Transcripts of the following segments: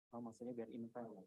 Oh, maksudnya biar info ya.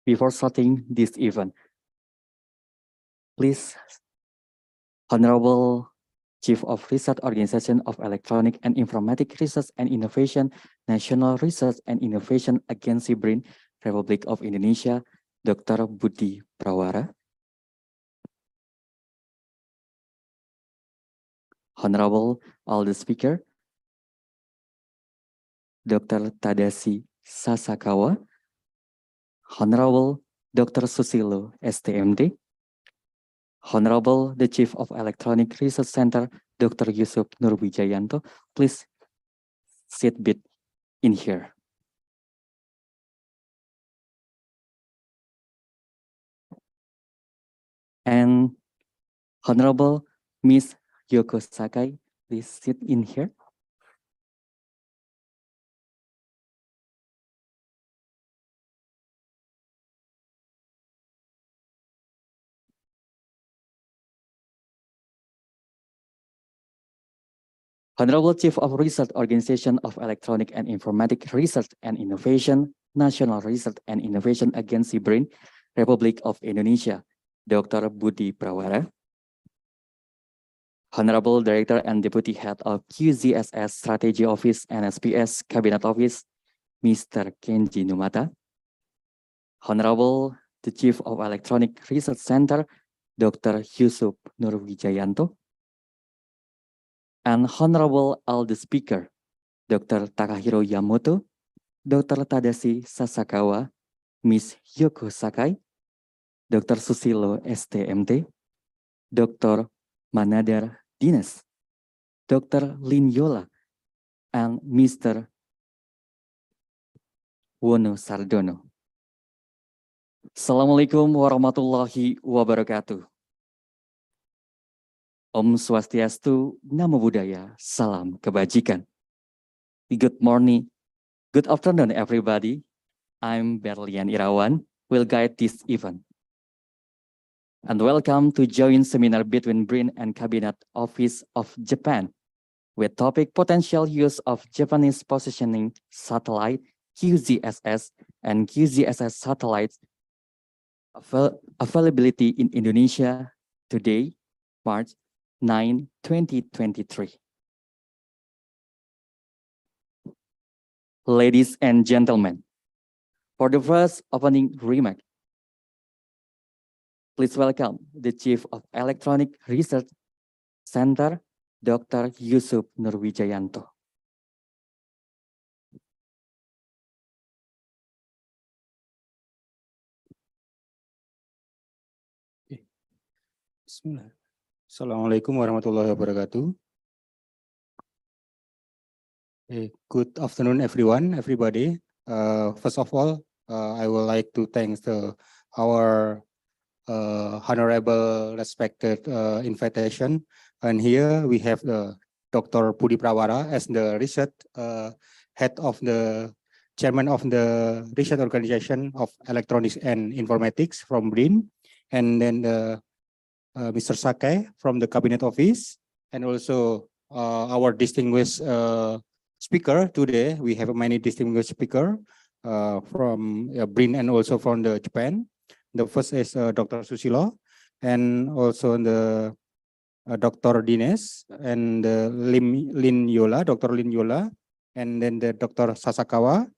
Before starting this event, please, Honorable Chief of Research Organization of Electronic and Informatic Research and Innovation, National Research and Innovation Agency BRIN, Republic of Indonesia, Dr. Budi Prawara. Honorable all the speaker, Dr. Tadashi Sasakawa, Honorable Dr. Susilo STMD, Honorable the Chief of Electronic Research Center, Dr. Yusuf Nurwijayanto, please sit bit in here. And Honorable Miss Yoko Sakai, please sit in here. Honorable Chief of Research Organization of Electronic and Informatic Research and Innovation, National Research and Innovation Agency BRIN, Republic of Indonesia, Dr. Budi Prawara. Honorable Director and Deputy Head of QZSS Strategy Office and SPS Cabinet Office, Mr. Kenji Numata. Honorable the Chief of Electronic Research Center, Dr. Yusuf Nurwijayanto. And Honorable all the speaker, Dr. Takahiro Yamamoto, Dr. Tadashi Sasakawa, Ms. Yoko Sakai, Dr. Susilo STMT, Dr. Manadar Dinas, Dr. Lin Yola, and Mr. Wono Sardono. Assalamualaikum warahmatullahi wabarakatuh. Om Swastiastu, Namo Buddhaya, Salam Kebajikan. Good morning, good afternoon everybody. I'm Berlian Irawan, will guide this event. And welcome to joint seminar between BRIN and Cabinet Office of Japan with topic potential use of Japanese positioning satellite QZSS and QZSS satellites availability in Indonesia today, March 9, 2023. Ladies and gentlemen, for the first opening remark, please welcome the Chief of Electronic Research Center, Dr. Yusuf Nurwijayanto. Bismillah. Assalamualaikum warahmatullahi wabarakatuh. Good afternoon, everybody. First of all, I would like to thank our honorable, respected invitation. And here we have Dr. Budi Prawara as the research head of the chairman of the research organization of electronics and informatics from BRIN, and then Mr. Sakai from the cabinet office, and also our distinguished speaker today. We have many distinguished speaker from BRIN and also from the Japan. The first is Dr. Susilo, and also the Dr. Dines, and Lin Yola, Dr. Lin Yola, and then the Dr. Sasakawa,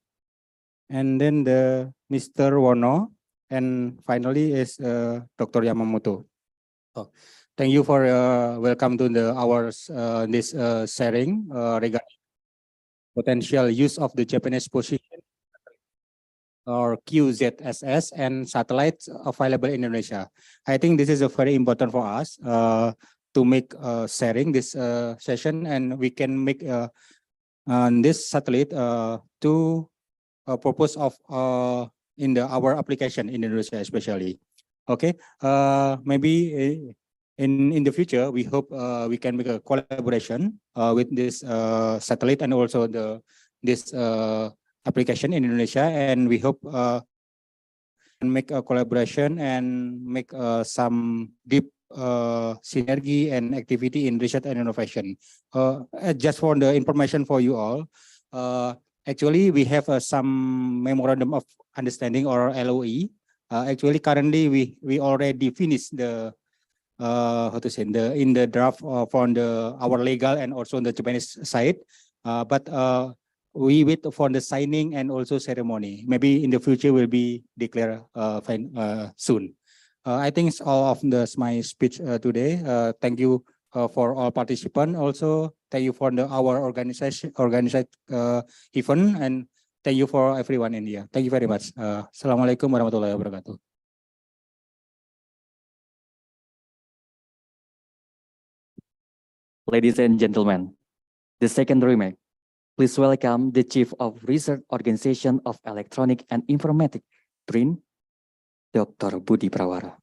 and then the Mr. Wono, and finally is Dr. Yamamoto. So, thank you for welcome to our this sharing regarding potential use of the Japanese position or QZSS and satellites available in Indonesia. I think this is a very important for us to make sharing this session, and we can make this satellite to purpose of in our application in Indonesia especially. Okay, maybe in the future we hope we can make a collaboration with this satellite and also this application in Indonesia, and we hope and make a collaboration and make some deep synergy and activity in research and innovation. Just for the information for you all, actually we have some memorandum of understanding or LOE. Actually, currently we already finished the how to say in the draft from our legal and also on the Japanese side, but we wait for the signing and also ceremony. Maybe in the future will be declared soon. I think it's all of my speech today. Thank you for all participants. Also, thank you for our organized event, and thank you for everyone in here. Thank you very much. Assalamualaikum warahmatullahi wabarakatuh. Ladies and gentlemen, the second remark. Please welcome the Chief of Research Organization of Electronic and Informatic, BRIN, Dr. Budi Prawara.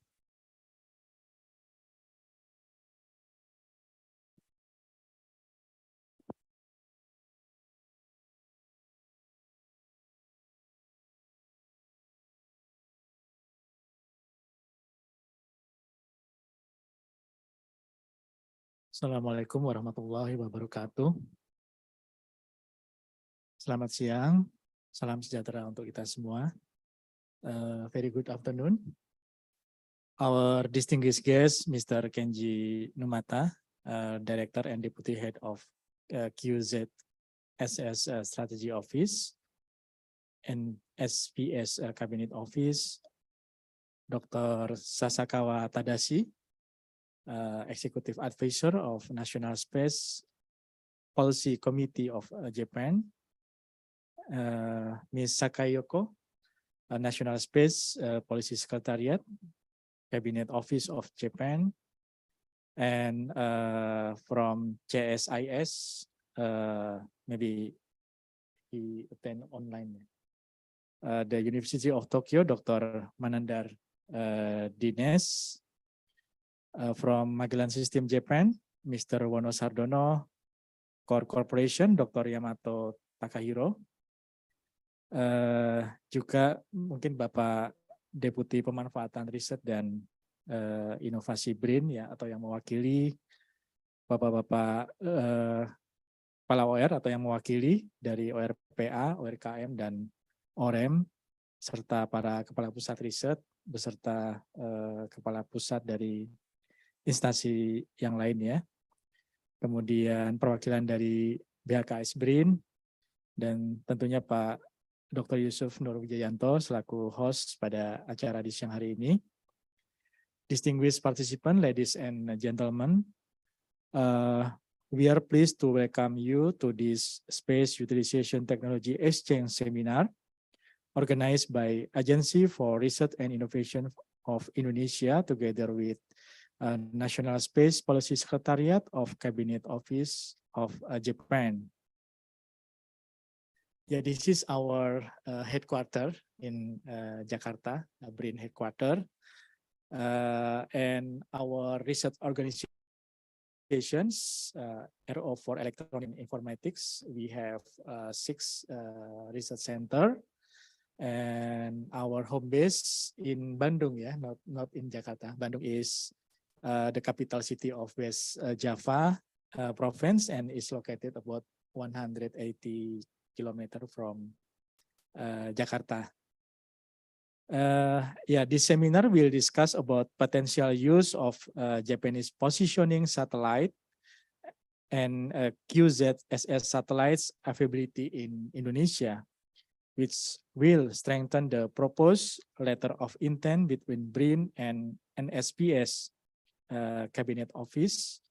Assalamualaikum warahmatullahi wabarakatuh. Selamat siang, salam sejahtera untuk kita semua. Very good afternoon. Our distinguished guest, Mr. Kenji Numata, Director and Deputy Head of QZSS Strategy Office and SPS Cabinet Office, Dr. Sasakawa Tadashi, Executive Advisor of National Space Policy Committee of Japan, Ms. Sakayoko, National Space Policy Secretariat, Cabinet Office of Japan, and from CSIS, maybe he attend online. The University of Tokyo, Dr. Manandar Dines. From Magellan System Japan, Mr. Wono Sardono, Core Corporation, Dr. Yamato Takahiro. Juga mungkin Bapak Deputi Pemanfaatan Riset dan Inovasi BRIN ya, atau yang mewakili Bapak-bapak kepala OR atau yang mewakili dari ORPA, ORKM dan OREM, serta para kepala pusat riset beserta kepala pusat dari instansi yang lainnya, kemudian perwakilan dari BHKS BRIN, dan tentunya Pak Dr. Yusuf Nur Wijayanto selaku host pada acara di siang hari ini. Distinguished participants, ladies and gentlemen, we are pleased to welcome you to this Space Utilization Technology Exchange Seminar organized by Agency for Research and Innovation of Indonesia together with National Space Policy Secretariat of Cabinet Office of Japan. Yeah, this is our headquarter in Jakarta, BRIN headquarter, and our research organizations, RO for Electronic and Informatics. We have 6 research center, and our home base in Bandung, yeah, not in Jakarta. Bandung is the capital city of West Java province, and is located about 180 kilometers from Jakarta. Yeah, this seminar will discuss about potential use of Japanese positioning satellite and QZSS satellites availability in Indonesia, which will strengthen the proposed letter of intent between BRIN and NSPS Cabinet Office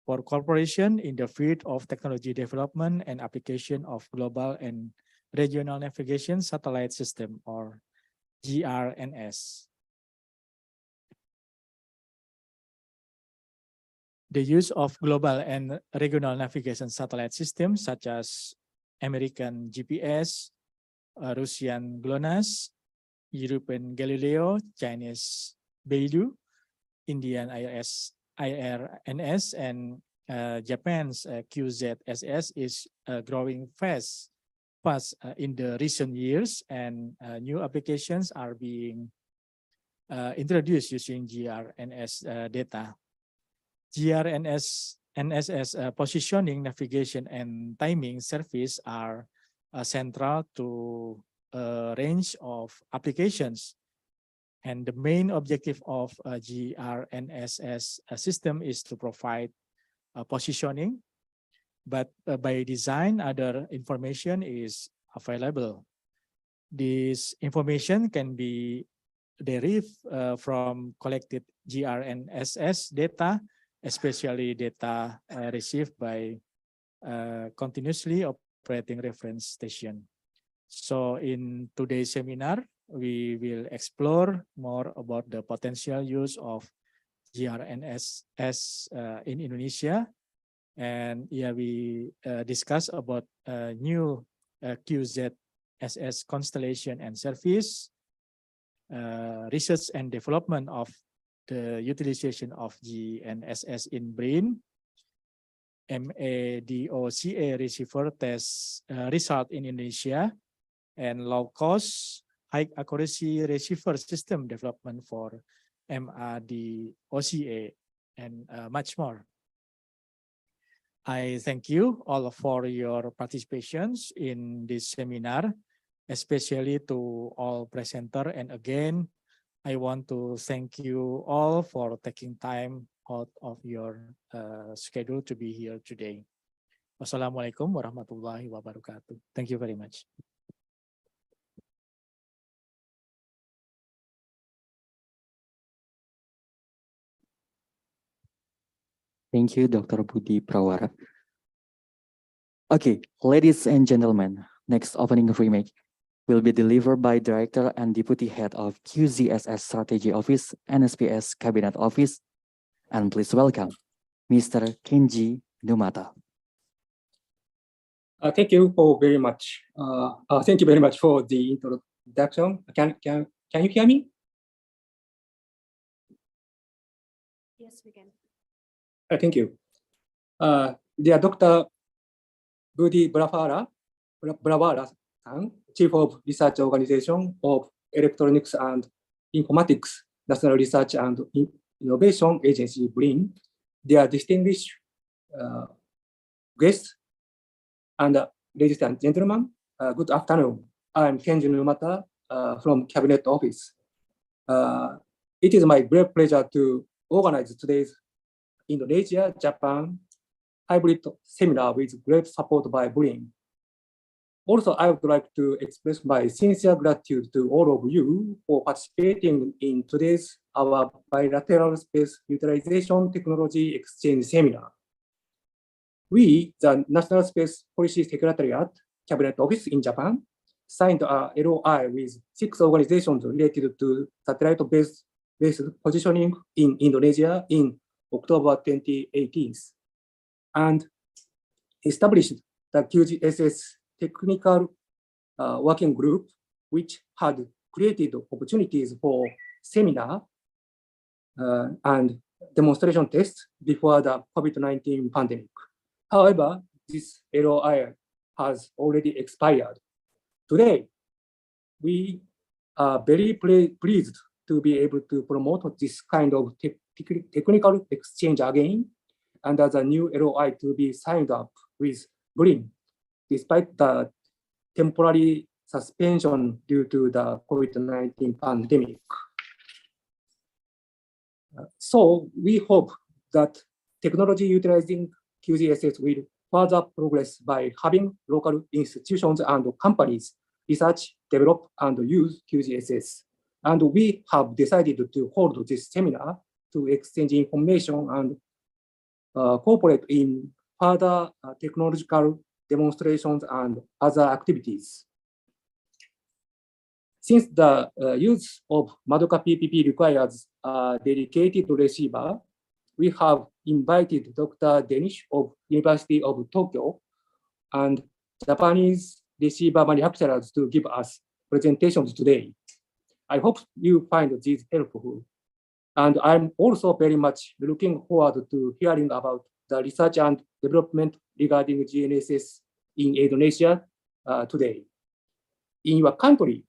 for cooperation in the field of technology development and application of global and regional navigation satellite system, or GRNS. The use of global and regional navigation satellite systems such as American GPS, Russian GLONASS, European Galileo, Chinese Beidou, Indian IRNS, and Japan's QZSS is growing fast in the recent years, and new applications are being introduced using GRNS data. GRNS NSS positioning, navigation, and timing service are central to a range of applications. And the main objective of GRNSS system is to provide positioning, but by design, other information is available. This information can be derived from collected GRNSS data, especially data received by continuously operating reference station. So in today's seminar, we will explore more about the potential use of GRNSS in Indonesia. And yeah, we discuss about new QZSS constellation and service, research and development of the utilization of GNSS in BRIN, MADOCA receiver test result in Indonesia, and low cost, high accuracy receiver system development for MADOCA, and much more. I thank you all for your participations in this seminar, especially to all presenter. And again, I want to thank you all for taking time out of your schedule to be here today. Wassalamualaikum warahmatullahi wabarakatuh. Thank you very much. Thank you, Dr. Budi Prawara. Okay, ladies and gentlemen, next opening remark will be delivered by Director and Deputy Head of QZSS Strategy Office, NSPS Cabinet Office, and please welcome Mr. Kenji Numata. Thank you very much. Thank you very much for the introduction. Can you hear me? Yes, we can. Thank you. Dear Dr. Budi Prawara, Chief of Research Organization of Electronics and Informatics, National Research and Innovation Agency, BRIN, dear distinguished guests, and ladies and gentlemen, good afternoon. I'm Kenji Numata from Cabinet Office. It is my great pleasure to organize today's Indonesia-Japan hybrid seminar with great support by BRIN. Also, I would like to express my sincere gratitude to all of you for participating in today's our bilateral space utilization technology exchange seminar. We, the National Space Policy Secretariat, Cabinet Office in Japan, signed a LOI with 6 organizations related to satellite-based positioning in Indonesia in October 2018, and established the QZSS Technical working group, which had created opportunities for seminar and demonstration tests before the COVID-19 pandemic. However, this LOI has already expired. Today, we are very pleased to be able to promote this kind of technical exchange again under the new LOI to be signed up with BRIN, despite the temporary suspension due to the COVID-19 pandemic. So we hope that technology utilizing QZSS will further progress by having local institutions and companies research, develop, and use QZSS. And we have decided to hold this seminar to exchange information and cooperate in further technological demonstrations and other activities. Since the use of Madoka PPP requires a dedicated receiver, we have invited Dr. Denish of University of Tokyo and Japanese receiver manufacturers to give us presentations today. I hope you find these helpful. And I'm also very much looking forward to hearing about the research and development regarding GNSS in Indonesia today. In your country,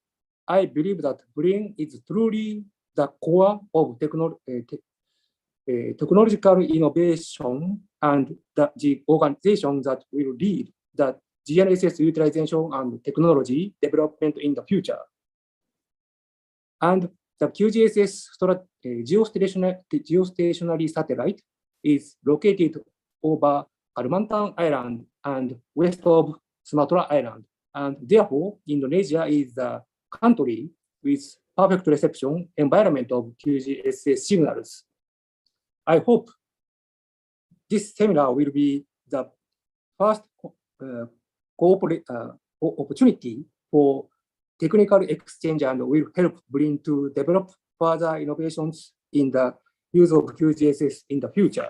I believe that BRIN is truly the core of technological innovation and the organization that will lead the GNSS utilization and technology development in the future. And the QZSS geostationary satellite is located over Kalimantan Island and west of Sumatra Island. And therefore, Indonesia is the country with perfect reception environment of QZSS signals. I hope this seminar will be the first opportunity for technical exchange and will help BRIN to develop further innovations in the use of QZSS in the future.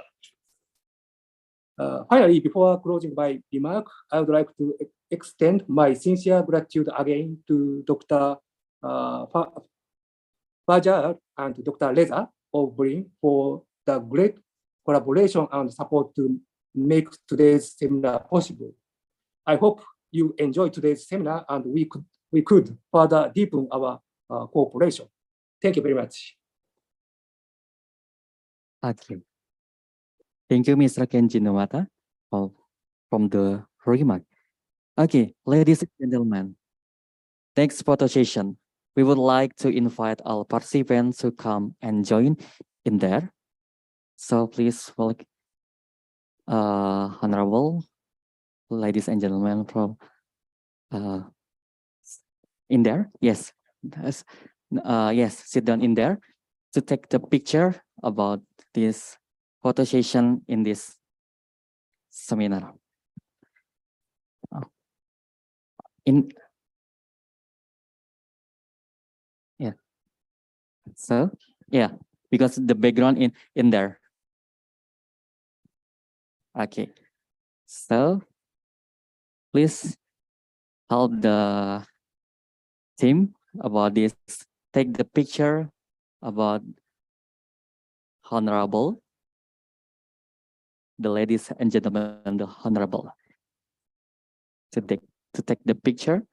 Finally, before closing my remark, I would like to extend my sincere gratitude again to Dr. Fajar and Dr. Reza of BRIN for the great collaboration and support to make today's seminar possible. I hope you enjoyed today's seminar and we could further deepen our cooperation. Thank you very much. Okay. Thank you, Mr. Kenji Nomata, from the remark. Okay, ladies and gentlemen, next photo session. We would like to invite all participants to come and join in there. So please welcome honorable ladies and gentlemen from in there. Yes, yes, sit down in there to take the picture about this photo session in this seminar. Yeah. So yeah, because the background in there. Okay. So please help the team about this. Take the picture about honorable, the ladies and gentlemen, the honorable, to take the picture,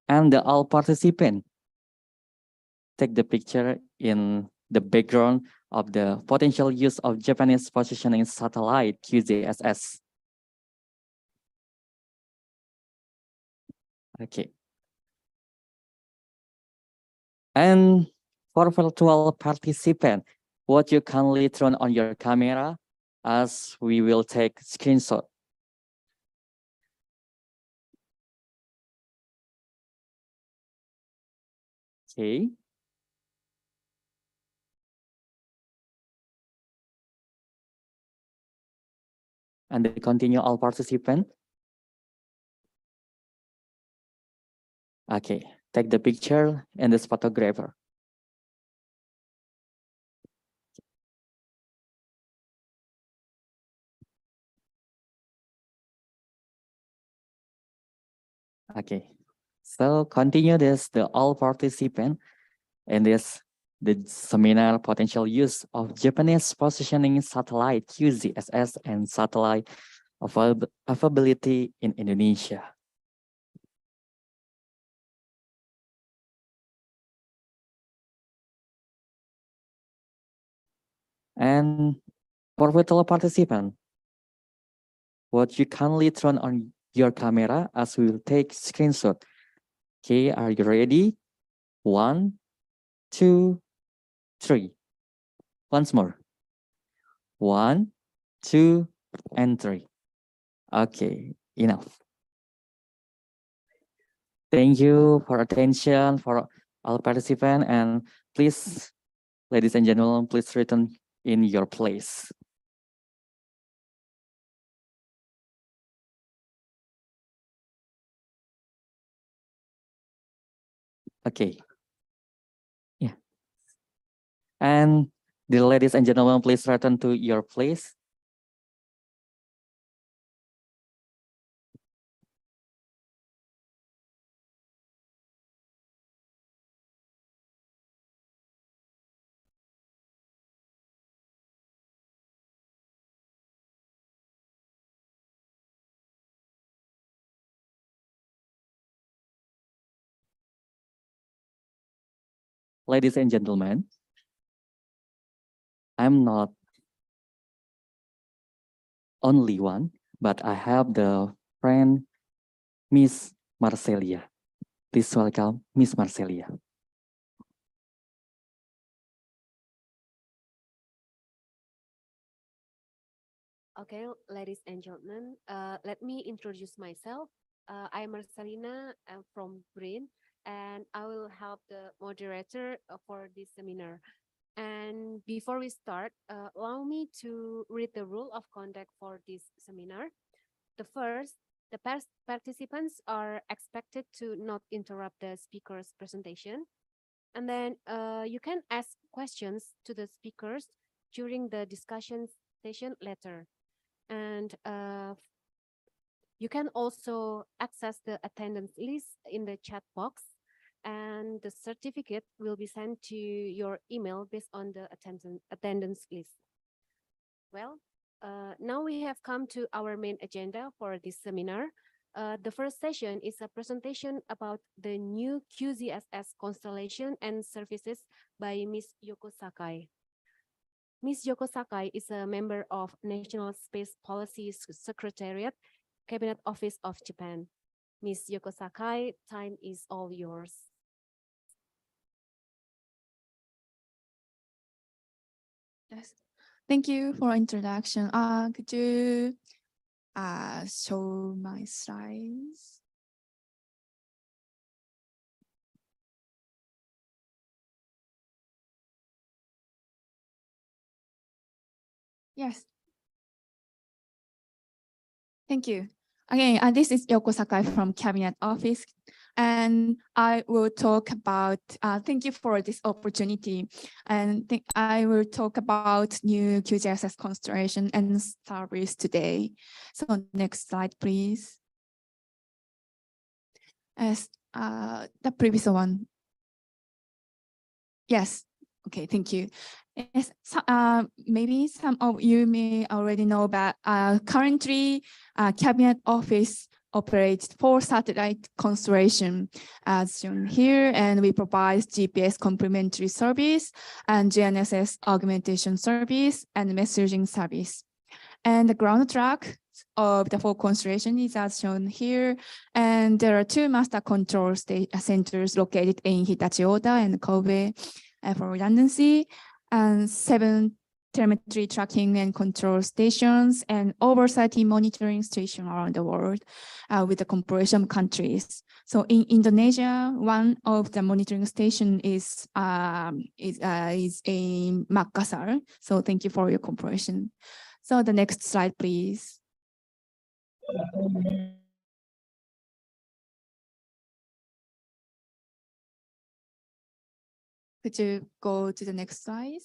and the all participants take the picture in the background of the potential use of Japanese positioning satellite QZSS. Okay. And for virtual participant, what you kindly turn on your camera as we will take screenshot. Okay. And then continue all participants. Okay, take the picture and this photographer. Okay, So continue this, the all participant in this the seminar potential use of Japanese positioning satellite QZSS and satellite availability in Indonesia. And for virtual participant, would you kindly turn on your camera as we will take screenshot. Okay, are you ready? 1, 2, 3. Once more. 1, 2, and 3. Okay, enough. Thank you for attention for all participants, and please, ladies and gentlemen, please return in your place. Okay. Yeah. And the ladies and gentlemen, please return to your place. Ladies and gentlemen, I'm not only one, but I have the friend, Miss Marcelia. Please welcome Miss Marcelia. Okay, ladies and gentlemen, let me introduce myself. I'm Marcelina. I'm from BRIN, and I will help the moderator for this seminar. And before we start, allow me to read the rule of conduct for this seminar. The first, the participants are expected to not interrupt the speaker's presentation. And then you can ask questions to the speakers during the discussion session later. And you can also access the attendance list in the chat box, and the certificate will be sent to your email based on the attendance list. Well, now we have come to our main agenda for this seminar. The first session is a presentation about the new QZSS constellation and services by Ms. Yoko Sakai. Ms. Yoko Sakai is a member of National Space Policy Secretariat, Cabinet Office of Japan. Ms. Yoko Sakai, time is all yours. Yes, thank you for introduction. Could you show my slides? Yes. Thank you. Again, this is Yoko Sakai from Cabinet Office, and I will talk about, thank you for this opportunity, and I will talk about new QZSS constellation and service today. So next slide, please. As the previous one. Yes. Okay, thank you. Yes, so, maybe some of you may already know, but currently Cabinet Office operates 4 satellite constellation as shown here, and we provide GPS complementary service and GNSS augmentation service and messaging service. And the ground track of the 4 constellation is as shown here, and there are 2 master control centers located in Hitachi-Oda and Kobe for redundancy, and 7 telemetry tracking and control stations and over 30 monitoring stations around the world with the cooperation countries. So in Indonesia, one of the monitoring station is in Makassar. So thank you for your cooperation. So the next slide, please. Could you go to the next slide?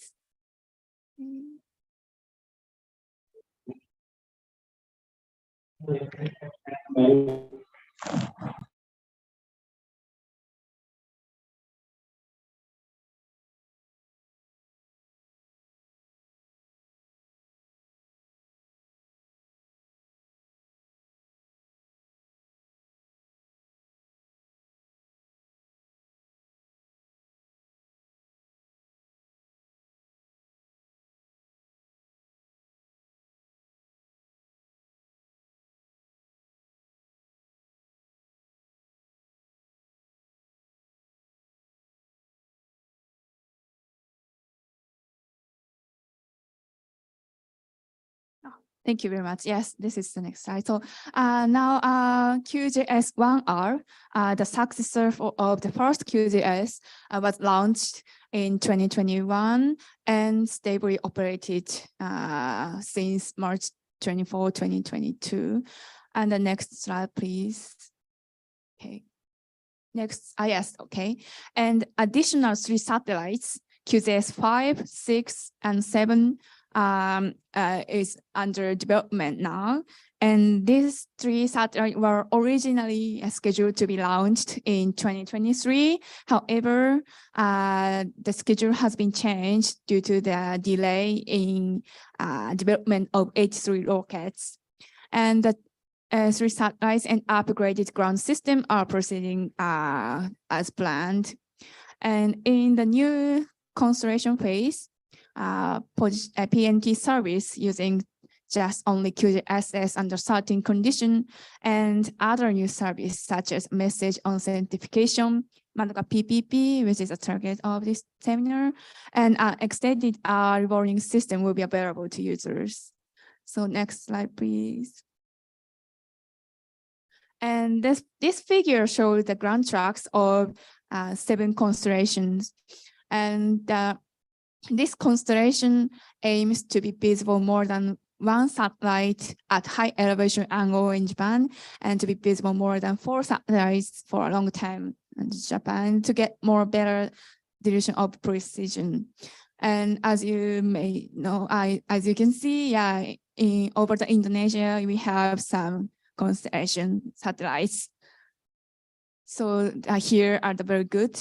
Thank you very much. Yes, this is the next slide. So now QZS-1R, the successor of the first QZS, was launched in 2021 and stably operated since March 24, 2022. And the next slide, please. Okay. Next, yes, okay. And additional 3 satellites, QZS-5, 6, and 7, is under development now. And these 3 satellites were originally scheduled to be launched in 2023. However, the schedule has been changed due to the delay in development of H3 rockets. And the 3 satellites and upgraded ground system are proceeding as planned. And in the new constellation phase, PNT service using just only QZSS under certain condition, and other new service such as message authentication, Madoka PPP, which is a target of this seminar, and extended revolving system will be available to users. So next slide, please. And this figure shows the ground tracks of 7 constellations. And this constellation aims to be visible more than 1 satellite at high elevation angle in Japan, and to be visible more than 4 satellites for a long time in Japan to get better dilution of precision. And as you may know, as you can see, over the Indonesia, we have some constellation satellites. So here are the very good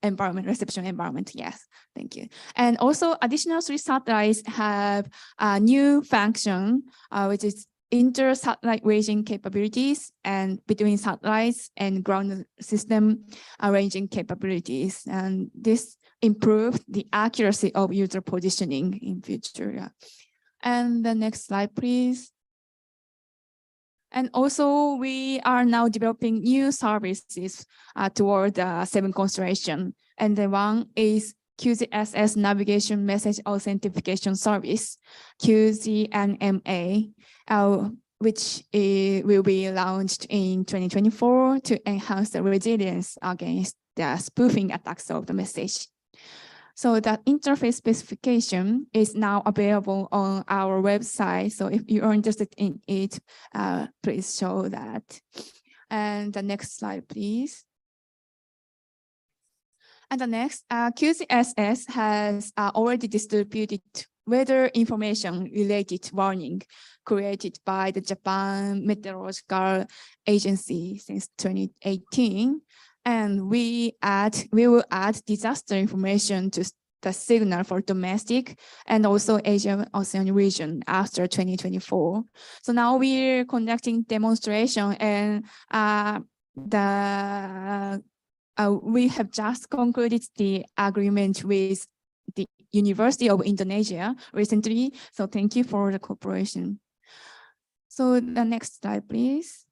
environment, reception environment. Yes, thank you. And also additional 3 satellites have a new function, which is inter-satellite ranging capabilities, and between satellites and ground system ranging capabilities. And this improved the accuracy of user positioning in future. Yeah. And the next slide, please. And also, we are now developing new services toward the 7 constellation. And the one is QZSS Navigation Message Authentication Service, QZNMA, which will be launched in 2024 to enhance the resilience against the spoofing attacks of the message. So that interface specification is now available on our website. So if you are interested in it, please show that. And the next slide, please. And the next, QZSS has already distributed weather information related warning created by the Japan Meteorological Agency since 2018. And we will add disaster information to the signal for domestic and also Asian Ocean region after 2024. So now we're conducting demonstration, and we have just concluded the agreement with the University of Indonesia recently. So thank you for the cooperation. So the next slide, please.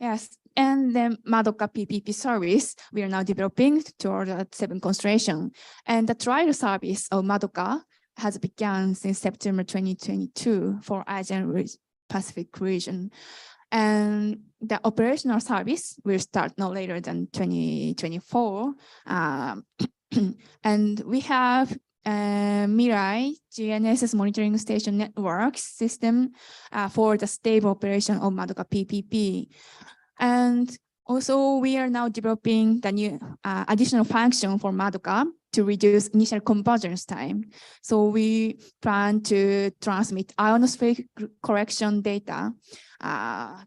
Yes, and the Madoka PPP service we are now developing toward the 7 constellation. And the trial service of Madoka has begun since September 2022 for Asian Pacific region. And the operational service will start no later than 2024. And we have Mirai GNSS monitoring station network system for the stable operation of Madoka PPP. And also we are now developing the new additional function for Madoka to reduce initial convergence time. So we plan to transmit ionospheric correction data from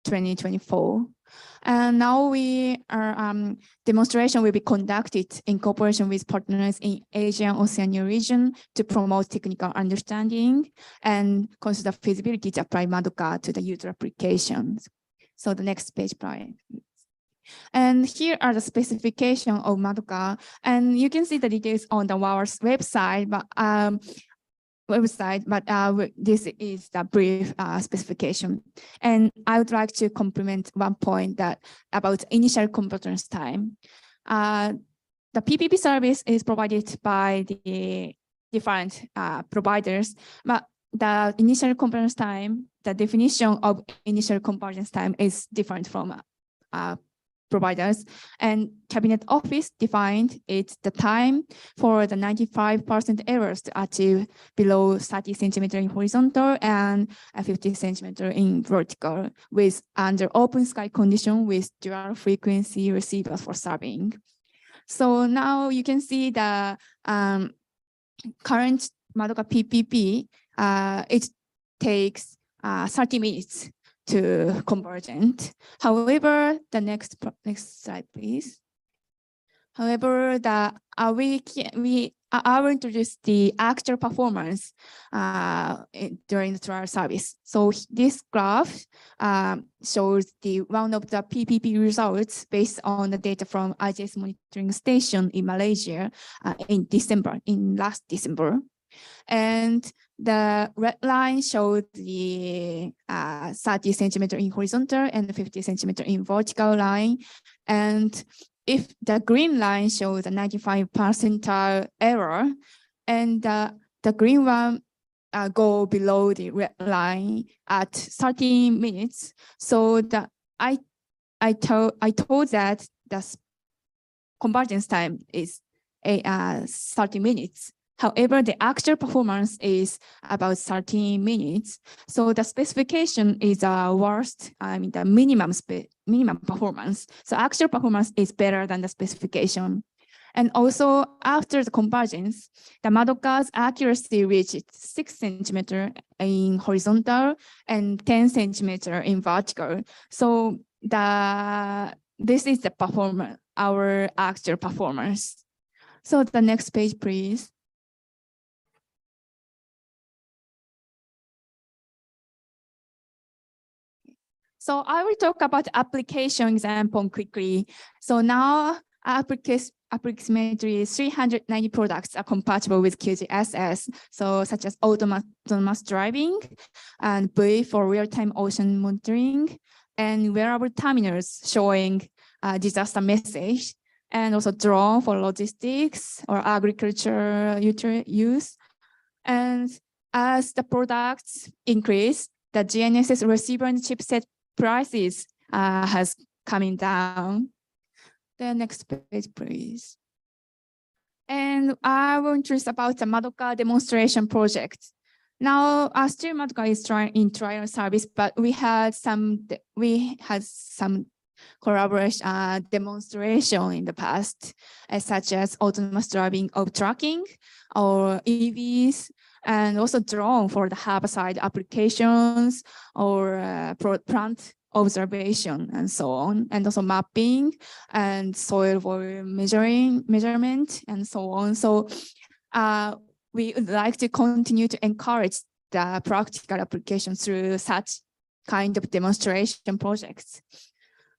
2024. And now we are demonstration will be conducted in cooperation with partners in Asian Oceania region to promote technical understanding and consider feasibility to apply Madoka to the user applications. So the next page, Brian. And here are the specification of Madoka, and you can see the details on the WAR's website, but this is the brief specification. And I would like to complement one point that about initial convergence time. the PPP service is provided by the different providers, but the initial convergence time, the definition of initial convergence time is different from providers. And Cabinet Office defined it's the time for the 95% errors to achieve below 30 centimeter in horizontal and 50 centimeter in vertical with under open sky condition with dual frequency receivers for serving. So now you can see the current Madoka PPP, it takes 30 minutes to convergent. However, the next slide, please. However, I will introduce the actual performance during the trial service. So this graph shows one of the PPP results based on the data from IGS monitoring station in Malaysia in last December. And the red line showed the 30 centimeter in horizontal and 50 centimeter in vertical line. And if the green line shows the 95 percentile error, and the green one go below the red line at 30 minutes. So I told that the convergence time is 30 minutes. However, the actual performance is about 30 minutes. So the specification is worst, the minimum performance. So actual performance is better than the specification. And also after the convergence, the Madoka's accuracy reached 6 centimeter in horizontal and 10 centimeter in vertical. So this is the performance, our actual performance. So the next page, please. So I will talk about application example quickly. So now approximately 390 products are compatible with QZSS, so such as autonomous driving and buoy for real-time ocean monitoring and wearable terminals showing disaster message, and also drone for logistics or agriculture use. And as the products increase, the GNSS receiver and chipset prices has coming down. The next page, please. And I will introduce about the Madoka demonstration project. Now, still Madoka is in trial service, but we had some collaboration demonstration in the past, such as autonomous driving of trucking or EVs, and also drone for the harborside applications or plant observation and so on, and also mapping and soil volume measurement and so on. So we would like to continue to encourage the practical application through such kind of demonstration projects.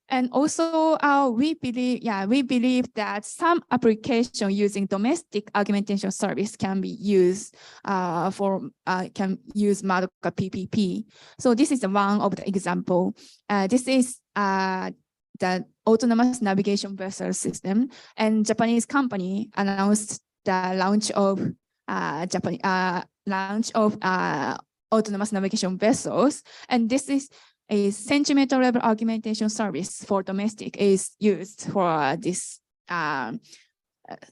And also, we believe that some application using domestic augmentation service can be used can use Madoka PPP. So this is one of the example. This is the autonomous navigation vessel system, and Japanese company announced the launch of autonomous navigation vessels, and this is a centimeter level augmentation service for domestic is used for this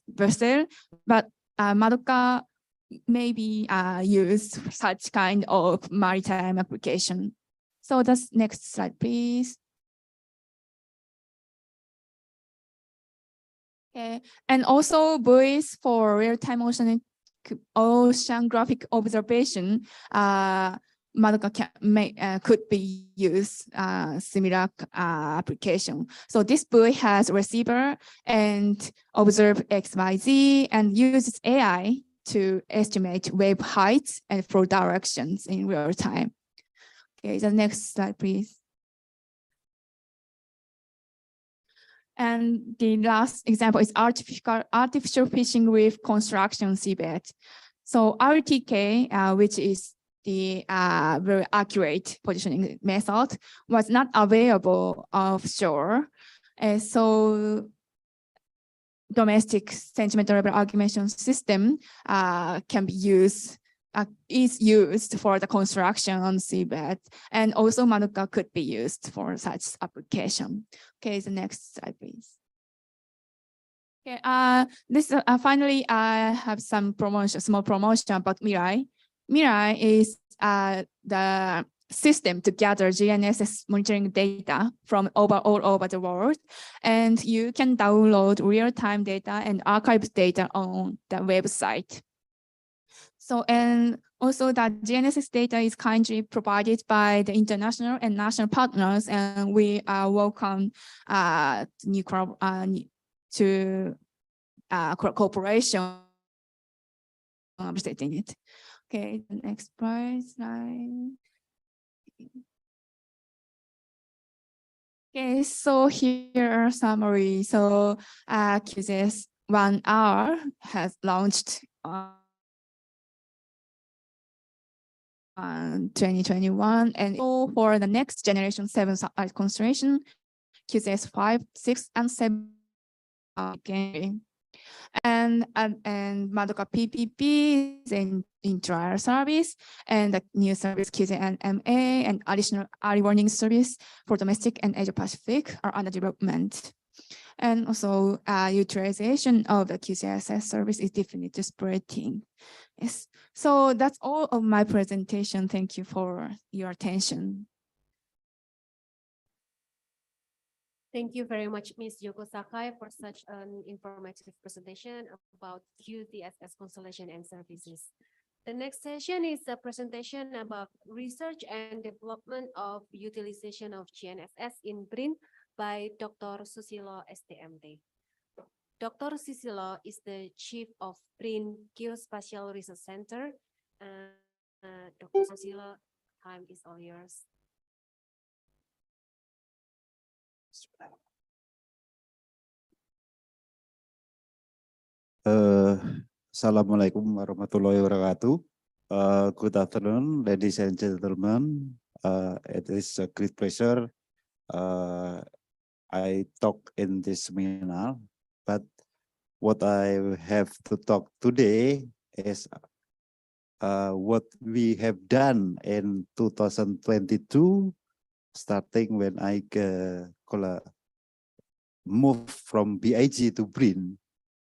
vessel, but Madoka may be used for such kind of maritime application. So that's next slide, please. Okay. And also buoys for real-time oceanographic observation. Madoka could be used similar application. So this buoy has receiver and observe XYZ and uses AI to estimate wave heights and flow directions in real time. Okay, the next slide, please. And the last example is artificial fishing with construction seabed. So RTK, which is the very accurate positioning method, was not available offshore. So domestic sentimental level augmentation system can be used, is used for the construction on seabed, and also membuka could be used for such application. Okay, the next slide, please. Okay, finally, I have some promotion, small promotion about Mirai. Mirai is the system to gather GNSS monitoring data from all over the world, and you can download real-time data and archive data on the website. So, and also that GNSS data is kindly provided by the international and national partners, and we welcome cooperation updating it. Okay, the next slide. Okay, so here are summary. So QZSS 1R has launched on 2021, and for the next generation 7 satellite constellation, QZSS 5, 6, and 7 again. And membuka PPP is in trial service, and the new service QZNMA and additional early warning service for domestic and Asia Pacific are under development. And also utilization of the QZSS service is definitely spreading. Yes, so that's all of my presentation. Thank you for your attention. Thank you very much, Ms. Yoko Sakai, for such an informative presentation about QZSS constellation and services. The next session is a presentation about research and development of utilization of GNSS in BRIN by Dr. Susilo STMT. Dr. Susilo is the Chief of BRIN Geospatial Research Center. Dr. Susilo, time is all yours. Assalamualaikum warahmatullahi wabarakatuh. Good afternoon, ladies and gentlemen. It is a great pleasure I talk in this seminar, but what I have to talk today is what we have done in 2022, starting when I moved from BIG to BRIN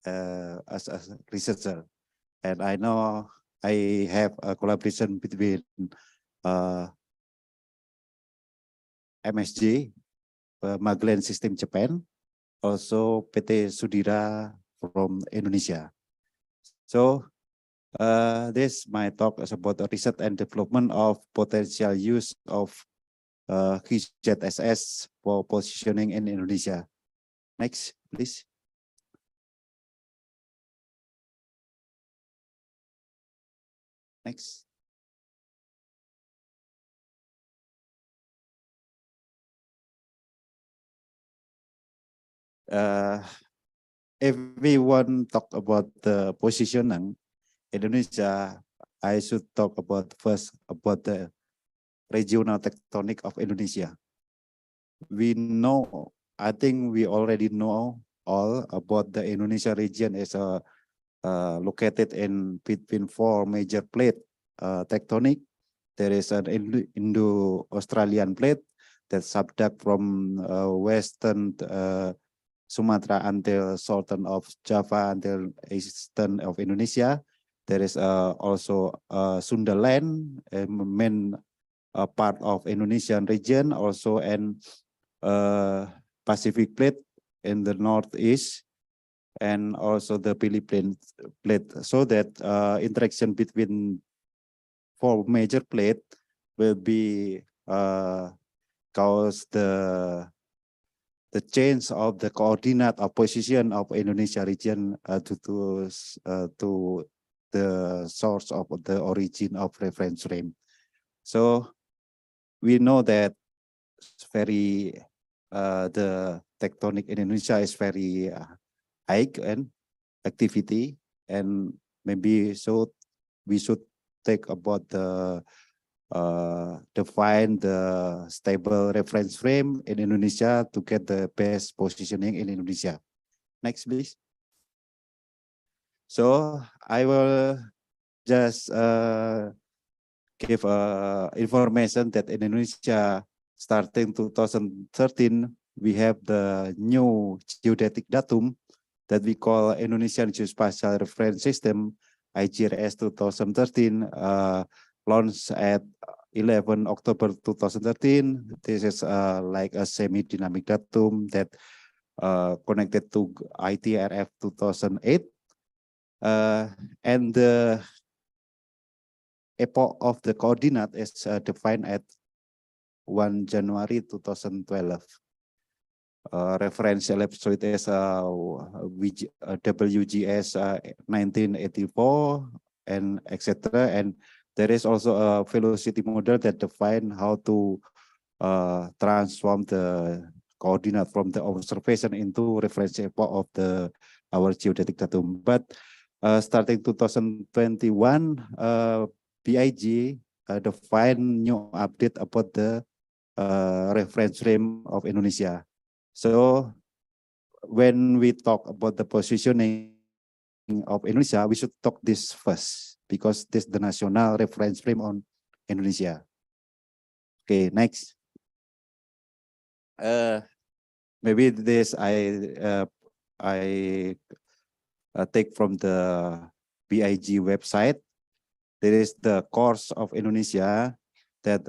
as a researcher. And I know I have a collaboration between MSJ, Magellan System Japan, also PT Sudira from Indonesia. So this my talk is about the research and development of potential use of QZSS for positioning in Indonesia. Next, please. Next. If we want to talk about the positioning Indonesia, I should talk about first about the regional tectonic of Indonesia. We know, I think we already know all about the Indonesia region is located in between 4 major plate tectonic. There is an Indo-Australian plate that subduct from western Sumatra until southern of Java until eastern of Indonesia. There is also Sundaland, a main part of Indonesian region, also and Pacific plate in the northeast, and also the Philippine plate. So that interaction between 4 major plate will be cause the change of the coordinate of position of Indonesia region to the source of the origin of reference frame. So we know that very the tectonic in Indonesia is very high and activity, and maybe so we should take about the define the stable reference frame in Indonesia to get the best positioning in Indonesia. Next, please. So I will just give information that in Indonesia, starting 2013, we have the new geodetic datum that we call Indonesian Geospatial Reference System, IGRS 2013, launched at 11 October 2013. This is like a semi-dynamic datum that connected to ITRF 2008. And the epoch of the coordinate is defined at 1 January 2012. Reference episode is WGS 1984 and etc. And there is also a velocity model that define how to transform the coordinate from the observation into reference epoch of our geodetic datum. But starting 2021, BIG define new update about the reference frame of Indonesia. So when we talk about the positioning of Indonesia, we should talk this first because this is the national reference frame on Indonesia. Okay, next. Maybe this I take from the BIG website. There is the course of Indonesia that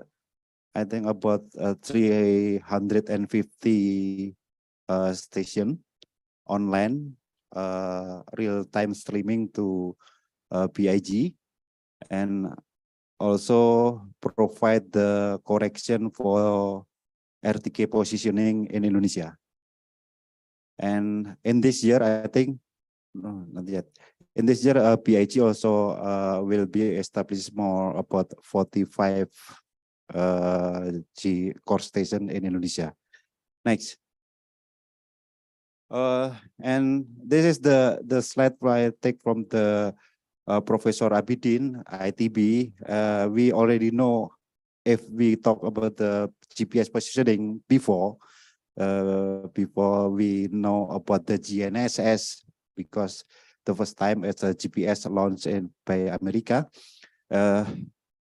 I think about 350 station online, real-time streaming to BIG, and also provide the correction for RTK positioning in Indonesia. And in this year, I think, no, not yet. In this year, BIG also will be established more about 45 core station in Indonesia. Next. And this is the slide I take from the Professor Abidin, ITB. We already know if we talk about the GPS positioning before we know about the GNSS, because the first time it's a GPS launched by America.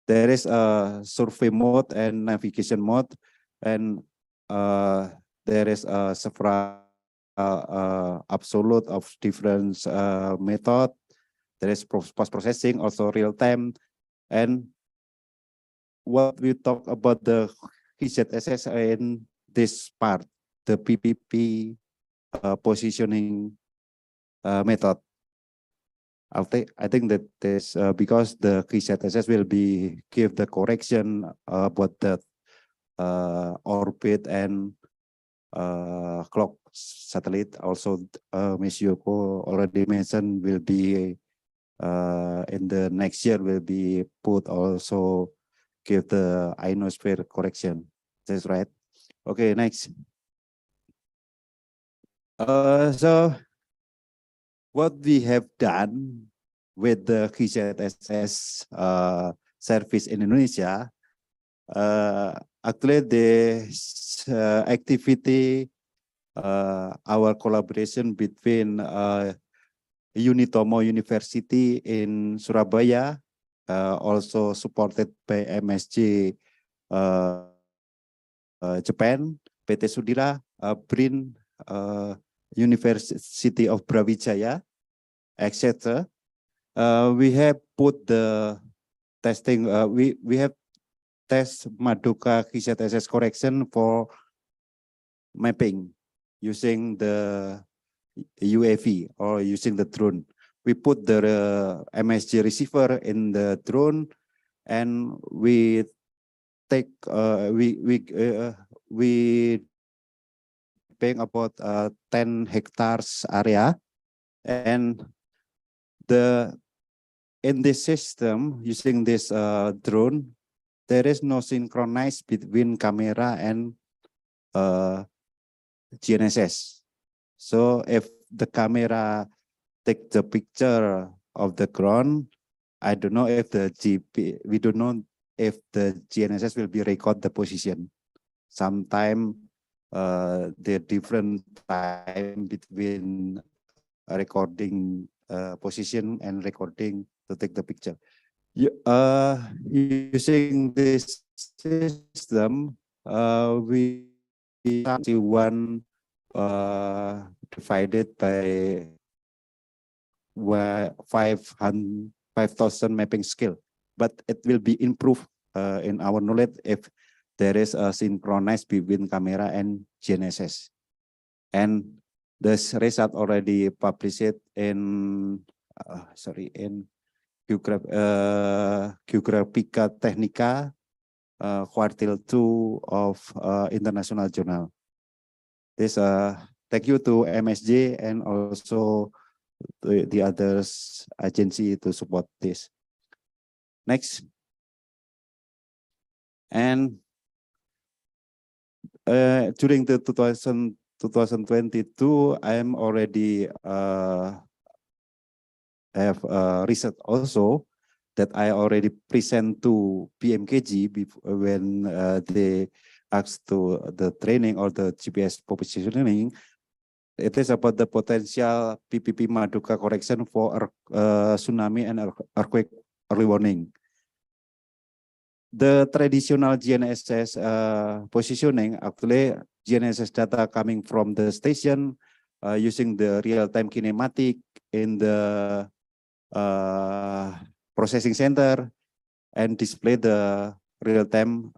There is a survey mode and navigation mode, and there is several absolute of different method. There is post-processing, also real-time. And what we talk about the QZSS in this part, the PPP positioning method. I think that this because the QZSS will be give the correction about the orbit and clock satellite. Also, Ms. Yoko already mentioned will be in the next year will be put also give the ionosphere correction. That's right. Okay, next. So what we have done with the QZSS service in Indonesia, actually this activity, our collaboration between Unitomo University in Surabaya, also supported by MSG Japan, PT Sudira, BRIN, University of Brawijaya, etc. We have put the testing, we have test Madoka QZSS correction for mapping using the UAV or using the drone. We put the MSG receiver in the drone, and we take we paying about 10 hectares area, and in this system using this drone, there is no synchronized between camera and GNSS. So if the camera take the picture of the ground, I don't know if we don't know if the GNSS will be record the position. Sometime the different time between recording position and recording to take the picture. Using this system, we see one divided by 5,000 mapping skill, but it will be improved in our knowledge if there is a synchronized between camera and GNSS. And this result already published in Geographica Technica quartile 2 of International Journal. This thank you to MSJ and also the others agency to support this. Next. And during the 2022, I am already have research also that I already present to BMKG when they asked to the training or the GPS positioning. It is about the potential PPP Maduka correction for tsunami and earthquake early warning. The traditional GNSS positioning, actually GNSS data coming from the station using the real-time kinematic in the processing center and display the real-time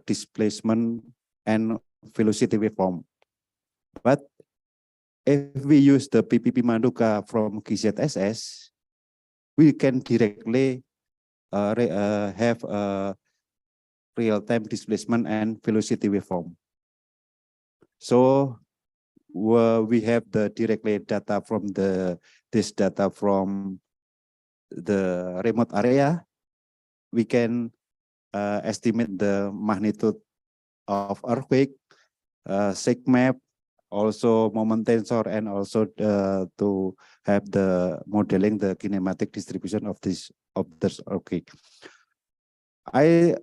displacement and velocity waveform. But if we use the PPP Maduka from QZSS, we can directly have a real-time displacement and velocity waveform. So we have the directly data from this data from the remote area. We can estimate the magnitude of earthquake, SIGMAP, also moment tensor, and also to have the modeling the kinematic distribution of this earthquake. I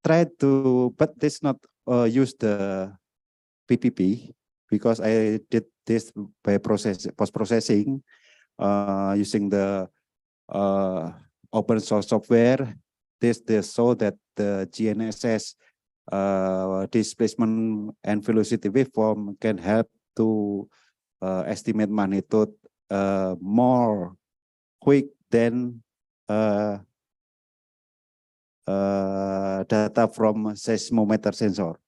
tried to, but this not use the PPP because I did this by post-processing using the open source software. This show that the GNSS displacement and velocity waveform can help to estimate magnitude more quick than data from seismometer sensor.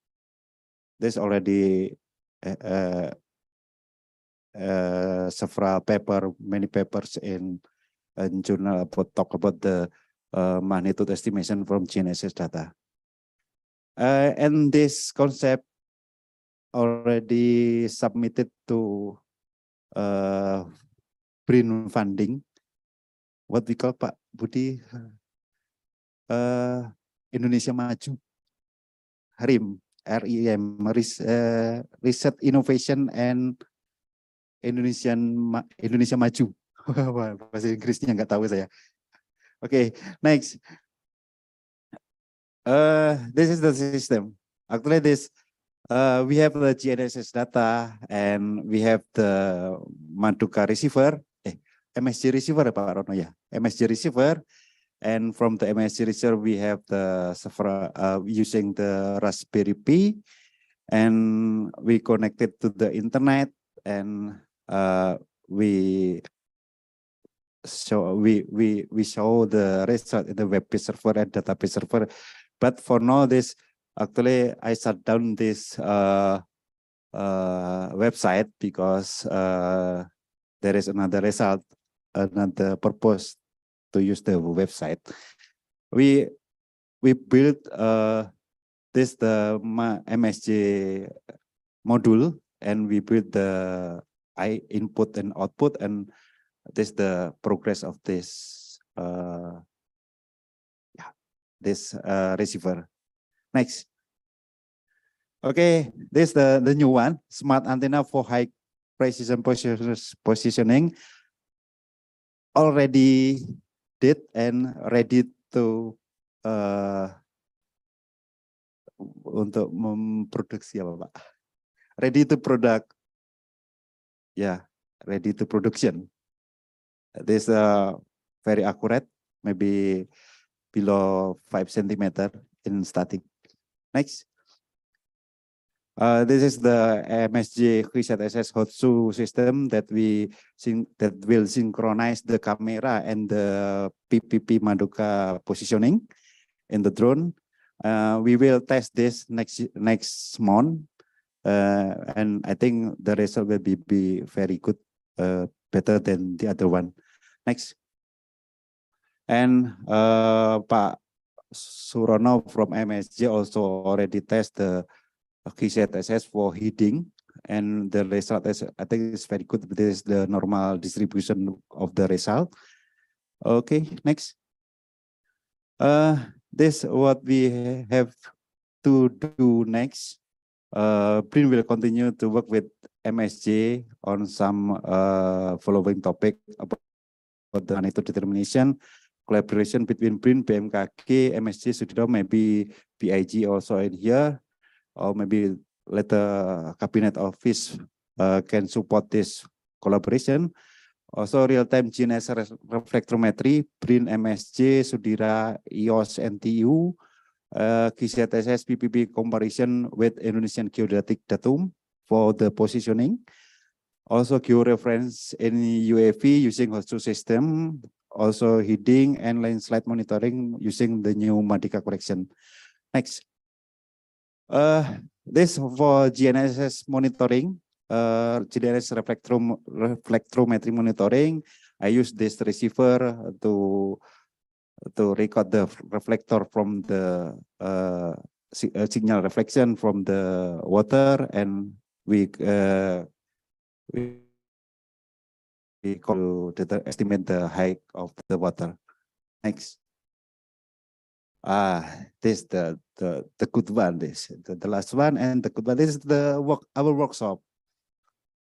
There's already several many papers in journal talk about the magnitude estimation from GNSS data. And this concept already submitted to BRIN funding. What we call Pak Budi Indonesia Maju, RIM, Research Innovation and Indonesia Maju. Bahasa Inggrisnya nggak tahu saya. Okay, next. This is the system. Actually, we have the GNSS data and we have the Maduka receiver, MSG receiver, Pak Rono ya, MSG receiver, and from the MSG receiver we have the several using the Raspberry Pi, and we connected to the internet, and we show the result in the web-based server and database server. But for now, this actually I shut down this website because there is another result, another purpose to use the website. We built the MSG module, and we built the input and output, and this is the progress of this receiver. Next. Okay, this is the new one, smart antenna for high precision positioning. Already did and ready to untuk memproduksi apa Pak? Ready to product. Ya, ready to production. This very accurate, maybe below 5 centimeter in static. Next. This is the MSJ QZSS Hotsu system that will synchronize the camera and the PPP Madoka positioning in the drone. We will test this next month, and I think the result will be very good, better than the other one. Next. And Pak Surono from MSJ also already test the QZSS for heating, and the result is, I think, is very good. This is the normal distribution of the result. Okay, next. This what we have to do next. BRIN will continue to work with MSJ on some following topic about the magnitude determination, collaboration between BRIN, BMKG, MSJ, Sudiro, maybe BIG also in here, or maybe later cabinet office can support this collaboration. Also real-time jenis reflectometry, BRIN, MSJ, Sudira, EOS, NTU, QZSS PPP comparison with Indonesian geodetic datum for the positioning. Also georeference in UAV using Hotsu system, also heading and landslide monitoring using the new Madika correction. Next. This for GNSS monitoring, GNSS reflectometry monitoring. I use this receiver to record the reflector from the signal reflection from the water, and we call to estimate the height of the water. Next. This the good one. This the last one and the good one. This is the our workshop.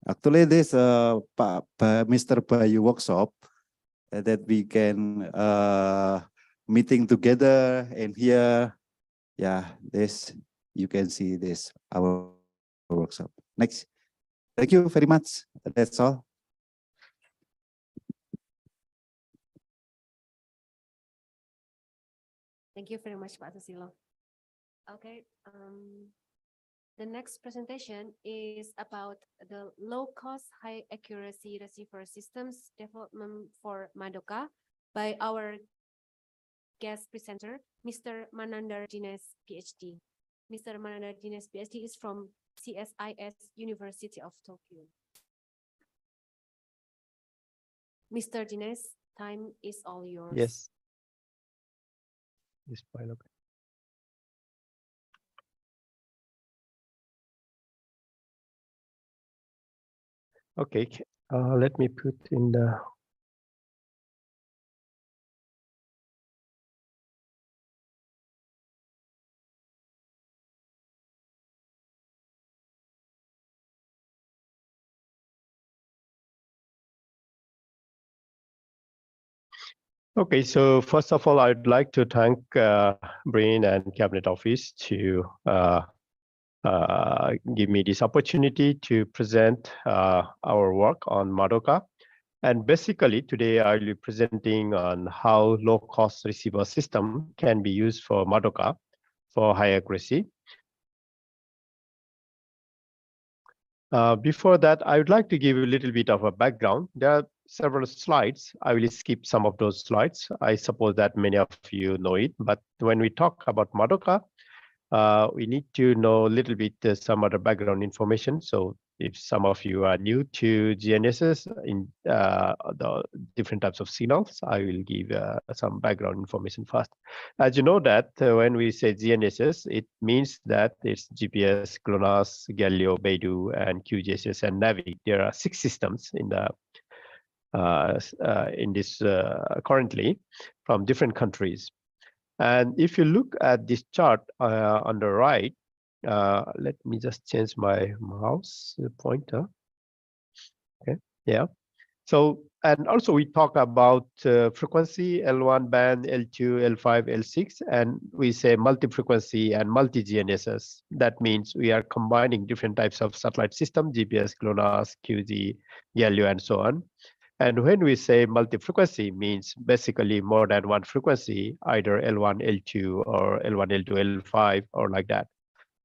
Actually, this Mr. Bayu workshop that we can meeting together and here. Yeah, this you can see this our workshop. Next. Thank you very much. That's all. Thank you very much, Pak Susilo. Okay, the next presentation is about the low-cost, high-accuracy receiver systems development for Madoka by our guest presenter, Mr. Manandar Dines, PhD. Mr. Manandar Dines, PhD is from CSIS University of Tokyo. Mr. Dines, time is all yours. Yes. This file, okay. Okay, let me put in the okay, so first of all, I'd like to thank BRIN and Cabinet Office to give me this opportunity to present our work on Madoka. And basically, today I'll be presenting on how low-cost receiver system can be used for Madoka for high accuracy. Before that, I would like to give you a little bit of a background. There are several slides. I will skip some of those slides. I suppose that many of you know it, but when we talk about Madoka, we need to know a little bit some other background information. So if some of you are new to GNSS in the different types of signals, I will give some background information first. As you know that when we say GNSS, it means that it's GPS, GLONASS, Galileo, Beidou, and QZSS and Navi. There are 6 systems in the currently from different countries. And if you look at this chart on the right, let me just change my mouse pointer. Okay, yeah. So, and also we talk about frequency, L1 band, L2, L5, L6, and we say multi-frequency and multi-GNSS. That means we are combining different types of satellite system, GPS, GLONASS, QZ, Galileo, and so on. And when we say multi-frequency, means basically more than one frequency, either L1, L2, or L1, L2, L5, or like that.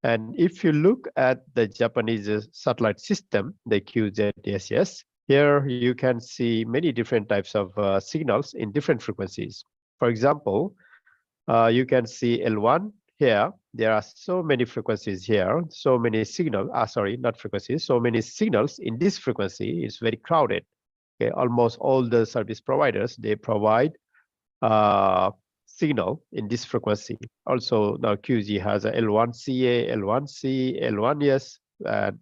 And if you look at the Japanese satellite system, the QZSS, here you can see many different types of signals in different frequencies. For example, you can see L1 here. There are so many frequencies here, so many signals, sorry, not frequencies, so many signals in this frequency. It's very crowded. Okay, almost all the service providers, they provide signal in this frequency. Also, now QZ has a L1CA, L1C, L1S, and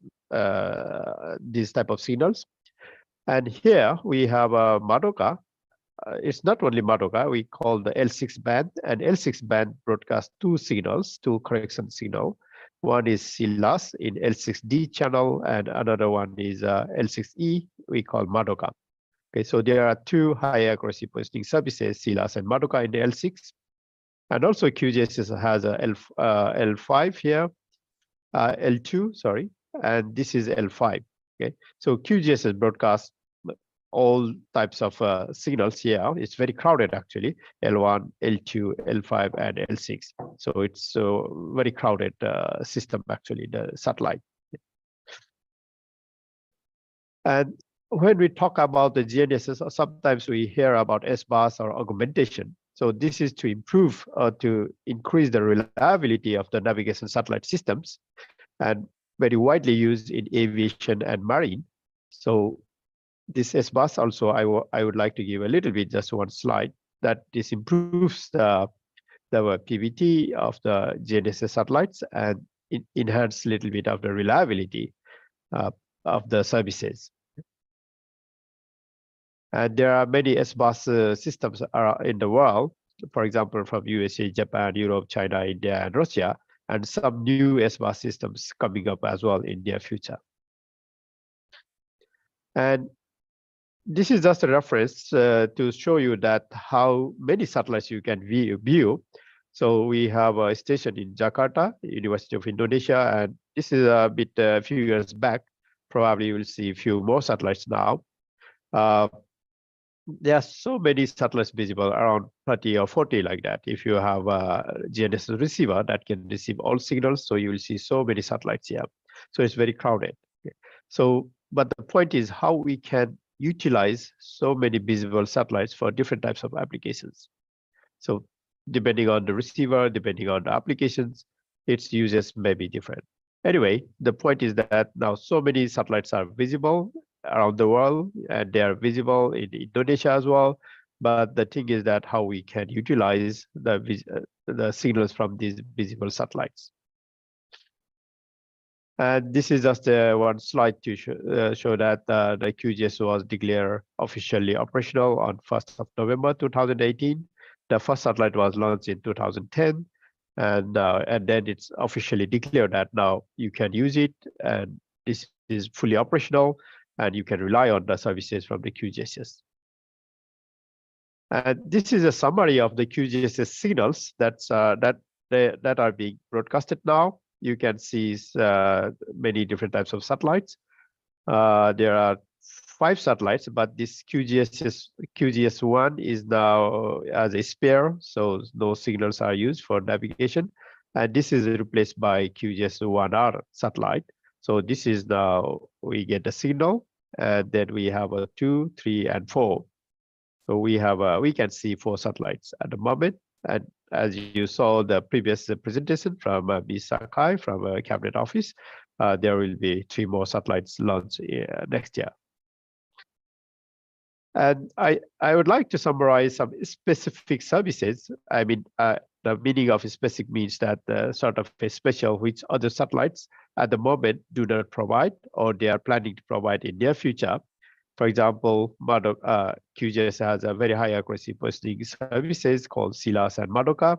these type of signals. And here we have a Madoka. It's not only Madoka, we call the L6 band, and L6 band broadcasts two signals, two correction signal. One is SILAS in L6D channel, and another one is L6E, we call Madoka. Okay, so there are two high accuracy positioning services, SILAS and Madoka in the L6. And also QZSS has a L5 here, L2, sorry, and this is L5. Okay, so QZSS broadcasts all types of signals here. It's very crowded actually, L1, L2, L5, and L6. So it's a very crowded system actually, the satellite. And when we talk about the GNSS, sometimes we hear about SBAS or augmentation. So this is to improve or to increase the reliability of the navigation satellite systems, and very widely used in aviation and marine. So this SBAS also, I would like to give a little bit, just one slide, that this improves the PVT of the GNSS satellites and enhance a little bit of the reliability of the services. And there are many SBAS systems in the world, for example, from USA, Japan, Europe, China, India, and Russia, and some new SBAS systems coming up as well in the future. And this is just a reference to show you that how many satellites you can view. So we have a station in Jakarta, University of Indonesia, and this is a bit a few years back. Probably you will see a few more satellites now. There are so many satellites visible, around 30 or 40 like that. If you have a GNSS receiver that can receive all signals, so you will see so many satellites here. So it's very crowded. Okay. So, but the point is how we can utilize so many visible satellites for different types of applications. So depending on the receiver, depending on the applications, its uses may be different. Anyway, the point is that now so many satellites are visible around the world, and they are visible in Indonesia as well. But the thing is that how we can utilize the signals from these visible satellites. And this is just one slide to show that the QGS was declared officially operational on 1st of November 2018. The first satellite was launched in 2010, and then it's officially declared that now you can use it, and this is fully operational, and you can rely on the services from the QGSS. And this is a summary of the QGSS signals that are being broadcasted now. You can see many different types of satellites. There are 5 satellites, but this QGS1 is now as a spare, so no signals are used for navigation. And this is replaced by QGS1R satellite. So this is now we get the signal, and then we have a 2, 3, and 4. So we have we can see 4 satellites at the moment. And as you saw the previous presentation from Ms. Sakai from Cabinet Office, there will be 3 more satellites launched next year. And I would like to summarize some specific services. I mean, the meaning of specific means that sort of a special which other satellites at the moment do not provide, or they are planning to provide in near future. For example, QGS has a very high accuracy positioning services called SILAS and Madoka.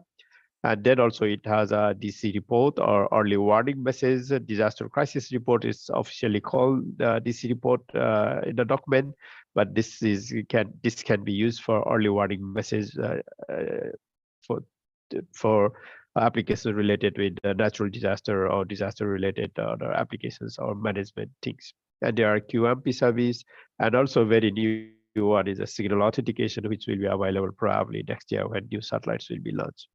And then also it has a DC report or early warning message. Disaster crisis report is officially called DC report in the document, but this can be used for early warning message for applications related with natural disaster or disaster related applications or management things. And there are QMP service, and also very new one is a signal authentication, which will be available probably next year when new satellites will be launched.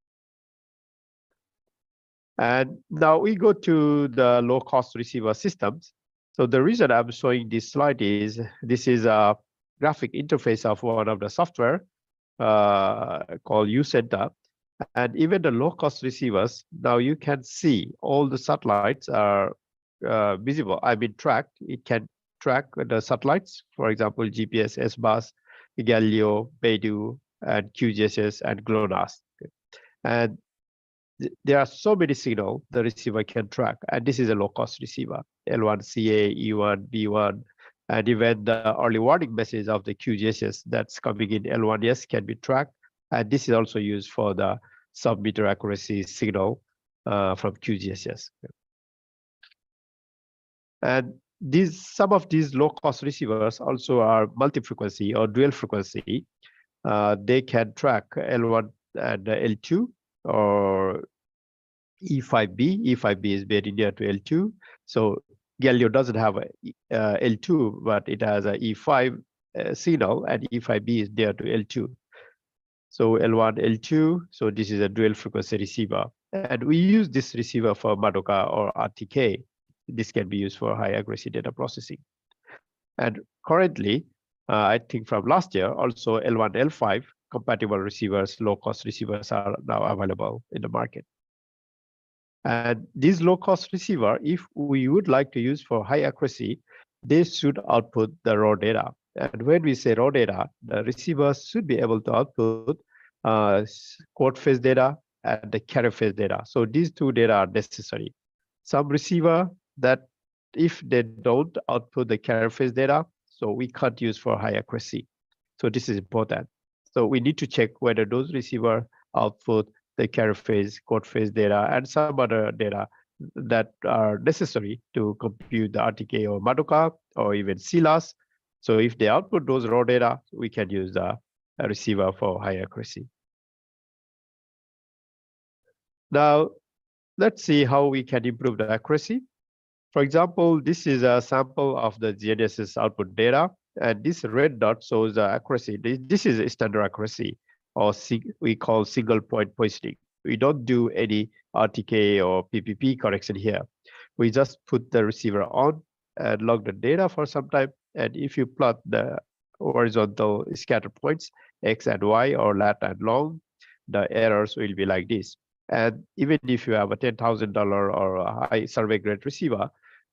And now we go to the low-cost receiver systems. So the reason I'm showing this slide is this is a graphic interface of one of the software called uCenter. And even the low-cost receivers, now you can see all the satellites are visible, I mean tracked. It can track the satellites, for example, GPS, SBAS, Galileo, Beidou, and QZSS, and GLONASS. And there are so many signals the receiver can track, and this is a low-cost receiver, L1CA, E1, B1, and even the early warning message of the QZSS that's coming in L1S can be tracked, and this is also used for the sub-meter accuracy signal from QZSS. And some of these low-cost receivers also are multi-frequency or dual frequency. They can track L1 and L2 or E5B. E5B is very near to L2. So Galileo doesn't have a L2, but it has a E5 signal, and E5B is near to L2. So L1, L2, so this is a dual frequency receiver. And we use this receiver for MADOCA or RTK. This can be used for high accuracy data processing. And currently, I think from last year, also L1, L5 compatible receivers, low-cost receivers are now available in the market. And these low-cost receiver, if we would like to use for high accuracy, they should output the raw data. And when we say raw data, the receivers should be able to output quote phase data and the carrier phase data. So these two data are necessary. Some receiver that if they don't output the carrier phase data, so we can't use for high accuracy. So this is important. So we need to check whether those receiver output the carrier phase, quote phase data, and some other data that are necessary to compute the RTK or MADOCA or even CLAS. So if they output those raw data, we can use the receiver for high accuracy. Now, let's see how we can improve the accuracy. For example, this is a sample of the GNSS output data, and this red dot shows the accuracy. This is a standard accuracy, or we call single point positioning. We don't do any RTK or PPP correction here. We just put the receiver on and log the data for some time. And if you plot the horizontal scatter points, X and Y, or lat and long, the errors will be like this. And even if you have a $10,000 or a high survey grade receiver,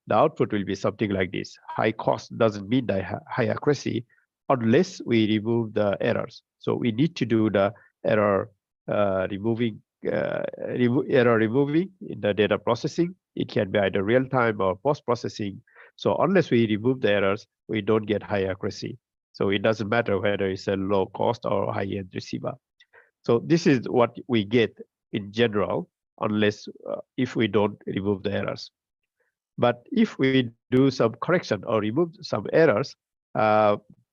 the output will be something like this. High cost doesn't mean the high accuracy unless we remove the errors. So we need to do the error removing in the data processing. It can be either real time or post processing. So unless we remove the errors, we don't get high accuracy. So it doesn't matter whether it's a low cost or high end receiver. So this is what we get in general, unless if we don't remove the errors. But if we do some correction or remove some errors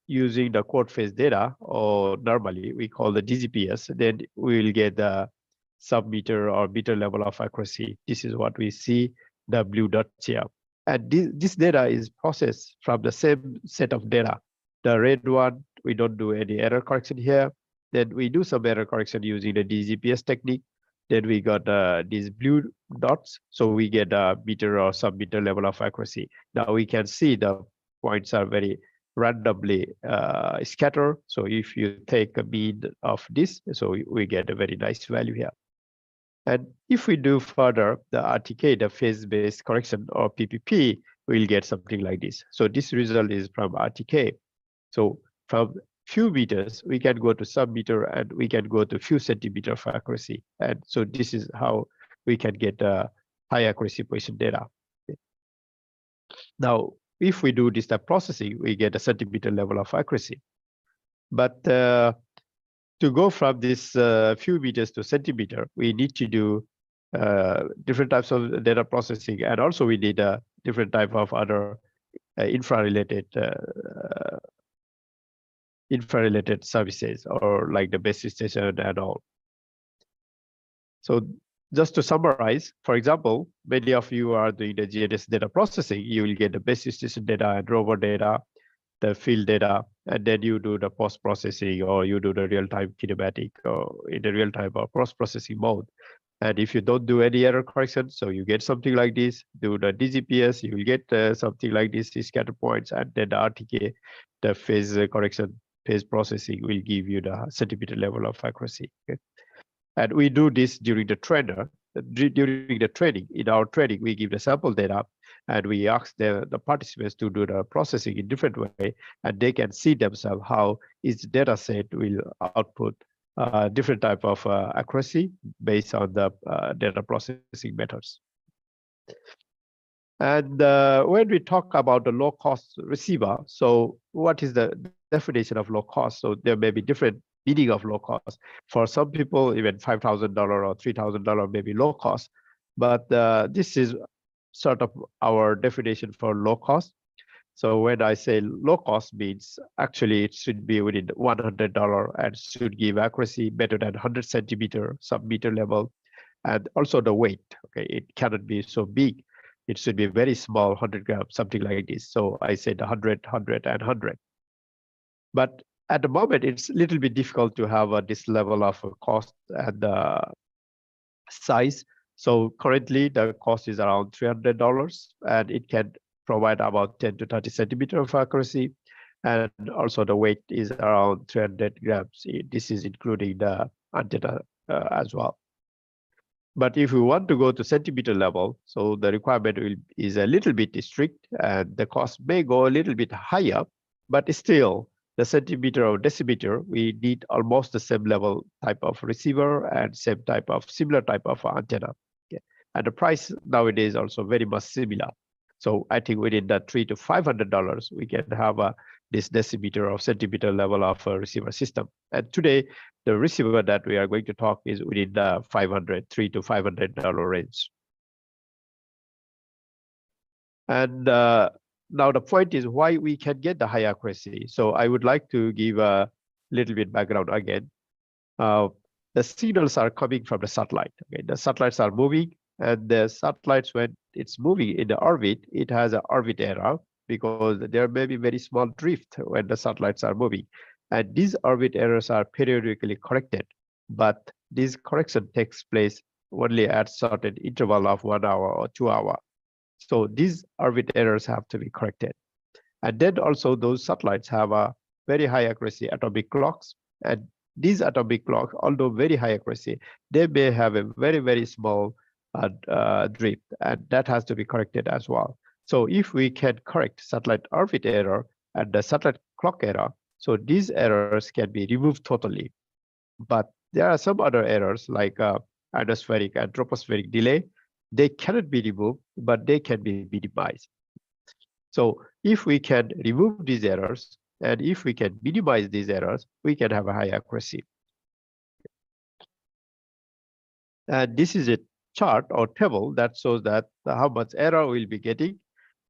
using the quote phase data, or normally we call the DGPS, then we will get the sub-meter or meter level of accuracy. This is what we see, the blue dots here. And this data is processed from the same set of data. The red one, we don't do any error correction here. Then we do some error correction using the DGPS technique. Then we got these blue dots, so we get a meter or sub-meter level of accuracy. Now we can see the points are very randomly scattered. So if you take a mean of this, so we get a very nice value here. And if we do further the RTK, the phase-based correction or PPP, we'll get something like this. So this result is from RTK. So from few meters, we can go to sub-meter, and we can go to few centimeter for accuracy. And so this is how we can get high accuracy position data. Now, if we do this type processing, we get a centimeter level of accuracy. But to go from this few meters to centimeter, we need to do different types of data processing, and also we need a different type of other infra-related services, or like the base station and all. So just to summarize, for example, many of you are doing the GNSS data processing. You will get the base station data and rover data. the field data, and then you do the post-processing, or you do the real-time kinematic, or in the real-time or post-processing mode. And if you don't do any error correction, so you get something like this, do the DGPS, you will get something like this, the scatter points, and then the RTK, the phase correction, phase processing will give you the centimeter level of accuracy. Okay? And we do this during the trainer. During the training, in our training, we give the sample data and we ask the participants to do the processing in different way, and they can see themselves how each data set will output different type of accuracy based on the data processing methods. And when we talk about the low cost receiver, so what is the definition of low cost? So there may be different meaning of low cost. For some people, even $5,000 or $3,000 may be low cost, but this is sort of our definition for low cost. So when I say low cost means actually it should be within $100 and should give accuracy better than 100 centimeter, sub-meter level, and also the weight. Okay, it cannot be so big. It should be very small, 100 grams, something like this. So I said 100, 100, and 100. But at the moment, it's a little bit difficult to have this level of cost and size. So currently the cost is around $300, and it can provide about 10 to 30 centimeters of accuracy. And also the weight is around 300 grams. This is including the antenna as well. But if we want to go to centimeter level, so the requirement is a little bit strict, and the cost may go a little bit higher, but still the centimeter or decimeter, we need almost the same level type of receiver and same type of similar type of antenna. Okay. And the price nowadays also very much similar. So I think within that $300 to $500, we can have this decimeter or centimeter level of a receiver system. And today, the receiver that we are going to talk is within the $300 to $500 range. And now the point is why we can get the high accuracy. So I would like to give a little bit background again. The signals are coming from the satellite. Okay, the satellites are moving, and the satellites, when it's moving in the orbit, it has an orbit error because there may be very small drift when the satellites are moving. And these orbit errors are periodically corrected, but this correction takes place only at certain interval of 1 hour or 2 hours. So these orbit errors have to be corrected. And then also those satellites have a very high accuracy atomic clocks. And these atomic clocks, although very high accuracy, they may have a very, very small drift, and that has to be corrected as well. So if we can correct satellite orbit error and the satellite clock error, so these errors can be removed totally. But there are some other errors like ionospheric and tropospheric delay. They cannot be removed, but they can be minimized. So if we can remove these errors, and if we can minimize these errors, we can have a high accuracy. And this is a chart or table that shows that how much error we'll be getting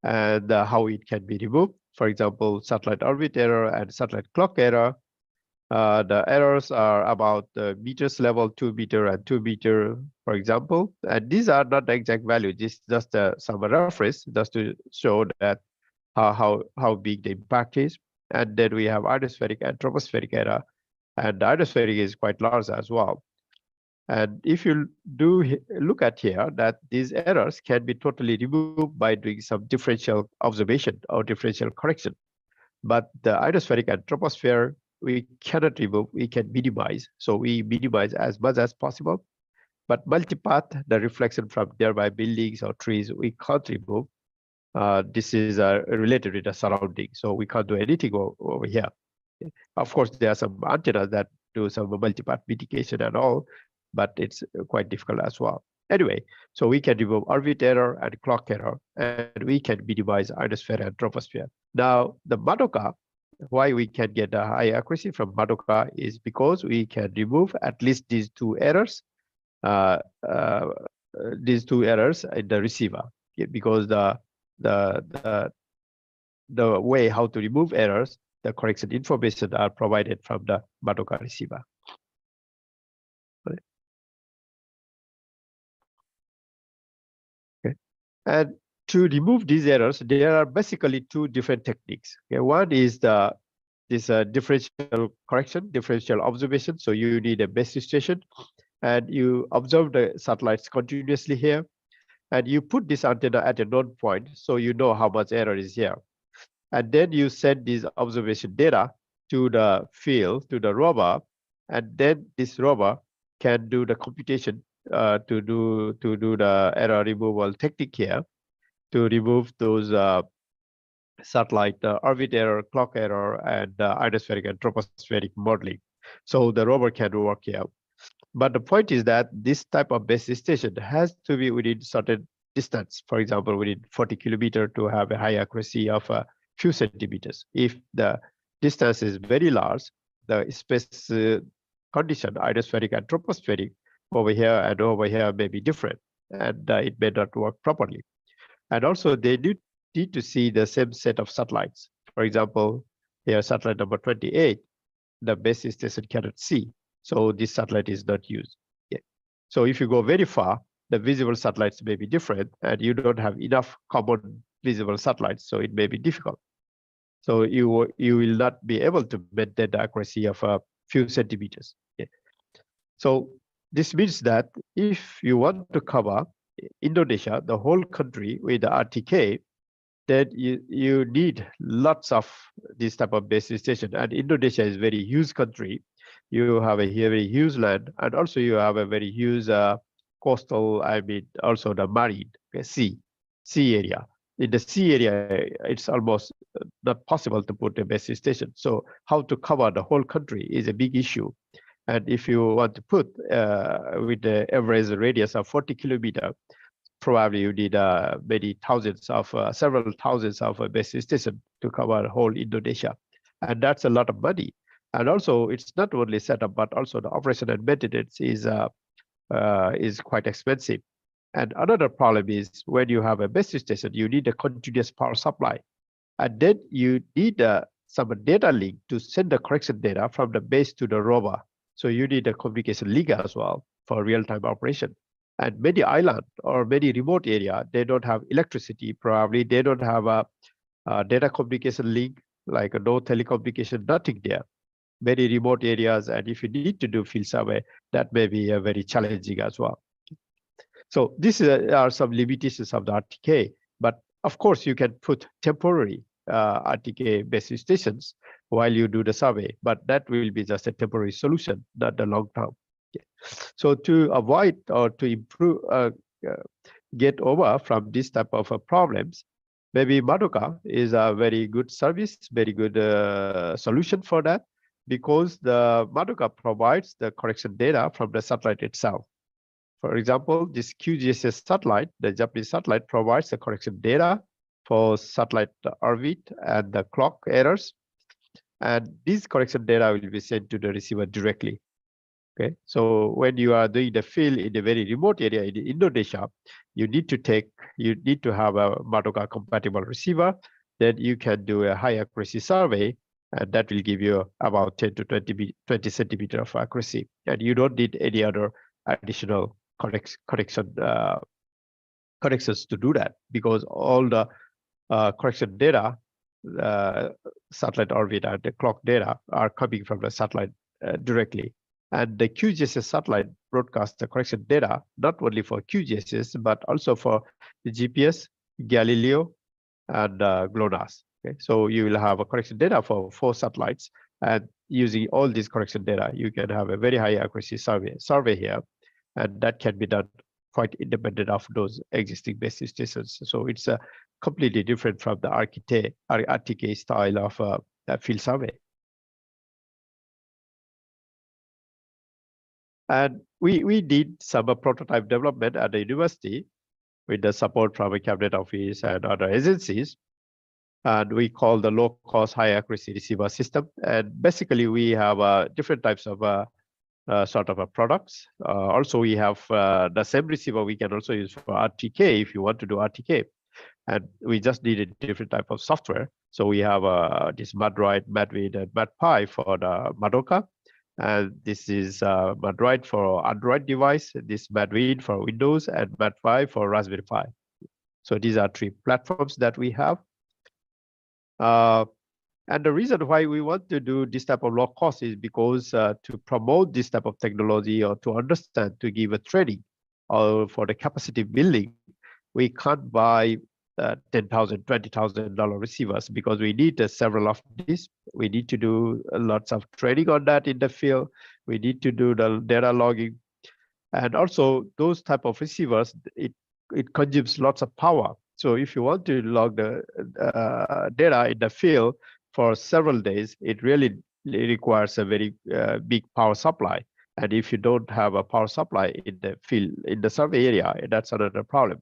and how it can be removed. For example, satellite orbit error and satellite clock error. The errors are about meters level, 2 meter and 2 meter, for example. And these are not the exact value. This is just some reference just to show that how big the impact is. And then we have ionospheric and tropospheric error. And the ionospheric is quite large as well. And if you do look at here, that these errors can be totally removed by doing some differential observation or differential correction. But the ionospheric and troposphere, we cannot remove, we can minimize. So we minimize as much as possible. But multipath, the reflection from nearby buildings or trees, we can't remove. This is related to the surrounding, so we can't do anything over here. Of course, there are some antennas that do some multipath mitigation and all, but it's quite difficult as well. Anyway, so we can remove orbit error and clock error, and we can minimize ionosphere and troposphere. Now, the MADOCA, why we can get a high accuracy from MADOCA is because we can remove at least these two errors in the receiver, because the way how to remove errors, the correction information are provided from the MADOCA receiver. Okay. And to remove these errors, there are basically two different techniques. Okay, one is this differential correction, differential observation. So you need a base station, and you observe the satellites continuously here, and you put this antenna at a known point, so you know how much error is here. And then you send this observation data to the field, to the rover, and then this rover can do the computation to do the error removal technique here, to remove those satellite orbit error, clock error, and ionospheric and tropospheric modeling. So the rover can work here. But the point is that this type of base station has to be within certain distance, for example, within 40 kilometers to have a high accuracy of a few centimeters. If the distance is very large, the space condition, ionospheric and tropospheric, over here and over here may be different, and it may not work properly. And also they need to see the same set of satellites. For example, here satellite number 28, the base station cannot see. So this satellite is not used. Yeah. So if you go very far, the visible satellites may be different, and you don't have enough common visible satellites, so it may be difficult. So you will not be able to maintain the accuracy of a few centimeters. Yeah. So this means that if you want to cover Indonesia, the whole country with the RTK, then you need lots of this type of base station. And Indonesia is a very huge country. You have a very huge land, and also you have a very huge coastal, also the marine, sea area. In the sea area, it's almost not possible to put a base station. So how to cover the whole country is a big issue. And if you want to put with the average radius of 40 kilometers, probably you need many thousands of, several thousands of base stations to cover whole Indonesia. And that's a lot of money. And also it's not only setup, but also the operation and maintenance is quite expensive. And another problem is when you have a base station, you need a continuous power supply. And then you need some data link to send the correction data from the base to the rover. So you need a communication link as well for real-time operation. And many island or many remote area, they don't have electricity, probably they don't have a data communication link, like no telecommunication, nothing there. Very remote areas, and if you need to do field survey, that may be very challenging as well. So these are some limitations of the RTK, but of course you can put temporary RTK base stations while you do the survey, but that will be just a temporary solution, not the long term. Okay. So to avoid or to improve, get over from this type of problems, maybe Madoka is a very good service, very good solution for that, because the Madoka provides the correction data from the satellite itself. For example, this QZSS satellite, the Japanese satellite, provides the correction data for satellite orbit and the clock errors. And this correction data will be sent to the receiver directly. Okay, so when you are doing the field in a very remote area in Indonesia, you need to have a Madoka compatible receiver. Then you can do a high accuracy survey, and that will give you about 10 to 20 centimeters of accuracy. And you don't need any other additional corrections to do that, because all the correction data, satellite orbit and the clock data are coming from the satellite directly. And the QZSS satellite broadcasts the correction data, not only for QZSS, but also for the GPS, Galileo, and GLONASS. Okay? So you will have a correction data for 4 satellites, and using all this correction data, you can have a very high accuracy survey here, and that can be done quite independent of those existing base stations. So it's completely different from the RTK style of field survey. And we did some prototype development at the university with the support from a cabinet office and other agencies. And we call the low-cost, high-accuracy receiver system. And basically, we have different types of sort of products. Also, we have the same receiver we can also use for RTK if you want to do RTK. And we just needed different type of software. So we have this Madroid, Madwin, and MadPi for the Madoka. And this is Madroid for Android device, this Madwin for Windows, and MadPi for Raspberry Pi. So these are 3 platforms that we have. And the reason why we want to do this type of low cost is because to promote this type of technology, or to understand, to give a training or for the capacity building, we can't buy $10,000, $20,000 receivers, because we need several of these. We need to do lots of training on that in the field. We need to do the data logging. And also those type of receivers, it consumes lots of power. So if you want to log the data in the field for several days, it really requires a very big power supply. And if you don't have a power supply in the field, in the survey area, that's another problem.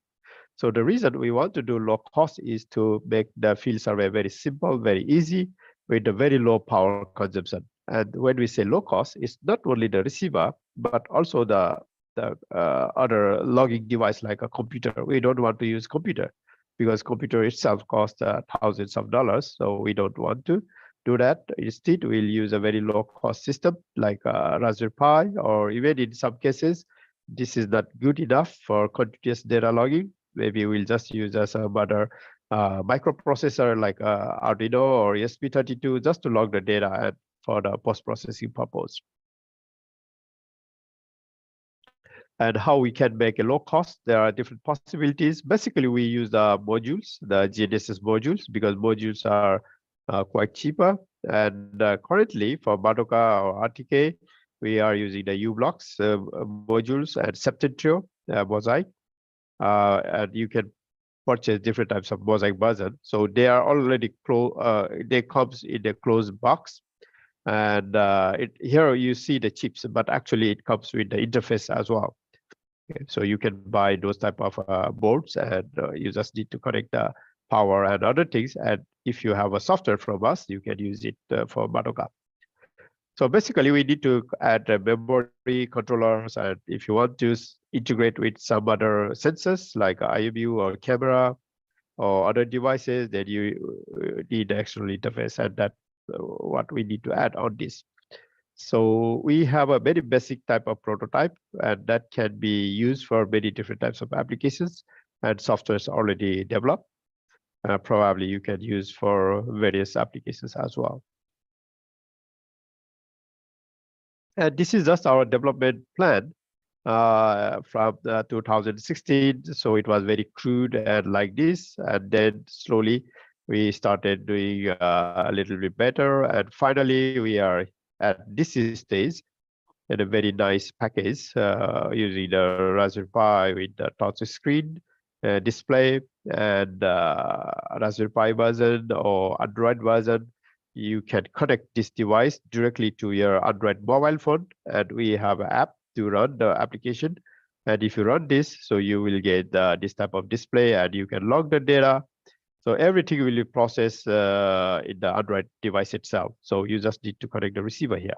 So the reason we want to do low cost is to make the field survey very simple, very easy, with a very low power consumption. And when we say low cost, it's not only the receiver, but also the other logging device like a computer. We don't want to use computer, because computer itself costs thousands of dollars. So we don't want to do that. Instead, we'll use a very low cost system like a Raspberry Pi, or even in some cases, this is not good enough for continuous data logging. Maybe we'll just use some other microprocessor like Arduino or ESP32 just to log the data and for the post-processing purpose. And how we can make a low cost, there are different possibilities. Basically, we use the modules, the GNSS modules, because modules are quite cheaper. And currently for Madoka or RTK, we are using the U-Blocks modules and Septentrio Mosaic. And you can purchase different types of Mosaic version. So they are already they comes in a closed box. And here you see the chips, but actually it comes with the interface as well. Okay, so you can buy those type of boards, and you just need to connect the power and other things. And if you have a software from us, you can use it for Madoka. So basically, we need to add memory controllers, and if you want to integrate with some other sensors like IMU or camera or other devices, then you need the external interface, and that's what we need to add on this. So we have a very basic type of prototype, and that can be used for many different types of applications, and software is already developed. Probably you can use for various applications as well. And this is just our development plan from 2016. So it was very crude and like this, and then slowly we started doing a little bit better, and finally we are at this stage in a very nice package using the Raspberry Pi with the touch screen display and Raspberry Pi version or Android version. You can connect this device directly to your Android mobile phone, and we have an app to run the application. And if you run this, so you will get this type of display, and you can log the data. So everything will be processed in the Android device itself. So you just need to connect the receiver here.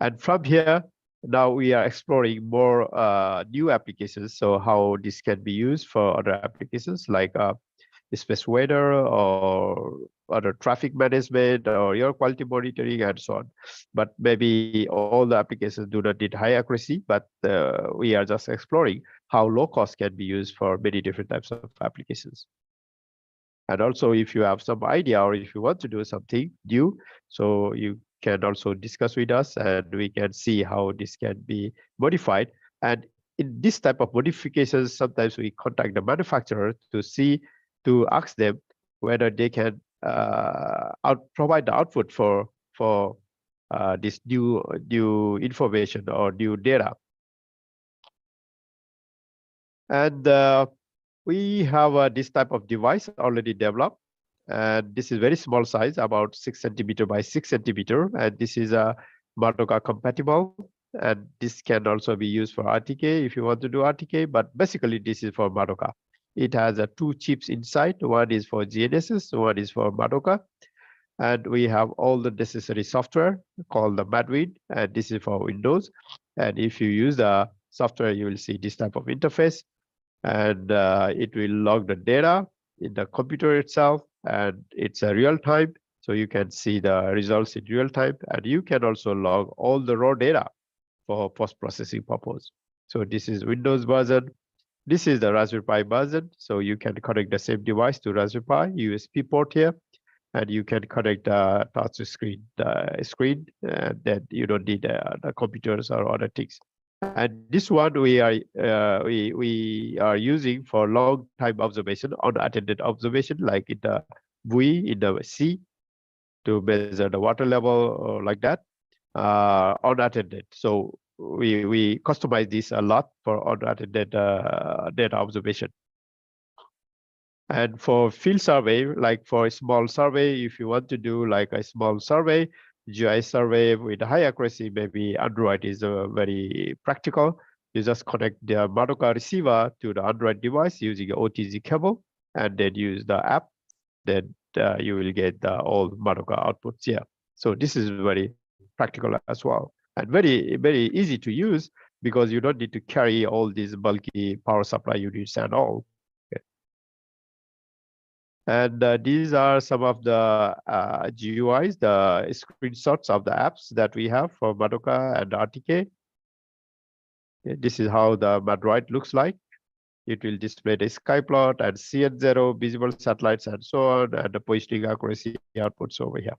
And from here, now we are exploring more new applications. So how this can be used for other applications like space weather or other traffic management or air quality monitoring and so on. But maybe all the applications do not need high accuracy, but we are just exploring how low cost can be used for many different types of applications. And also, if you have some idea or if you want to do something new, so you can also discuss with us, and we can see how this can be modified. And in this type of modifications, sometimes we contact the manufacturer to ask them whether they can provide the output for this new information or new data. And we have this type of device already developed, and this is very small size, about 6 centimeter by 6 centimeter, and this is a Madoka compatible, and this can also be used for RTK if you want to do RTK, but basically this is for Madoka. It has 2 chips inside. One is for GNSS, one is for Madoka, and we have all the necessary software called the BRIN, and this is for Windows. And if you use the software, you will see this type of interface, and it will log the data in the computer itself, and it's a real time, so you can see the results in real time, and you can also log all the raw data for post-processing purpose. So this is Windows version, This is the Raspberry Pi version. So you can connect the same device to Raspberry Pi, USB port here, and you can connect the touch screen, and then you don't need the computers or other things. And this one we are using for long time observation, unattended observation, like in the buoy in the sea, to measure the water level or like that, unattended. So we customize this a lot for unattended data observation. And for field survey, like for a small survey, if you want to do like a small survey, GIS survey with high accuracy, maybe Android is very practical. You just connect the Madoka receiver to the Android device using an OTG cable, and then use the app. Then you will get all Madoka outputs here. So this is very practical as well, and very, very easy to use because you don't need to carry all these bulky power supply units and all. And these are some of the GUIs, the screenshots of the apps that we have for Madoka and RTK. This is how the Madroid looks like. It will display the sky plot and CN0, visible satellites, and so on, and the positioning accuracy outputs over here.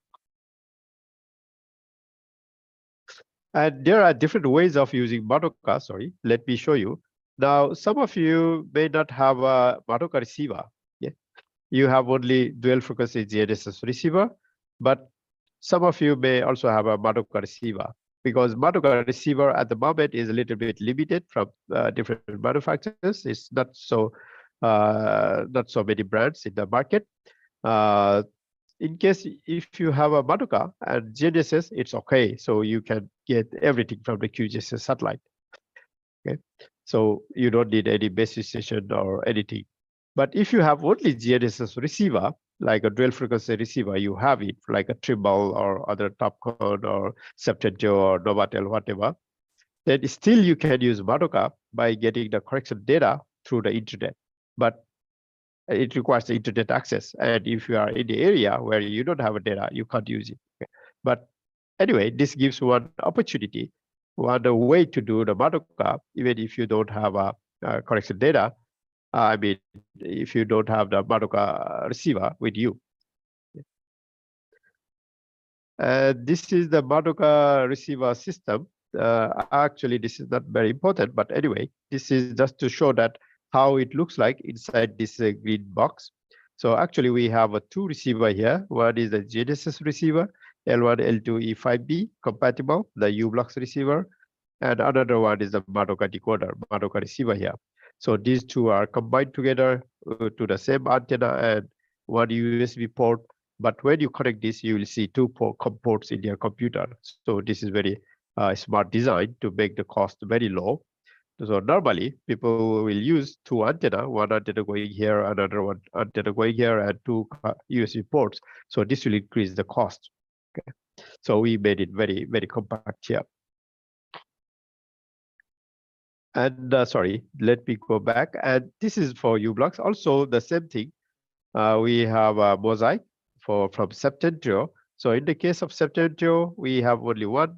And there are different ways of using Madoka. Sorry, let me show you. Now, some of you may not have a Madoka receiver. You have only dual frequency GNSS receiver, but some of you may also have a Madoka receiver, because Madoka receiver at the moment is a little bit limited from different manufacturers. It's not so many brands in the market. In case if you have a Madoka and GNSS, it's okay. So you can get everything from the QZSS satellite. Okay, so you don't need any base station or anything. But if you have only GNSS receiver, like a dual frequency receiver, you have it like a Trimble or other Topcon or Septentrio or Novatel, whatever, then still you can use Madoka by getting the correction data through the internet. But it requires the internet access. And if you are in the area where you don't have a data, you can't use it. Okay. But anyway, this gives one opportunity, one way to do the Madoka, even if you don't have a correction data. I mean, if you don't have the Madoka receiver with you. This is the Madoka receiver system. Actually, this is not very important, but anyway, this is just to show that how it looks like inside this green box. So actually, we have two receiver here. One is the GNSS receiver, L1, L2, E5B compatible, the U-Blocks receiver, and another one is the Madoka decoder, Madoka receiver here. So these two are combined together to the same antenna and one USB port. But when you connect this, you will see two ports in your computer. So this is very smart design to make the cost very low. So normally people will use two antenna, one antenna going here, another one antenna going here, and two USB ports. So this will increase the cost. Okay. So we made it very, very compact here. And sorry, let me go back. And this is for U-Blocks. Also the same thing. We have a Mosaic from Septentrio. So in the case of Septentrio, we have only one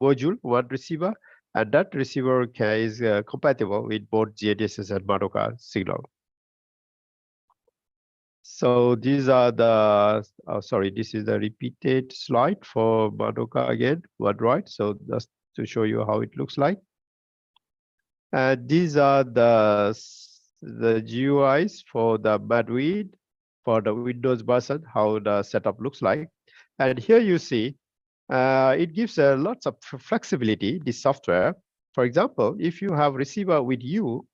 module, one receiver, and that receiver is compatible with both GNSS and Madoka signal. So these are the, sorry, this is the repeated slide for Madoka again, one right. So just to show you how it looks like. And these are the GUIs for the Madrid, for the Windows version, how the setup looks like. And here you see, it gives lots of flexibility, this software. For example, if you have receiver with you,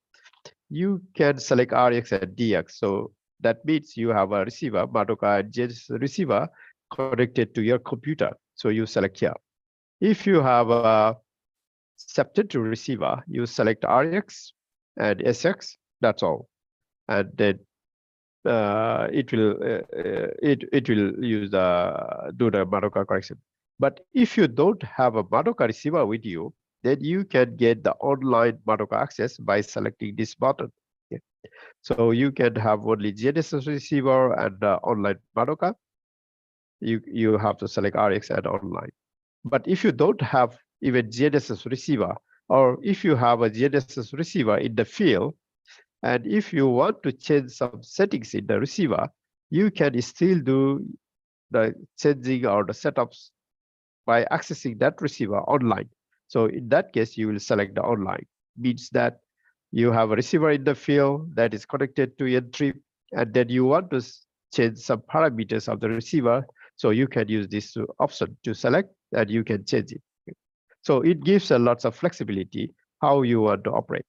you can select RX and DX. So that means you have a receiver, Madoka and GNSS receiver connected to your computer. So you select here. If you have a Septentrio receiver, you select RX and SX, that's all. And then it will use do the Madoka correction. But if you don't have a Madoka receiver with you, then you can get the online Madoka access by selecting this button. Okay. So you can have only GNSS receiver and online Madoka. You have to select RX and online. But if you don't have even GNSS receiver, or if you have a GNSS receiver in the field, And if you want to change some settings in the receiver, you can still do the changing or the setups by accessing that receiver online. So in that case, you will select the online. Means that you have a receiver in the field that is connected to N-trip, and then you want to change some parameters of the receiver. So you can use this option to select, and you can change it. So it gives a lot of flexibility how you want to operate.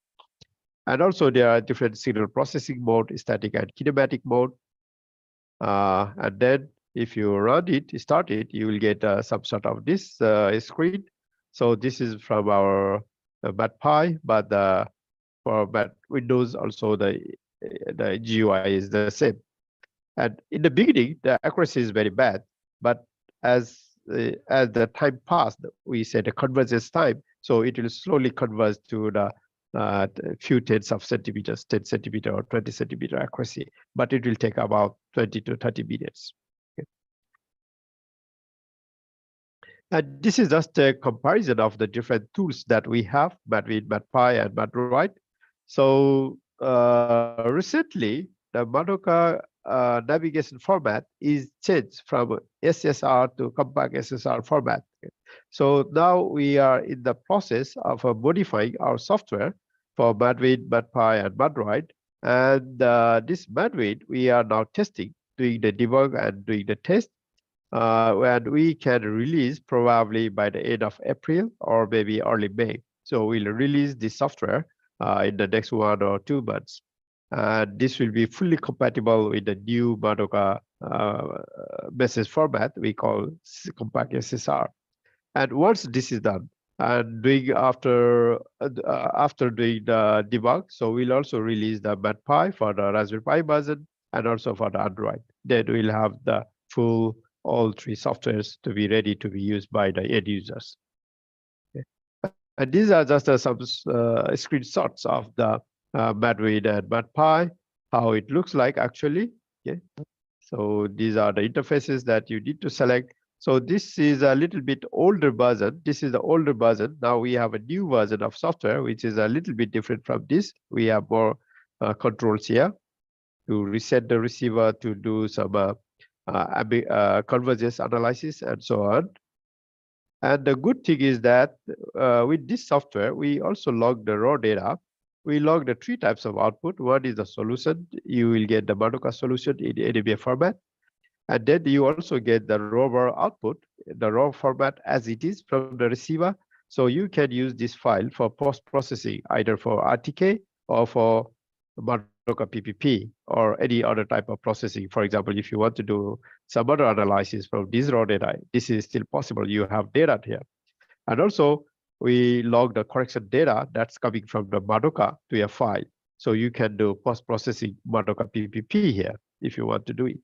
And also there are different signal processing mode, static and kinematic mode. And then if you run it, start it, you will get some sort of this screen. So this is from our MatPy, but for Windows also the GUI is the same. And in the beginning, the accuracy is very bad, but as the time passed, we said the convergence time, so it will slowly converge to the few tens of centimeters, 10 centimeter or 20 centimeter accuracy, but it will take about 20 to 30 minutes. Okay. And this is just a comparison of the different tools that we have, MatWin, MatPy, and MatDroid. So recently, the Madoka navigation format is changed from SSR to compact SSR format. So now we are in the process of modifying our software for MatWin, MatPy, and MatDroid. And this MatWin, we are now testing, doing the debug and doing the test. And we can release probably by the end of April or maybe early May. So we'll release this software in the next 1 or 2 months. And this will be fully compatible with the new Madoka message format we call compact SSR. And once this is done, and doing after doing the debug, so we'll also release the MatPy for the Raspberry Pi version and also for the Android. Then we'll have the full all 3 softwares to be ready to be used by the end users. Okay. And these are just some screenshots of the MatWin and MatPy, how it looks like actually. Okay. So these are the interfaces that you need to select. So this is a little bit older version. This is the older version. Now we have a new version of software, which is a little bit different from this. We have more controls here to reset the receiver, to do some convergence analysis and so on. And the good thing is that with this software, we also log the raw data. We log the 3 types of output. One is the solution. You will get the Madoka solution in NMA format. And then you also get the raw output, the raw format as it is from the receiver. So you can use this file for post-processing, either for RTK or for Madoka PPP or any other type of processing. For example, if you want to do some other analysis from this raw data, this is still possible. You have data here. And also, we log the correction data that's coming from the Madoka to a file. So you can do post-processing Madoka PPP here if you want to do it.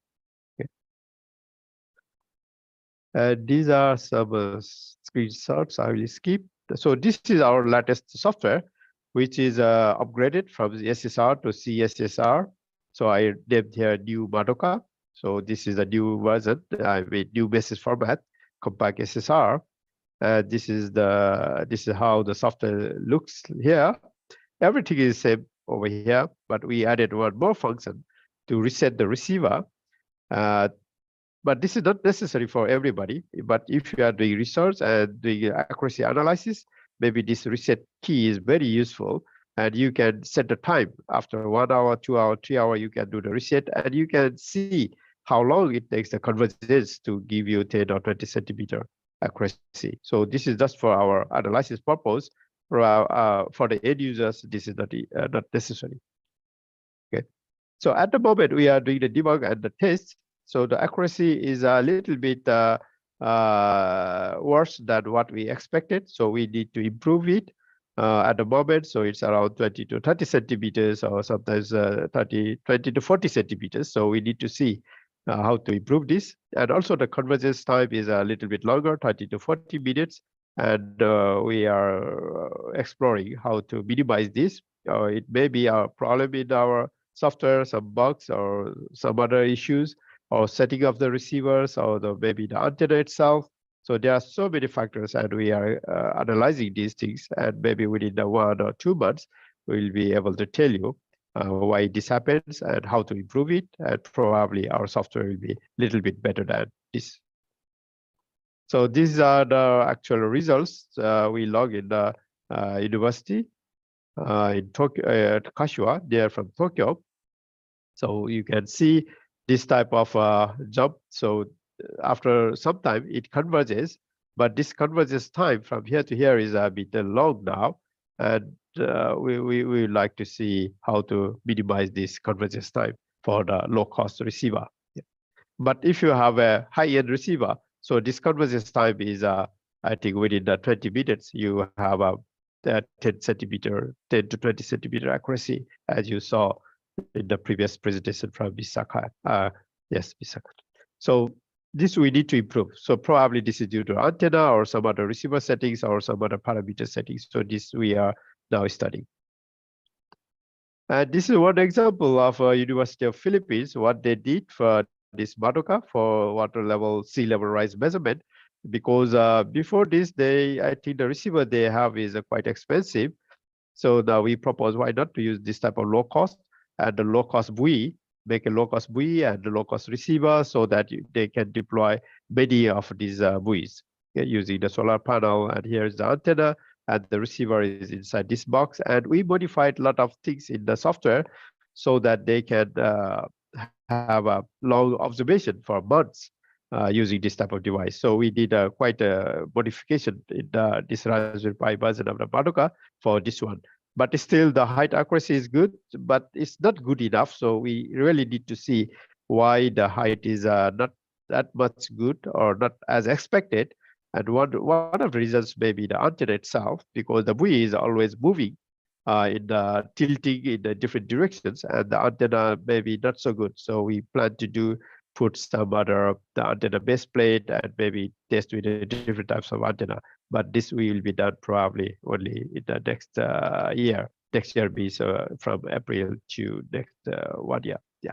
And these are some screenshots I will skip. So this is our latest software, which is upgraded from the SSR to CSSR. So I named here new Madoka. So this is a new version, new message format, compact SSR. This is how the software looks here. Everything is same over here, but we added one more function to reset the receiver. But this is not necessary for everybody. But if you are doing research and doing accuracy analysis, maybe this reset key is very useful. And you can set the time. After 1 hour, 2 hour, 3 hour, you can do the reset. And you can see how long it takes the convergence to give you 10 or 20 centimeter accuracy. So this is just for our analysis purpose. For the end users, this is not necessary. Okay. So at the moment, we are doing the debug and the test. So the accuracy is a little bit worse than what we expected. So we need to improve it at the moment. So it's around 20 to 30 centimeters or sometimes 20 to 40 centimeters. So we need to see how to improve this. And also the convergence time is a little bit longer, 30 to 40 minutes. And we are exploring how to minimize this. It may be a problem in our software, some bugs or some other issues, or setting of the receivers, or maybe the antenna itself. So there are so many factors, and we are analyzing these things. And maybe within the 1 or 2 months, we'll be able to tell you why this happens and how to improve it, and probably our software will be a little bit better than this. So these are the actual results we log in the university in Tokyo, at Kashiwa. They are from Tokyo. So you can see this type of jump. So after some time, it converges, but this converges time from here to here is a bit long now. And we would like to see how to minimize this convergence time for the low-cost receiver. Yeah. But if you have a high-end receiver, so this convergence time is, I think, within the 20 minutes, you have a 10 to 20 centimeter accuracy, as you saw in the previous presentation from Bisaka. Yes, Bisaka. So this we need to improve. So probably this is due to antenna or some other receiver settings or some other parameter settings. So this we are now studying. And this is one example of University of Philippines, what they did for this Madoka for water level, sea level rise measurement. Because before this, I think the receiver they have is quite expensive. So now we propose why not to use this type of low cost and the low cost buoy, make a low cost buoy and the low cost receiver so that they can deploy many of these buoys using the solar panel. And here's the antenna and the receiver is inside this box. And we modified a lot of things in the software so that they can have a long observation for months using this type of device. So we did quite a modification in this Raspberry Pi version of the Madoka for this one. But still the height accuracy is good, but it's not good enough. So we really need to see why the height is not that much good or not as expected. And one of the reasons may be the antenna itself, because the buoy is always moving in the tilting in the different directions, and the antenna may be not so good. So we plan to put some other the antenna base plate and maybe test with different types of antenna. But this will be done probably only in the next year. Next year be so from April to next 1 year. Yeah.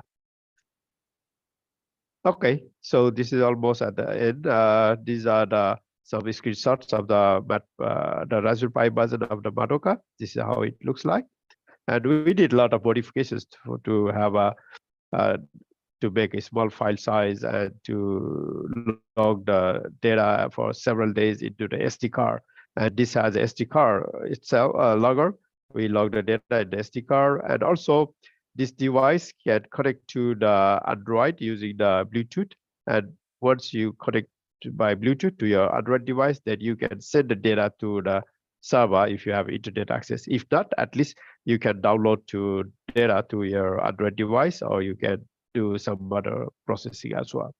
Okay, so this is almost at the end. These are some screenshots of the Raspberry Pi version of the Madoka. This is how it looks like. And we did a lot of modifications to have to make a small file size and to log the data for several days into the SD card. And this has a SD card itself, logger. We log the data in the SD card. And also this device can connect to the Android using the Bluetooth. And once you connect by Bluetooth to your Android device, then you can send the data to the server if you have internet access. If not, at least you can download data to your Android device, or you can do some other processing as well.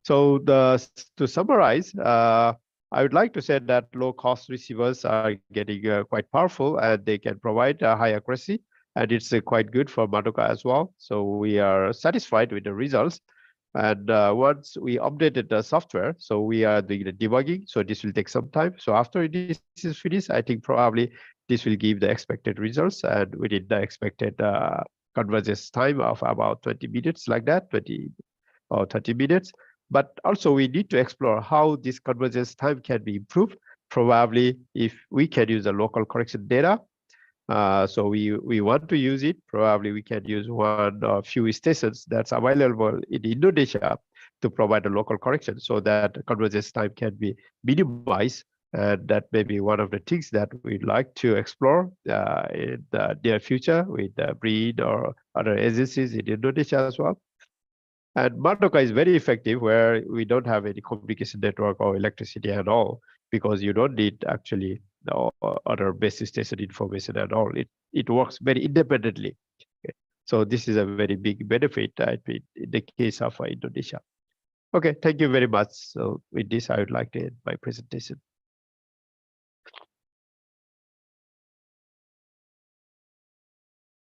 So to summarize, I would like to say that low-cost receivers are getting quite powerful, and they can provide high accuracy, and it's quite good for Madoka as well. So we are satisfied with the results. And once we updated the software, so we are doing the debugging. So this will take some time. So after this is finished, I think probably this will give the expected results, and within the expected convergence time of about 20 minutes, like that, 20 or 30 minutes. But also we need to explore how this convergence time can be improved. Probably if we can use the local correction data. So we want to use it. Probably we can use one or few stations that's available in Indonesia to provide a local correction so that convergence time can be minimized. And that may be one of the things that we'd like to explore in the near future with BRIN or other agencies in Indonesia as well. And Madoka is very effective where we don't have any communication network or electricity at all, because you don't need actually the other base station information at all. It works very independently. Okay. So this is a very big benefit, I mean, in the case of Indonesia. Okay, thank you very much. So with this, I would like to end my presentation.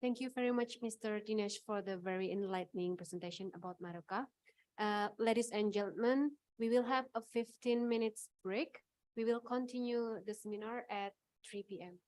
Thank you very much, Mr. Dinesh, for the very enlightening presentation about Madoka. Ladies and gentlemen, we will have a 15 minutes break. We will continue the seminar at 3 p.m.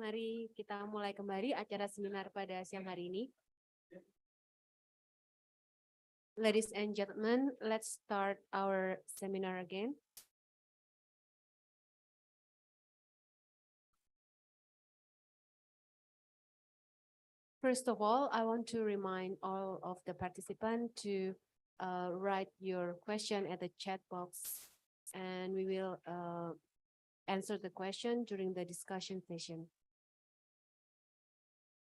Mari kita mulai kembali acara seminar pada siang hari ini. Ladies and gentlemen, let's start our seminar again. First of all, I want to remind all of the participants to write your question at the chat box, and we will answer the question during the discussion session.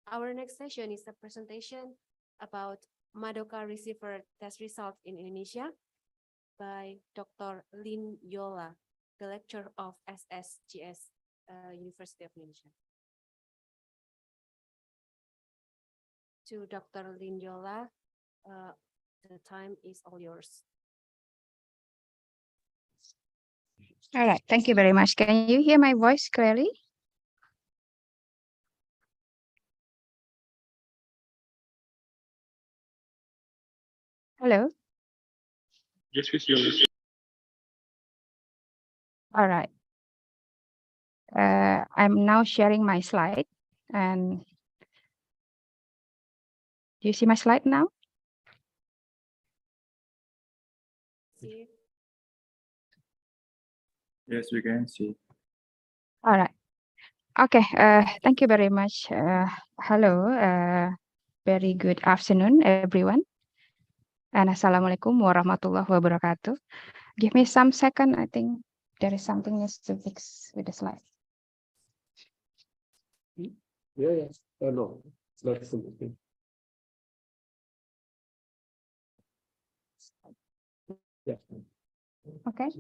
Our next session is a presentation about Madoka receiver test result in Indonesia by Dr. Lin Yola, the lecturer of SSGS University of Indonesia. To Dr. Lin Yola, the time is all yours. All right, thank you very much. Can you hear my voice clearly? Hello? Yes, with you. All right. I'm now sharing my slide, and do you see my slide now? See? Yes, we can see. All right. Okay, thank you very much. Hello, very good afternoon, everyone. And Assalamualaikum warahmatullahi wabarakatuh. Give me some second. I think there is something needs to fix with the slide. Yeah. No, it's not something. Yeah. Okay.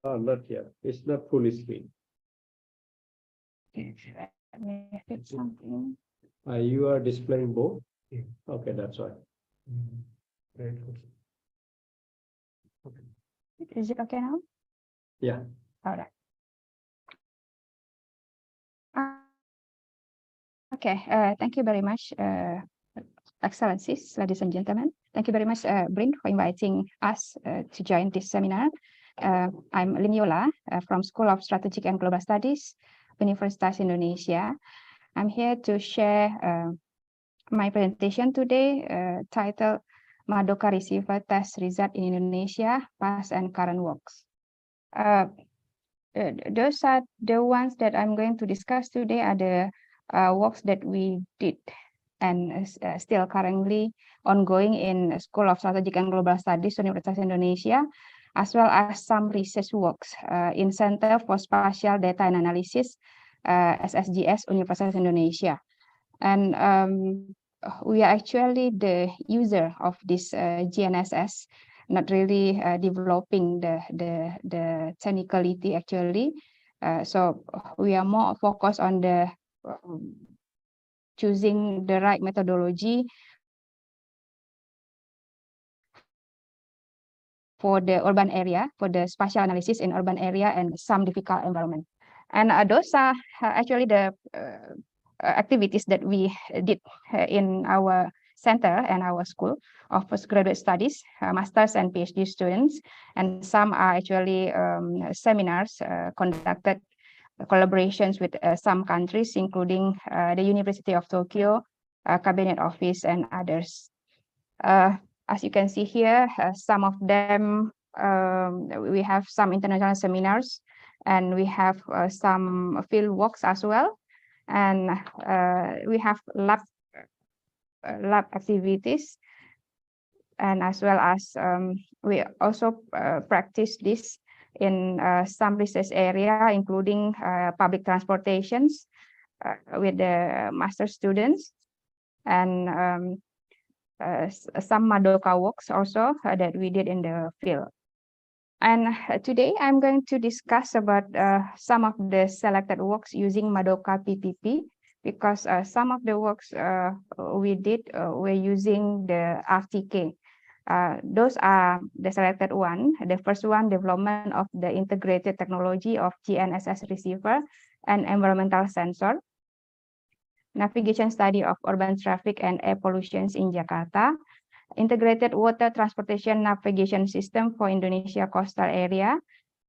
Not here. It's not full screen. Let me fix something. You are displaying both? Okay, that's why. Right. Is it okay now? Yeah. All right. Okay, thank you very much, Excellencies, ladies and gentlemen. Thank you very much, BRIN, for inviting us to join this seminar. I'm Lin Yola from School of Strategic and Global Studies, Universitas Indonesia. I'm here to share my presentation today titled Madoka Receiver Test Result in Indonesia, Past and Current Works. Those are the ones that I'm going to discuss today are the works that we did and still currently ongoing in School of Strategic and Global Studies, Universitas Indonesia, as well as some research works in Center for Spatial Data and Analysis, SSGS, Universitas Indonesia. And we are actually the user of this GNSS, not really developing the technicality actually. So we are more focused on the choosing the right methodology for the urban area, for the spatial analysis in urban area and some difficult environment. And those are actually the activities that we did in our center and our school of postgraduate studies, masters and PhD students, and some are actually seminars conducted, collaborations with some countries, including the University of Tokyo, Cabinet Office, and others. As you can see here, some of them, we have some international seminars, and we have some field works as well. And we have lab activities, and as well as we also practice this in some research area, including public transportations with the master students, and some Madoka works also that we did in the field. And today I'm going to discuss about some of the selected works using Madoka PPP, because some of the works we did were using the RTK. Those are the selected one. The first one, development of the integrated technology of GNSS receiver and environmental sensor. Navigation study of urban traffic and air pollutions in Jakarta. Integrated water transportation navigation system for Indonesia coastal area.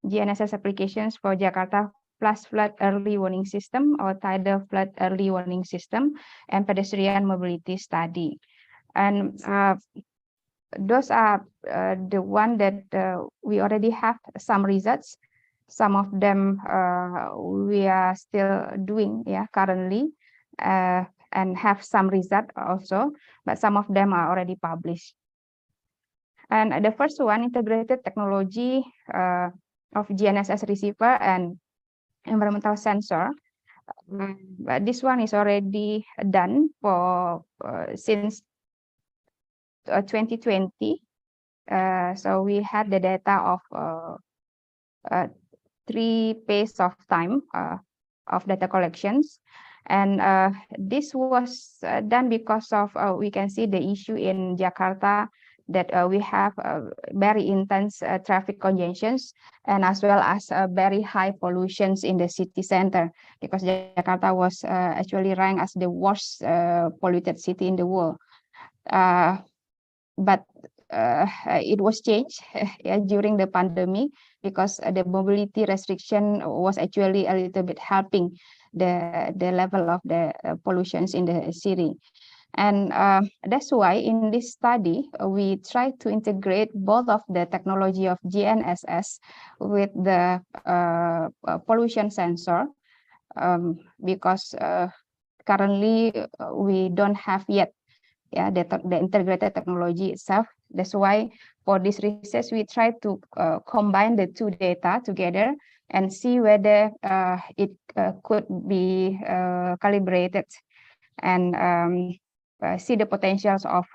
GNSS applications for Jakarta flash flood early warning system or tidal flood early warning system, and pedestrian mobility study. And those are the one that we already have some results. Some of them we are still doing currently and have some result also, but some of them are already published. And the first one, integrated technology of GNSS receiver and environmental sensor. But this one is already done for since 2020. So we had the data of 3 phase of time of data collections. And this was done because of we can see the issue in Jakarta that we have very intense traffic congestions, and as well as very high pollutions in the city center, because Jakarta was actually ranked as the worst polluted city in the world. But it was changed during the pandemic, because the mobility restriction was actually a little bit helping the level of the pollutions in the city. And that's why in this study, we try to integrate both of the technology of GNSS with the pollution sensor, because currently we don't have yet the integrated technology itself. That's why for this research, we try to combine the two data together and see whether it could be calibrated, and see the potentials of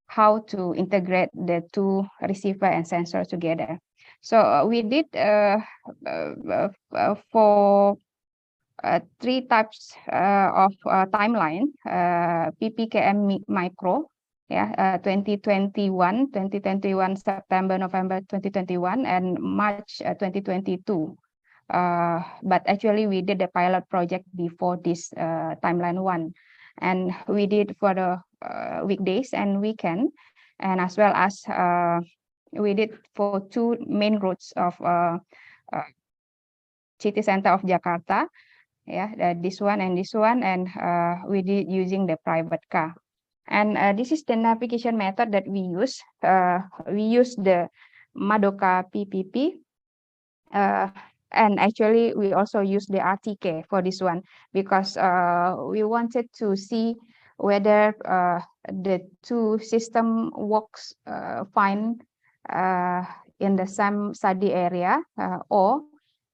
how to integrate the two receiver and sensor together. So we did for 3 types of timeline, PPKM micro, 2021 September, November 2021, and March 2022. But actually we did the pilot project before this timeline one, and we did for the weekdays and weekend, and as well as we did for 2 main routes of city center of Jakarta, this one and this one, and we did using the private car. And this is the navigation method that we use. We use the Madoka PPP, and actually we also use the RTK for this one, because we wanted to see whether the two system works fine in the same study area or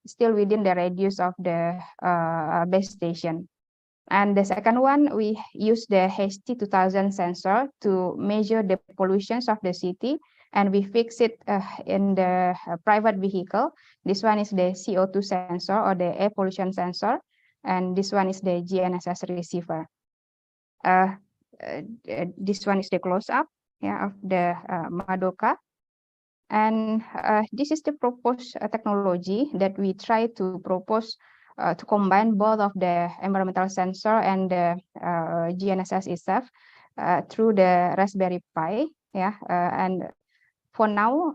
still within the radius of the base station. And the second one, we use the HT2000 sensor to measure the pollutions of the city, and we fix it in the private vehicle. This one is the CO2 sensor or the air pollution sensor, and this one is the GNSS receiver. This one is the close-up of the Madoka. And this is the proposed technology that we try to propose to combine both of the environmental sensor and the GNSS itself through the Raspberry Pi. And for now,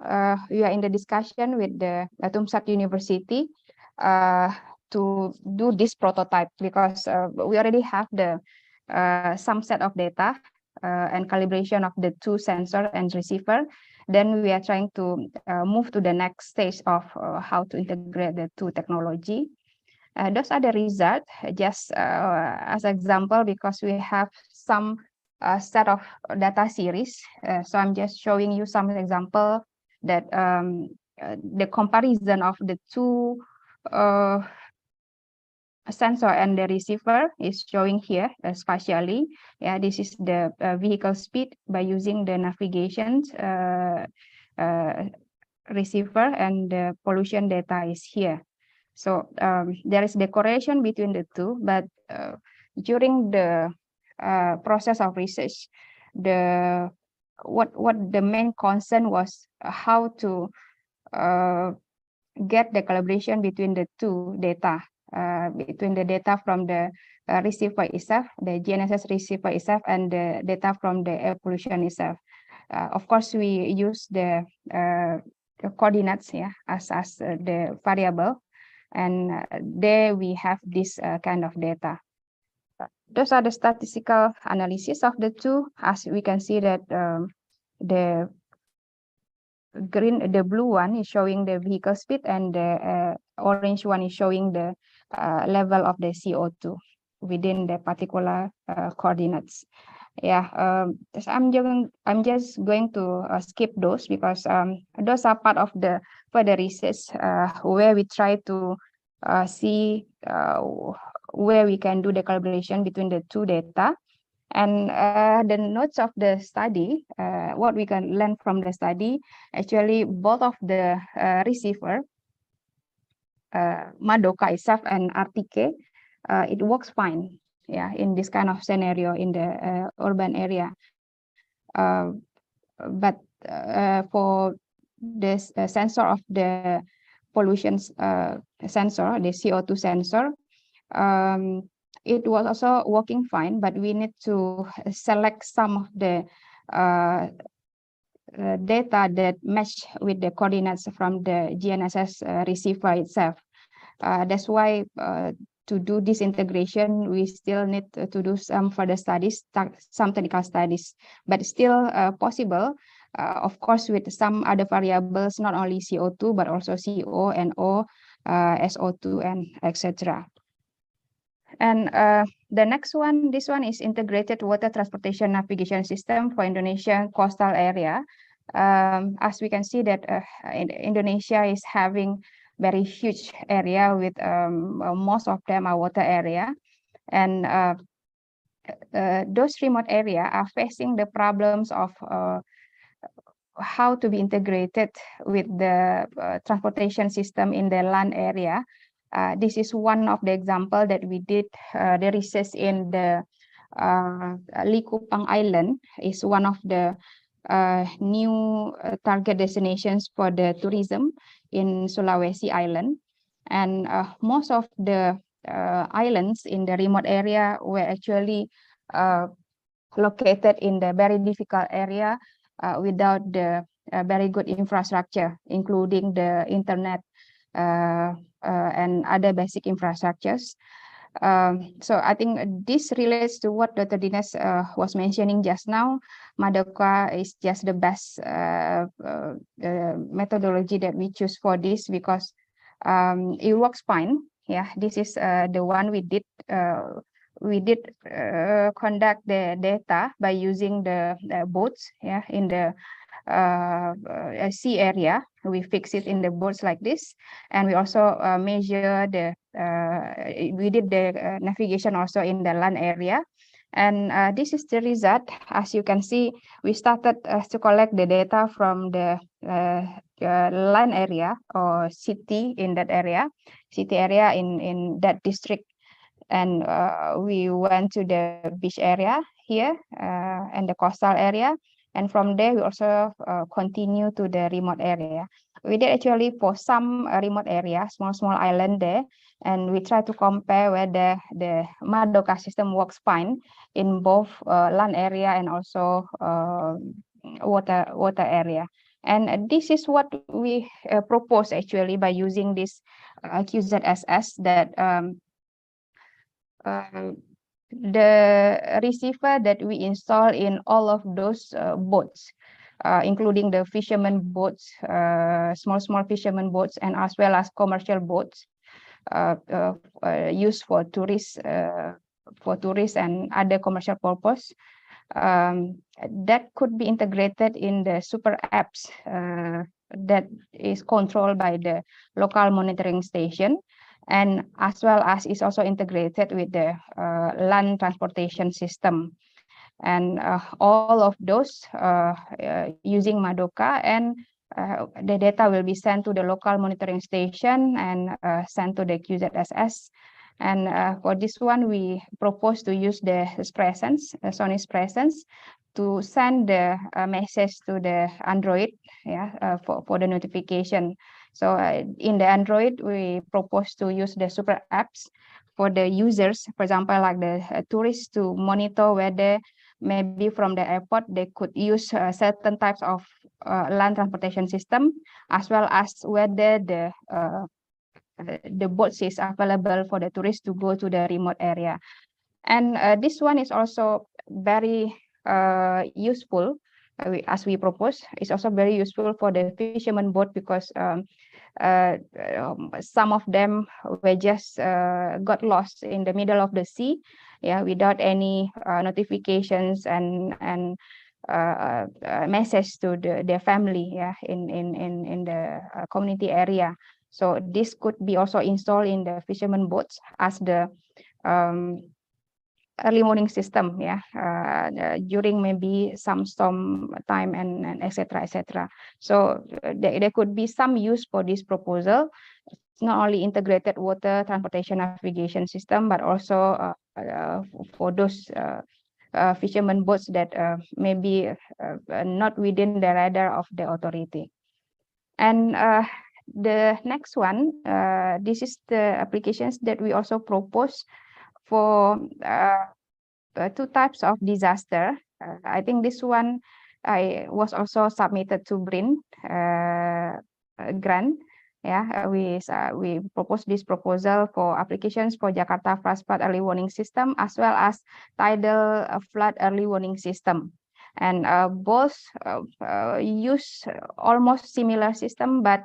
we are in the discussion with the Pusat University to do this prototype, because we already have the some set of data and calibration of the two sensor and receiver. Then we are trying to move to the next stage of how to integrate the two technology. Those are the results, just as example, because we have some set of data series. So I'm just showing you some example that the comparison of the two sensor and the receiver is showing here spatially. This is the vehicle speed by using the navigation receiver, and the pollution data is here. So there is the correlation between the two, but during the process of research, what the main concern was how to get the collaboration between the two data, between the data from the receiver itself, the GNSS receiver itself, and the data from the air pollution itself. Of course, we use the coordinates as the variable, and there we have this kind of data. Those are the statistical analysis of the two. As we can see that the blue one is showing the vehicle speed, and the orange one is showing the level of the CO2 within the particular coordinates. Yeah, so I'm just going to skip those because those are part of the further research where we try to see where we can do the collaboration between the two data. And the notes of the study, what we can learn from the study, actually both of the receiver, Madoka itself and RTK, it works fine, yeah, in this kind of scenario in the urban area. But for this sensor of the pollution sensor, the CO2 sensor, it was also working fine, but we need to select some of the data that match with the coordinates from the GNSS receiver itself. That's why to do this integration, we still need to do some further studies, some technical studies, but still possible, of course, with some other variables, not only CO2, but also CO, NO, SO2, and etc. And the next one, this one is integrated water transportation navigation system for Indonesian coastal area. As we can see that Indonesia is having very huge area with most of them are water area, and those remote area are facing the problems of how to be integrated with the transportation system in the land area. This is one of the example that we did the research in the Likupang Island is one of the new target destinations for the tourism in Sulawesi Island, and most of the islands in the remote area were actually located in the very difficult area without the very good infrastructure, including the internet and other basic infrastructures. So I think this relates to what Dr. Dinesh was mentioning just now. Madoka is just the best methodology that we choose for this because it works fine. Yeah, this is the one we did. We did conduct the data by using the boats, yeah, in the sea area. We fix it in the boats like this, and we also measure the we did the navigation also in the land area, and this is the result. As you can see, we started to collect the data from the land area or city in that area, in that district, and we went to the beach area here and the coastal area. And from there, we also continue to the remote area. We did actually for some remote area, small island there, and we try to compare whether the Madoka system works fine in both land area and also water area. And this is what we propose actually by using this QZSS that the receiver that we install in all of those boats, including the fishermen boats, small fishermen boats, and as well as commercial boats used for tourists and other commercial purpose, that could be integrated in the super apps that is controlled by the local monitoring station, and as well as is also integrated with the land transportation system. And all of those using Madoka, and the data will be sent to the local monitoring station and sent to the QZSS. And for this one, we propose to use the presence, Sony's presence, to send the message to the Android, yeah, for the notification. So in the Android, we propose to use the super apps for the users, for example, like the tourists, to monitor whether maybe from the airport they could use certain types of land transportation system, as well as whether the the boats is available for the tourists to go to the remote area. And this one is also very useful, as we propose. It's also very useful for the fishermen boat because some of them were just got lost in the middle of the sea, without any notifications and message to their family, in the community area. So this could be also installed in the fishermen boats as the early warning system, during maybe some storm time and etc. So there could be some use for this proposal. It's not only integrated water transportation navigation system, but also for those fishermen boats that maybe not within the radar of the authority. And the next one, this is the applications that we also propose for two types of disaster. I think this one was also submitted to BRIN grant. We propose this proposal for applications for Jakarta flash flood early warning system as well as tidal flood early warning system. And both use almost similar system, but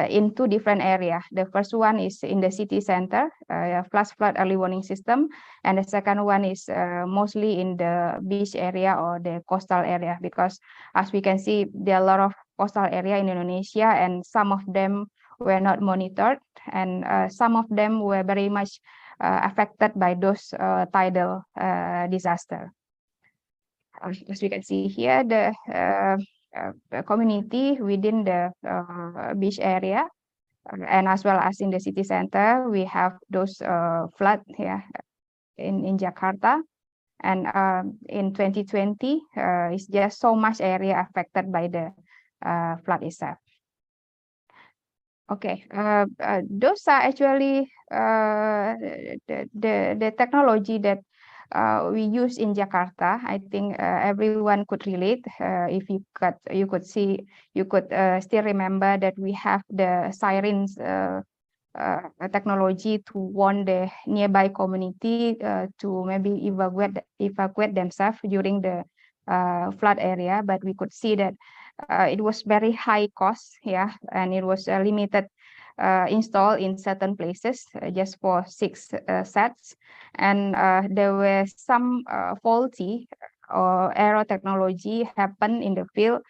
in two different areas. The first one is in the city center, flash flood early warning system, and the second one is mostly in the beach area or the coastal area, because as we can see, there are a lot of coastal area in Indonesia, and some of them were not monitored, and some of them were very much affected by those tidal disaster. As we can see here, the community within the beach area, and as well as in the city center, we have those flood here in Jakarta. And in 2020, it's just so much area affected by the flood itself. Okay, those are actually the technology that we use in Jakarta. I think everyone could relate. If you could still remember that we have the sirens technology to warn the nearby community to maybe evacuate themselves during the flood area. But we could see that it was very high cost, and it was limited installed in certain places, just for 6 sets, and there were some faulty or error technology happen in the field,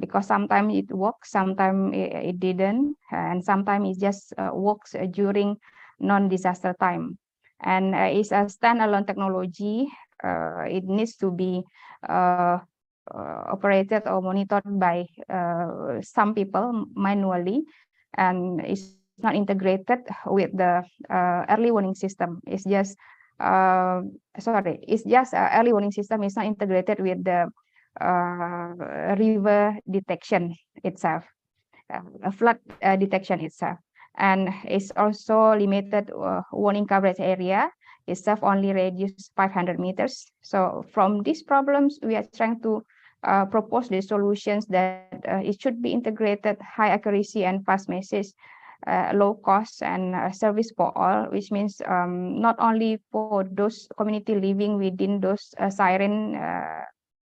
because sometimes it works, sometimes it didn't, and sometimes it just works during non-disaster time. And it's a standalone technology. It needs to be operated or monitored by some people manually, and it's not integrated with the early warning system. It's just early warning system. It's not integrated with the river detection itself, flood detection itself, and it's also limited warning coverage area itself, only radius 500 meters. So from these problems, we are trying to propose the solutions that it should be integrated, high accuracy and fast message, low cost and service for all, which means not only for those community living within those siren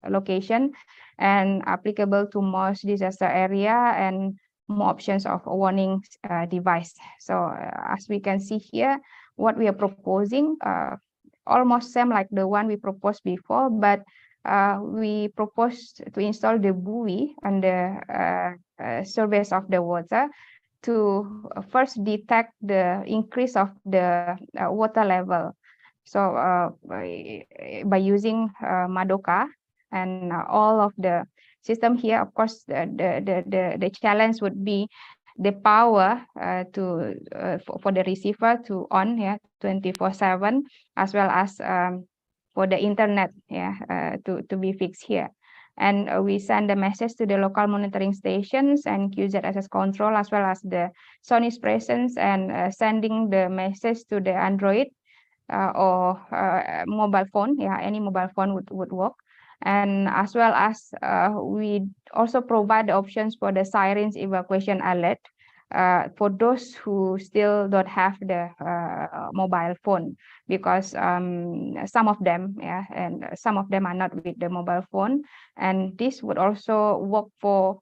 location, and applicable to most disaster area and more options of warning device. So as we can see here, what we are proposing almost same like the one we proposed before, but we proposed to install the buoy on the surface of the water to first detect the increase of the water level. So by using membuka and all of the system here, of course, the challenge would be the power for the receiver to on 24/7, as well as for the internet to be fixed here. And we send the message to the local monitoring stations and QZSS control, as well as the Sony's presence, and sending the message to the Android or mobile phone. Any mobile phone would work. And as well as we also provide the options for the sirens evacuation alert for those who still don't have the mobile phone, because some of them, and some of them are not with the mobile phone, and this would also work for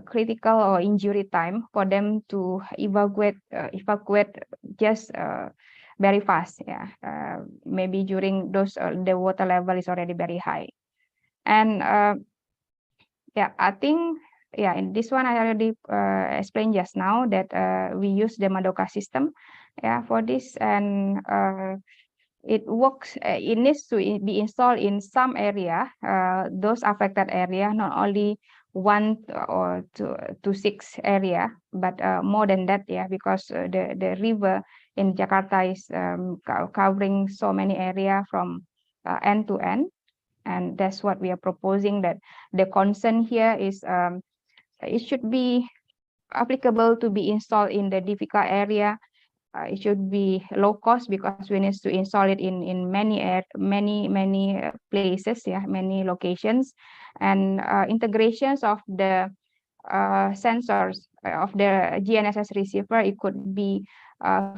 critical or injury time for them to evacuate just very fast, maybe during those the water level is already very high. And I think in this one I already explained just now that we use the Madoka system for this, and it works. It needs to be installed in some area, those affected area, not only 1 or 2 to 6 area, but more than that, because the river in Jakarta is covering so many area from end to end, and that's what we are proposing, that the concern here is it should be applicable to be installed in the difficult area. It should be low cost because we need to install it in many places, many locations, and integrations of the sensors of the GNSS receiver. It could be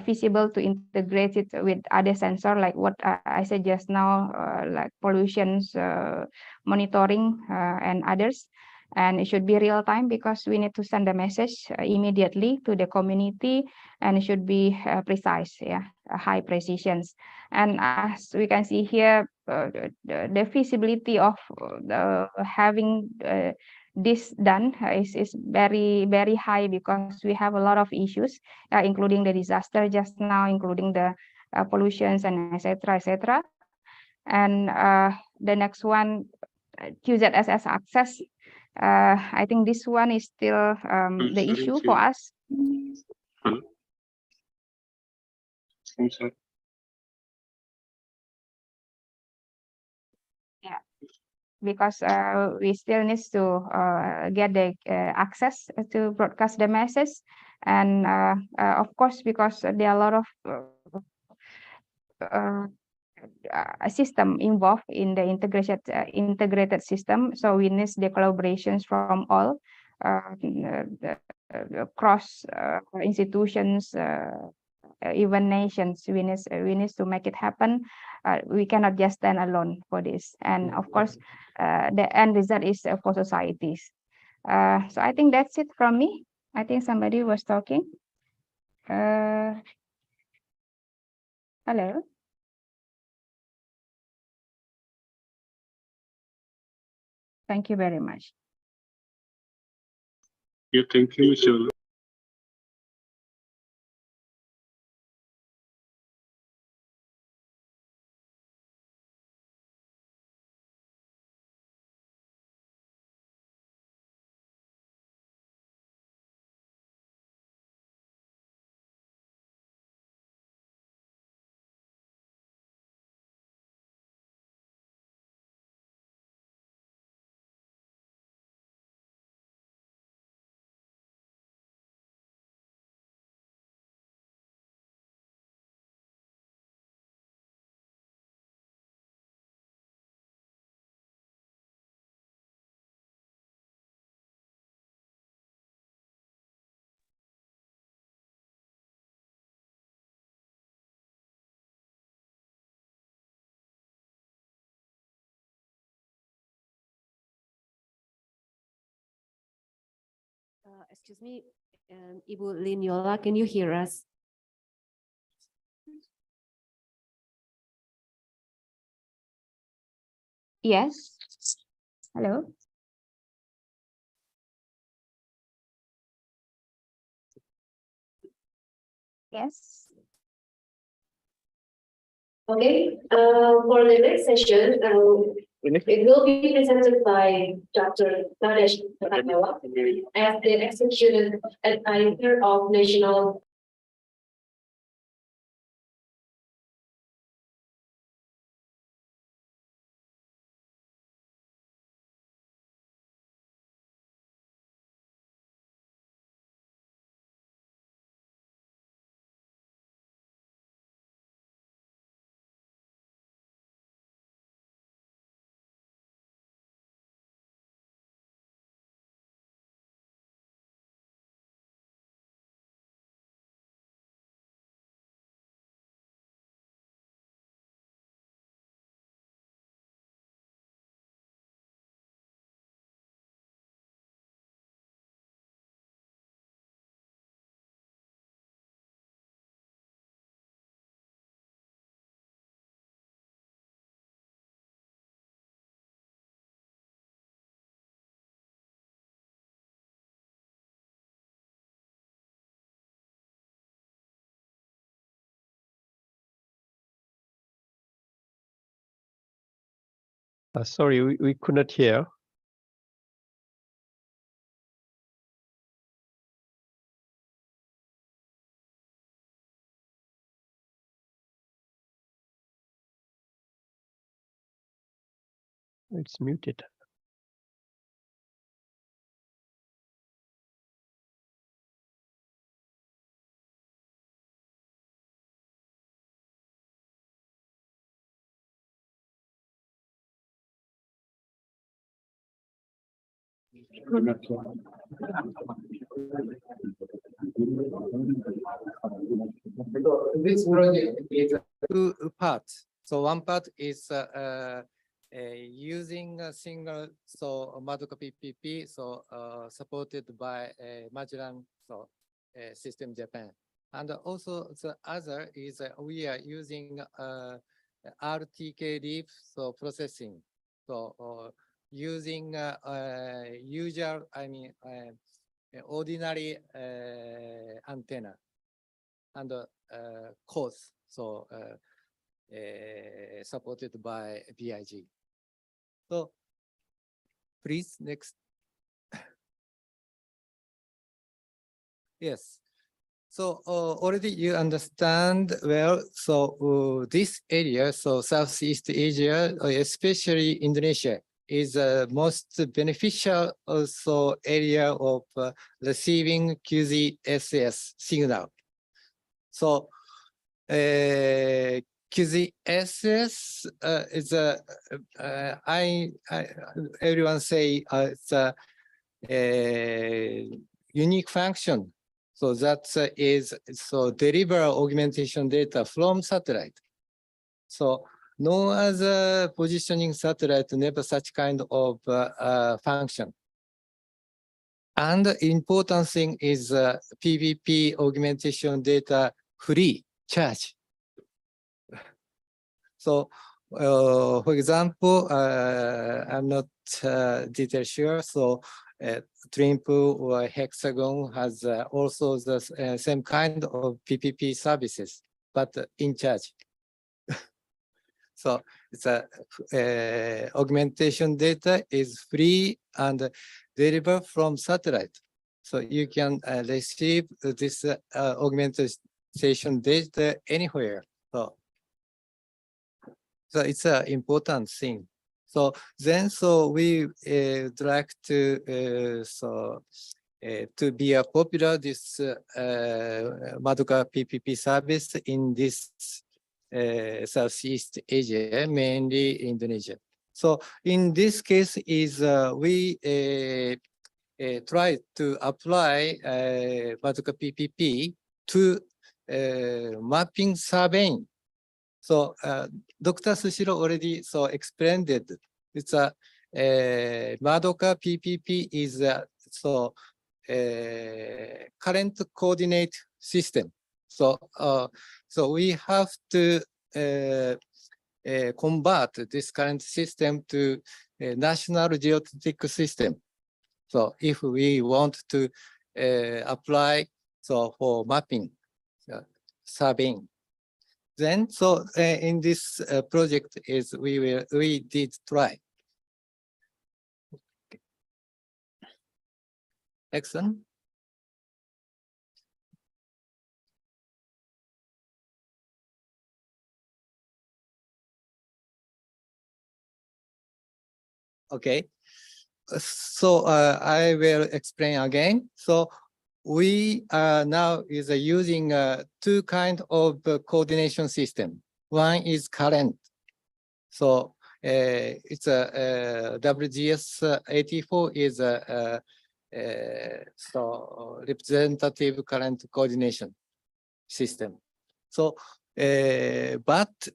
feasible to integrate it with other sensor, like what I said just now, like pollutions monitoring and others. And it should be real time because we need to send a message immediately to the community, and it should be precise, high precisions. And as we can see here, the feasibility of having this done is very high, because we have a lot of issues, including the disaster just now, including the pollutions and etc. And the next one, QZSS access. I think this one is still the issue for us. Because we still need to get the access to broadcast the message, and of course, because there are a lot of system involved in the integrated system, so we need the collaborations from all the cross institutions, even nations. We need to make it happen. We cannot just stand alone for this, and of course the end result is for societies. So I think that's it from me. I think somebody was talking. Hello. Thank you very much. Yeah, thank you, Michelle. Excuse me, Ibu Linyola, can you hear us? Yes. Hello. Yes. Okay, for the next session, it will be presented by Dr. Nadesh as the Executive Advisor of National Sorry, we could not hear. It's muted. This project is two parts. So one part is using a single Madoka PPP, supported by Magellan system Japan, and also the other is we are using RTK leaf processing, using usual ordinary antenna and course supported by BIG. So please next. Yes. So already you understand well. So this area, Southeast Asia, especially Indonesia, is the most beneficial also area of receiving QZSS signal. So QZSS is everyone say it's a unique function. So that is deliver augmentation data from satellite. So no other positioning satellite never such kind of function. And the important thing is PVP augmentation data free charge. So for example, I'm not detail sure. So Trimple or Hexagon has also the same kind of PPP services, but in charge. So it's augmentation data is free and delivered from satellite. So you can receive this augmentation data anywhere. So it's an important thing. So then, we would like to be a popular this Madoka PPP service in this Southeast Asia, mainly Indonesia. So in this case is we try to apply Madoka PPP to mapping surveying. So Dr. Sushiro already explained it. It's a Madoka PPP is current coordinate system. So we have to convert this current system to a national geodetic system. So if we want to apply for mapping, surveying. Then, in this project is we did try. Okay. Excellent. Okay. So I will explain again. So we now is using two kind of coordination system. One is current. So it's a WGS84 is a representative current coordination system. So but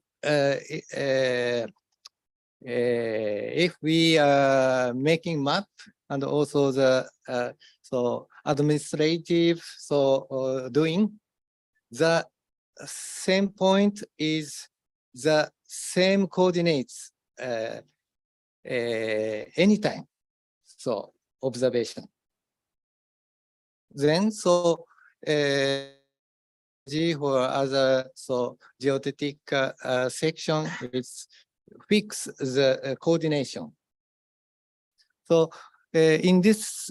if we are making map and also the administrative doing, the same point is the same coordinates anytime. So observation. Then G for other geodetic section is fix the coordination. So in this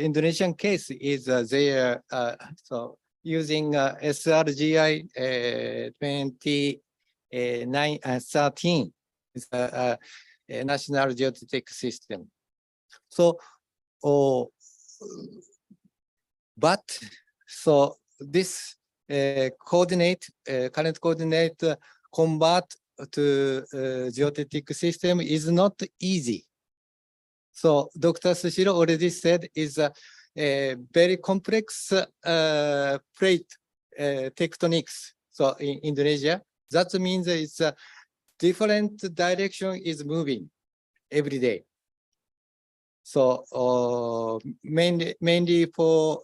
Indonesian case is they are so using SRGI 2013 is a national geodetic system. So but so this current coordinate convert to geodetic system is not easy. So Dr. Sushiro already said is a very complex plate tectonics. So in Indonesia, that means it's a different direction is moving every day. So mainly for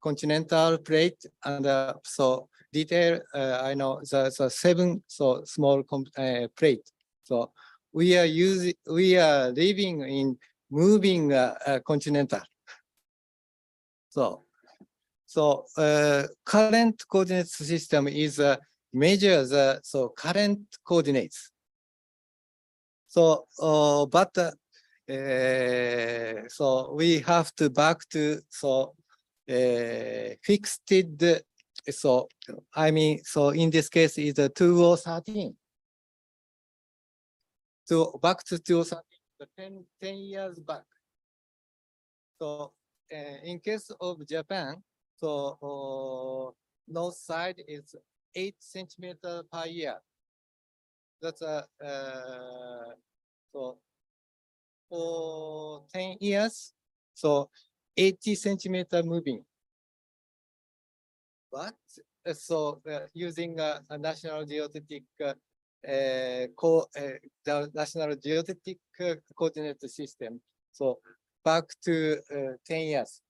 continental plate and so detail. I know the 7 so small plate. So we are living in moving continental. So current coordinate system is measure the so current coordinates. So but so we have to back to so fixed so I mean so in this case is a 2013. So back to 2013, 10 years back. So in case of Japan, so north side is 8 centimeters per year. That's a so for 10 years, so 80 centimeter moving. But so using a national geodetic the national geodetic coordinate system. So back to 10 years,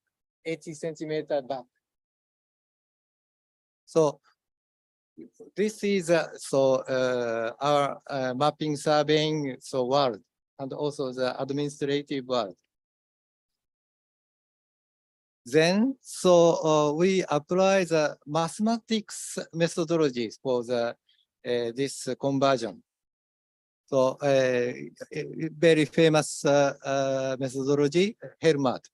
80 centimeter back. So this is so our mapping surveying so world and also the administrative world. Then so we apply the mathematics methodologies for the this conversion. So very famous methodology, Helmut,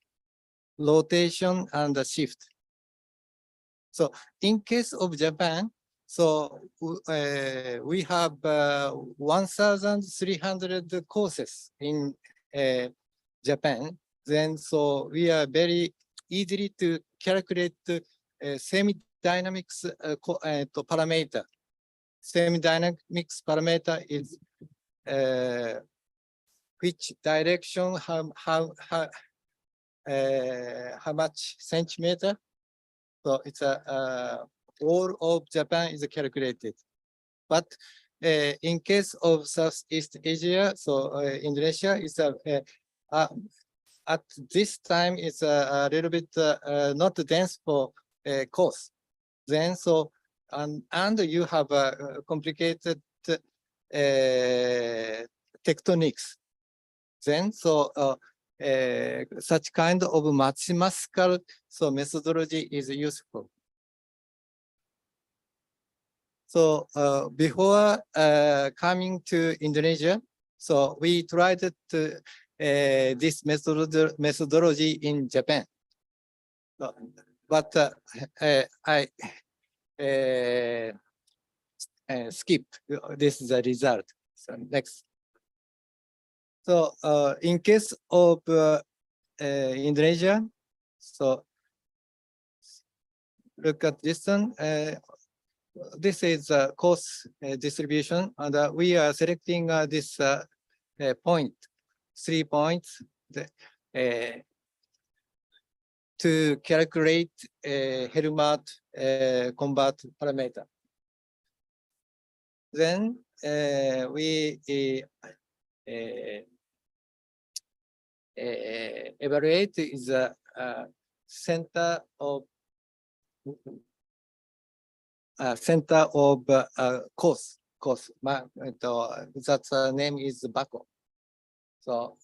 rotation and shift. So in case of Japan, so we have 1,300 courses in Japan. Then so we are very easily to calculate semi-dynamics parameter. Semi-dynamics parameter is which direction, how much centimeter. So it's all of Japan is calculated. But in case of Southeast Asia, so Indonesia is at this time it's a little bit not dense for course. Then so and you have a complicated tectonics. Then so such kind of mathematical so methodology is useful. So before coming to Indonesia, so we tried to this methodology in Japan. But I skip. This is the result. So next. So in case of Indonesia, so look at this one. This is a course distribution, and we are selecting this point, 3 points, to calculate Helmut convert parameter. Then we evaluate is a center of course. That name is Bako. So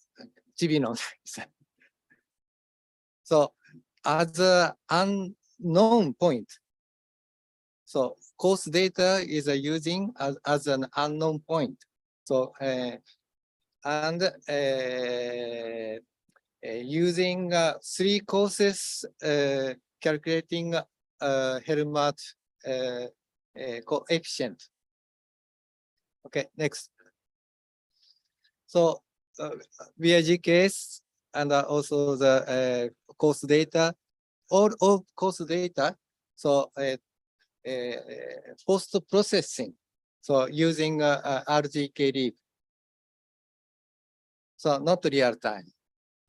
Chibino. So as an unknown point, So course data is using as an unknown point. So using 3 courses calculating Helmut coefficient. Okay, next. So BIG case and also the course data, all of course data. So post processing. So using RGKD. So not real time.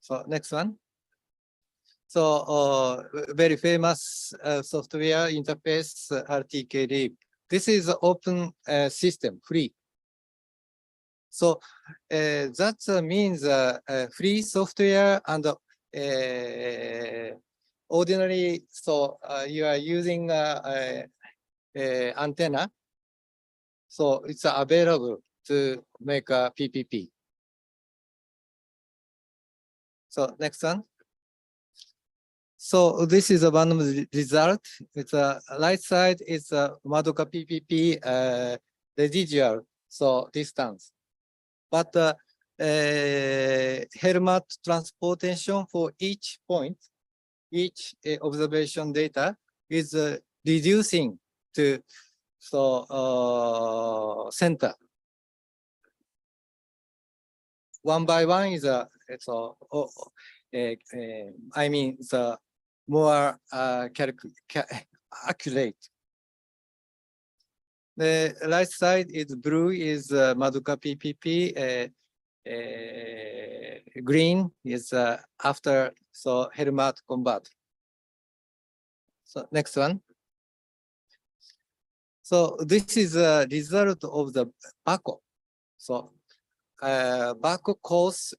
So next one. So very famous software interface RTKD. This is an open system, free. So that means free software and ordinary. So you are using antenna. So it's available to make a PPP. So next one. So this is one of the result. It's a right side is a Madoka PPP residual, so distance. But Helmut transportation for each point, each observation data is reducing to center. One by one is I mean the more accurate. The right side is blue is Madoka PPP. Green is after Helmut convert. So next one. So this is a result of the BACO. So BACO course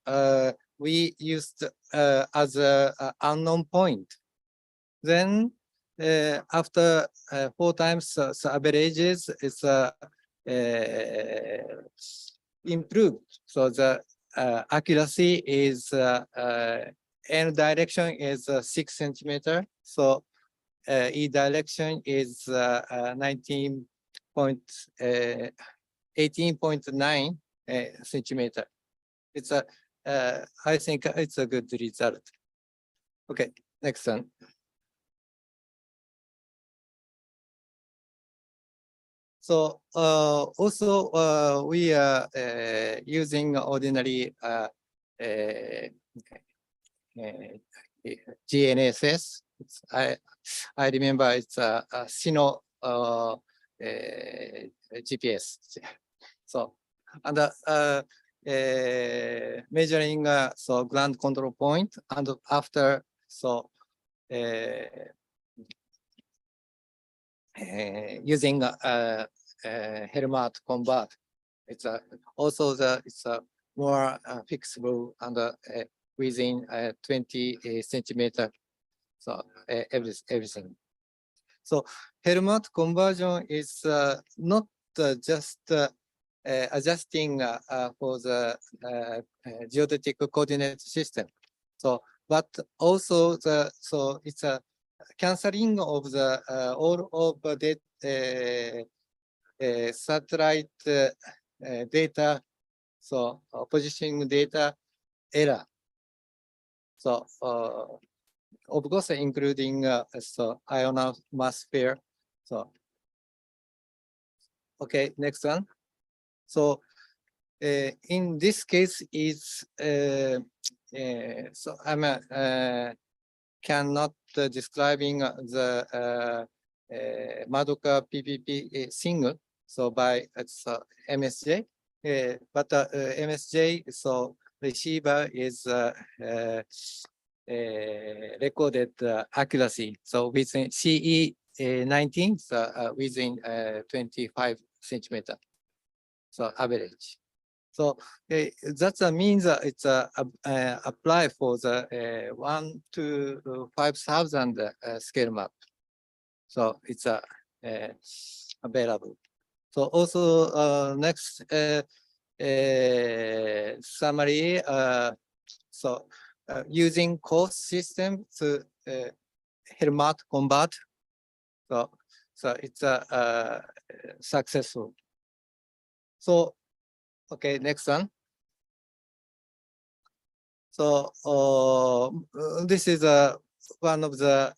we used as a unknown point. Then after 4 times averages, it's improved. So the accuracy is N direction is 6 centimeter. So E direction is 18.9 centimeter. It's a I think it's a good result. Okay, next one. So also we are using ordinary GNSS. I remember it's a Sino GPS. So and measuring ground control point, and after using Helmut convert, it's also it's more fixable and within 20 centimeter. So everything. So Helmut conversion is not just adjusting for the geodetic coordinate system. So, but also it's a cancelling of the all of the satellite data. So positioning data error. So of course, including ionosphere. So okay, next one. So in this case is so I'm cannot describing the Madoka PPP single. So by it's MSJ, but MSJ so receiver is recorded accuracy. So within CE 19, within 25 centimeter. So average. So that means it's apply for the 1 to 5,000 scale map. So it's available. So also next summary. So using course system to Helmut convert. So so it's successful. So, okay, next one. So this is one of the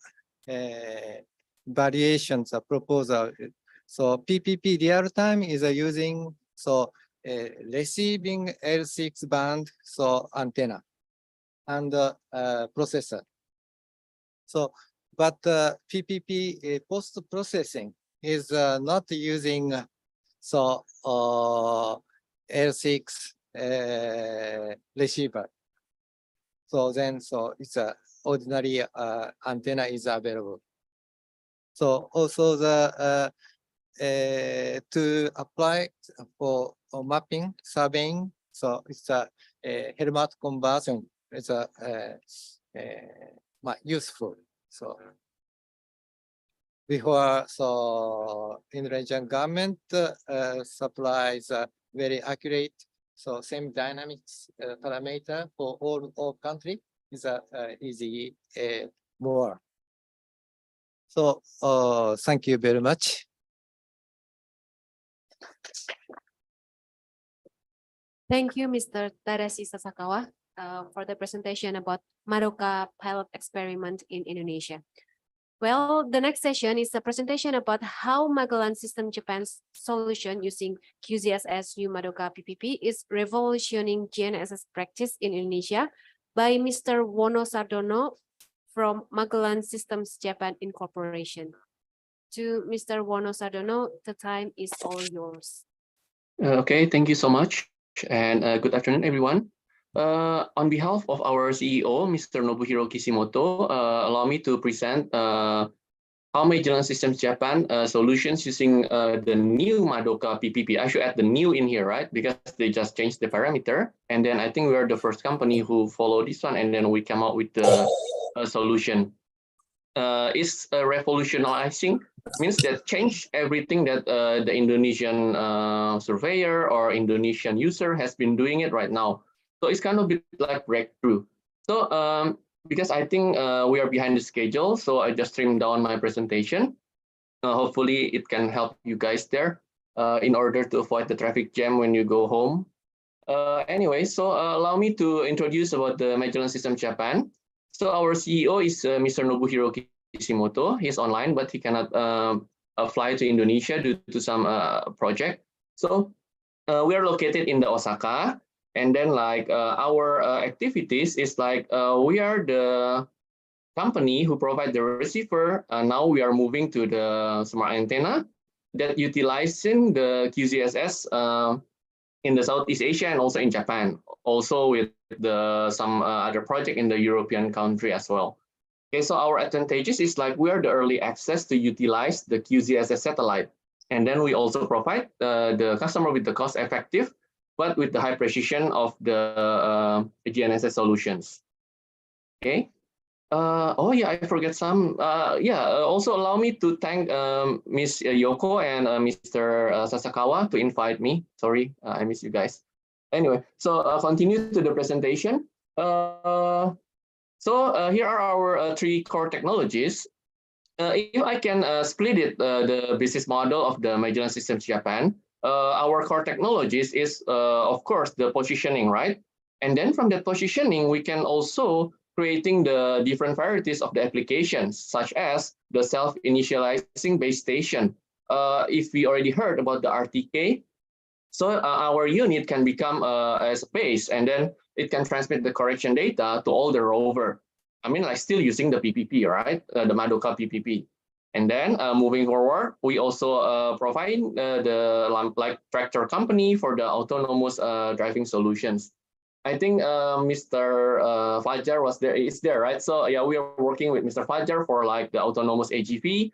variations of proposal. So PPP real time is using receiving L6 band antenna and processor. So, but PPP post processing is not using L6 receiver. So then, it's a ordinary antenna is available. So also the to apply for mapping, surveying. So it's a Helmut conversion. It's useful. So before, Indonesian government supplies very accurate, same dynamics parameter for all country is easy more. So thank you very much. Thank you, Mr. Tadashi Sasakawa, for the presentation about Madoka pilot experiment in Indonesia. Well, the next session is a presentation about how Magellan System Japan's solution using QZSS new Madoka PPP is revolutioning GNSS practice in Indonesia by Mr. Wono Sardono from Magellan Systems Japan Incorporation. To Mr. Wono Sardono, the time is all yours. Okay, thank you so much. And good afternoon, everyone. On behalf of our CEO, Mr. Nobuhiro Kishimoto, allow me to present how Magellan Systems Japan solutions using the new Madoka PPP. I should add the new in here, right? Because they just changed the parameter. And then I think we are the first company who follow this one. And then we come out with the solution. It's revolutionizing, means that change everything that the Indonesian surveyor or Indonesian user has been doing it right now. So it's kind of a bit like breakthrough. So because I think we are behind the schedule, so I just trimmed down my presentation. Hopefully it can help you guys there in order to avoid the traffic jam when you go home. Anyway, so allow me to introduce about the Magellan System Japan. So our CEO is Mr. Nobuhiro Kishimoto. He's online, but he cannot fly to Indonesia due to some project. So we are located in the Osaka. And then our activities is we are the company who provide the receiver. Now we are moving to the smart antenna that utilizing the QZSS in the Southeast Asia and also in Japan, also with some other project in the European country as well. Okay, so our advantages is we are the early access to utilize the QZSS Satellite. And then we also provide the customer with the cost effective, but with the high precision of the GNSS solutions. Okay. Oh yeah, I forget some. Also allow me to thank Ms. Yoko and Mr. Sasakawa to invite me. Sorry, I miss you guys. Anyway, so continue to the presentation. Here are our three core technologies. If I can split it, the business model of the Magellan Systems Japan, our core technologies is, of course, the positioning, right? And then from that positioning, we can also creating the different varieties of the applications, such as the self-initializing base station. If we already heard about the RTK, so our unit can become as a base, and then it can transmit the correction data to all the rover. I mean, still using the PPP, right? The Madoka PPP. And then moving forward, we also provide the tractor company for the autonomous driving solutions. I think Mr. Fajar is there, right? So yeah, we are working with Mr. Fajar for the autonomous AGV.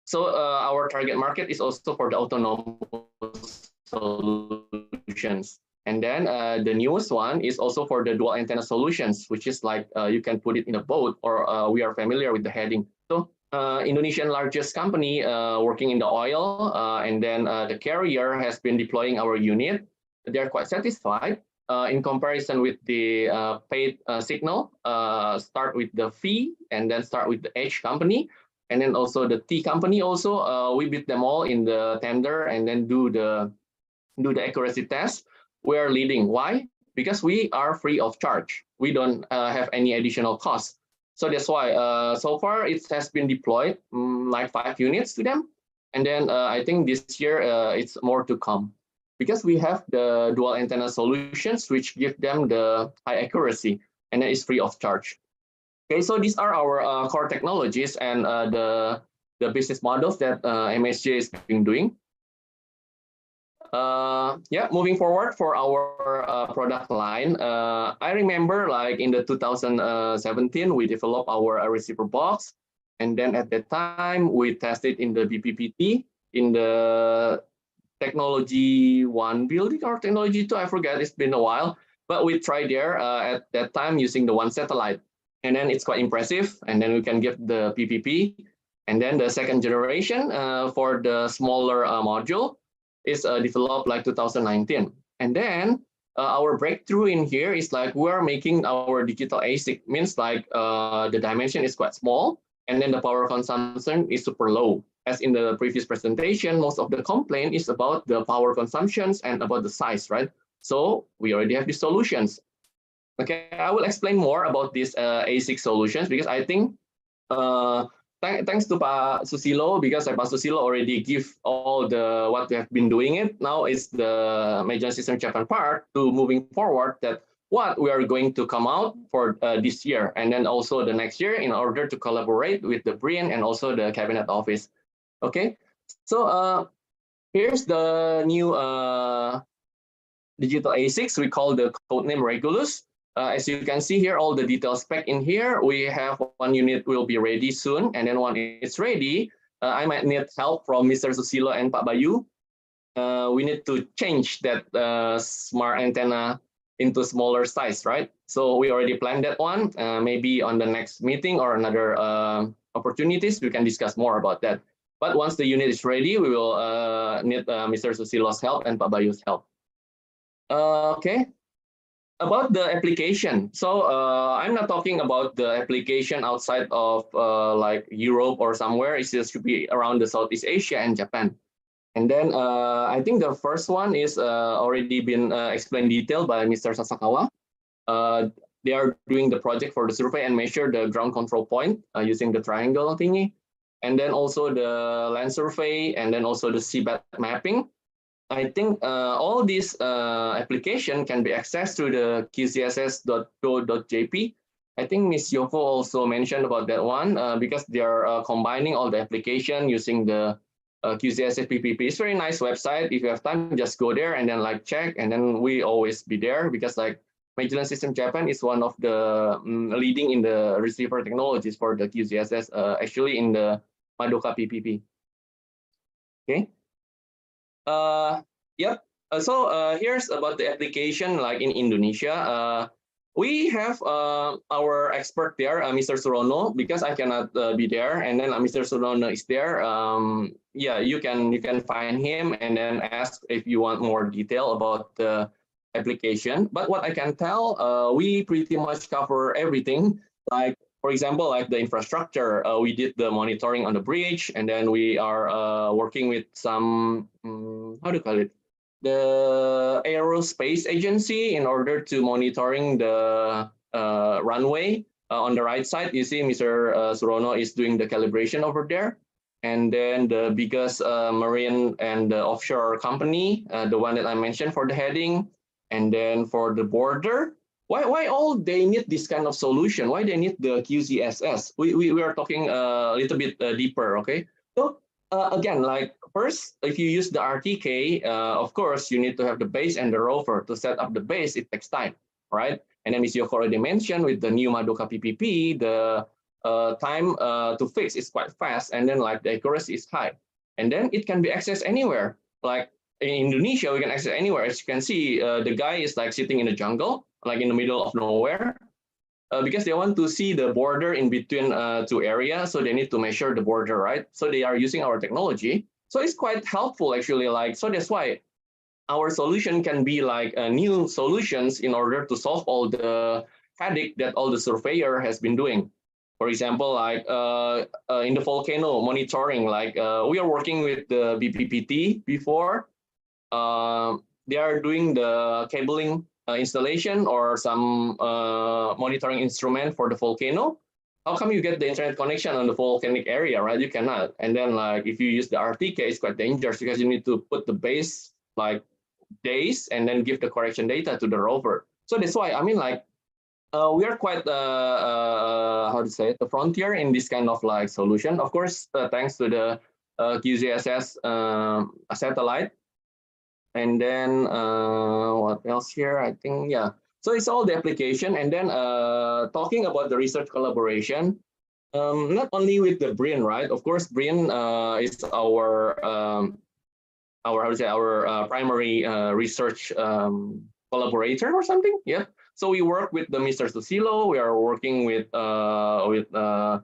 So our target market is also for the autonomous solutions. And then the newest one is also for the dual antenna solutions, which is you can put it in a boat, or we are familiar with the heading. So Indonesian largest company working in the oil, and then the carrier has been deploying our unit. They're quite satisfied in comparison with the paid signal. Start with the fee and then start with the H company. and then also the T company also, we beat them all in the tender and then do the accuracy test. We are leading. Why? Because we are free of charge. We don't have any additional cost. So that's why so far it has been deployed like 5 units to them. And then I think this year it's more to come, because we have the dual antenna solutions which give them the high accuracy, and then it's free of charge. Okay, so these are our core technologies and the business models that MSJ is doing. Yeah, moving forward for our product line, I remember like in the 2017 we developed our receiver box, and then at that time we tested in the BPPT in the technology 1 building or technology 2, I forget, it's been a while, but we tried there at that time using the 1 satellite, and then it's quite impressive, and then we can give the PPP, and then the second generation for the smaller module is developed like 2019. And then our breakthrough in here is like we're making our digital ASIC, means like the dimension is quite small, and then the power consumption is super low. As in the previous presentation, most of the complaint is about the power consumptions and about the size, right? So we already have the solutions. Okay, I will explain more about these ASIC solutions, because I think thanks to Pak Susilo, because Pak Susilo already give all the what we have been doing it. Now is the major system Japan part to moving forward that what we are going to come out for this year and then also the next year in order to collaborate with the BRIN and also the Cabinet Office. Okay, so here's the new digital ASICs. We call the codename Regulus. As you can see here, all the detail spec in here, we have 1 unit will be ready soon, and then when it's ready, I might need help from Mr. Susilo and Pak Bayu. We need to change that smart antenna into smaller size, right? So we already planned that one. Maybe on the next meeting or another opportunities, we can discuss more about that. But once the unit is ready, we will need Mr. Susilo's help and Pak Bayu's help. Okay. About the application, so I'm not talking about the application outside of like Europe or somewhere. It should be around the Southeast Asia and Japan. And then I think the first one is already been explained detail by Mr. Sasakawa. They are doing the project for the survey and measure the ground control point using the triangle thingy, and then also the land survey, and then also the seabed mapping. I think all these application can be accessed through the QZSS.go.jp. I think Ms. Yoko also mentioned about that one because they are combining all the application using the QZSS PPP. It's a very nice website. If you have time, just go there and then like check, and then we always be there because like Magellan System Japan is one of the leading in the receiver technologies for the QZSS, actually in the Madoka PPP. Okay. Yep. So here's about the application like in Indonesia. We have our expert there, Mr. Surono, because I cannot be there, and then Mr. Surono is there. Yeah, you can find him and then ask if you want more detail about the application. But what I can tell, we pretty much cover everything. Like for example, like the infrastructure, we did the monitoring on the bridge, and then we are working with some how do you call it? The aerospace agency in order to monitoring the runway. On the right side, you see Mr. Surono is doing the calibration over there. And then the biggest marine and the offshore company, the one that I mentioned for the heading, and then for the border. Why all they need this kind of solution? Why they need the QZSS? We are talking a little bit deeper, okay? So again, like first, if you use the RTK, of course, you need to have the base and the rover. To set up the base, it takes time, right? And then Ms. Yoko already mentioned with the new Madoka PPP, the time to fix is quite fast, and then like the accuracy is high. And then it can be accessed anywhere. Like in Indonesia, we can access anywhere. As you can see, the guy is like sitting in the jungle, like in the middle of nowhere, because they want to see the border in between 2 areas, so they need to measure the border, right? So they are using our technology. So it's quite helpful actually, like, so that's why our solution can be like new solutions in order to solve all the headache that all the surveyor has been doing. For example, like in the volcano monitoring, like we are working with the BPPT before. They are doing the cabling installation or some monitoring instrument for the volcano. How come you get the internet connection on the volcanic area, right? You cannot. And then like if you use the RTK, it's quite dangerous because you need to put the base like days and then give the correction data to the rover. So that's why, I mean, like we are quite, how to say it, the frontier in this kind of like solution. Of course, thanks to the QZSS Satellite. And then what else here? I think, yeah. So it's all the application. And then talking about the research collaboration, not only with the BRIN, right? Of course, BRIN is our how to say, our primary research collaborator or something. Yeah. So we work with the Mr. Susilo. We are working with PRE,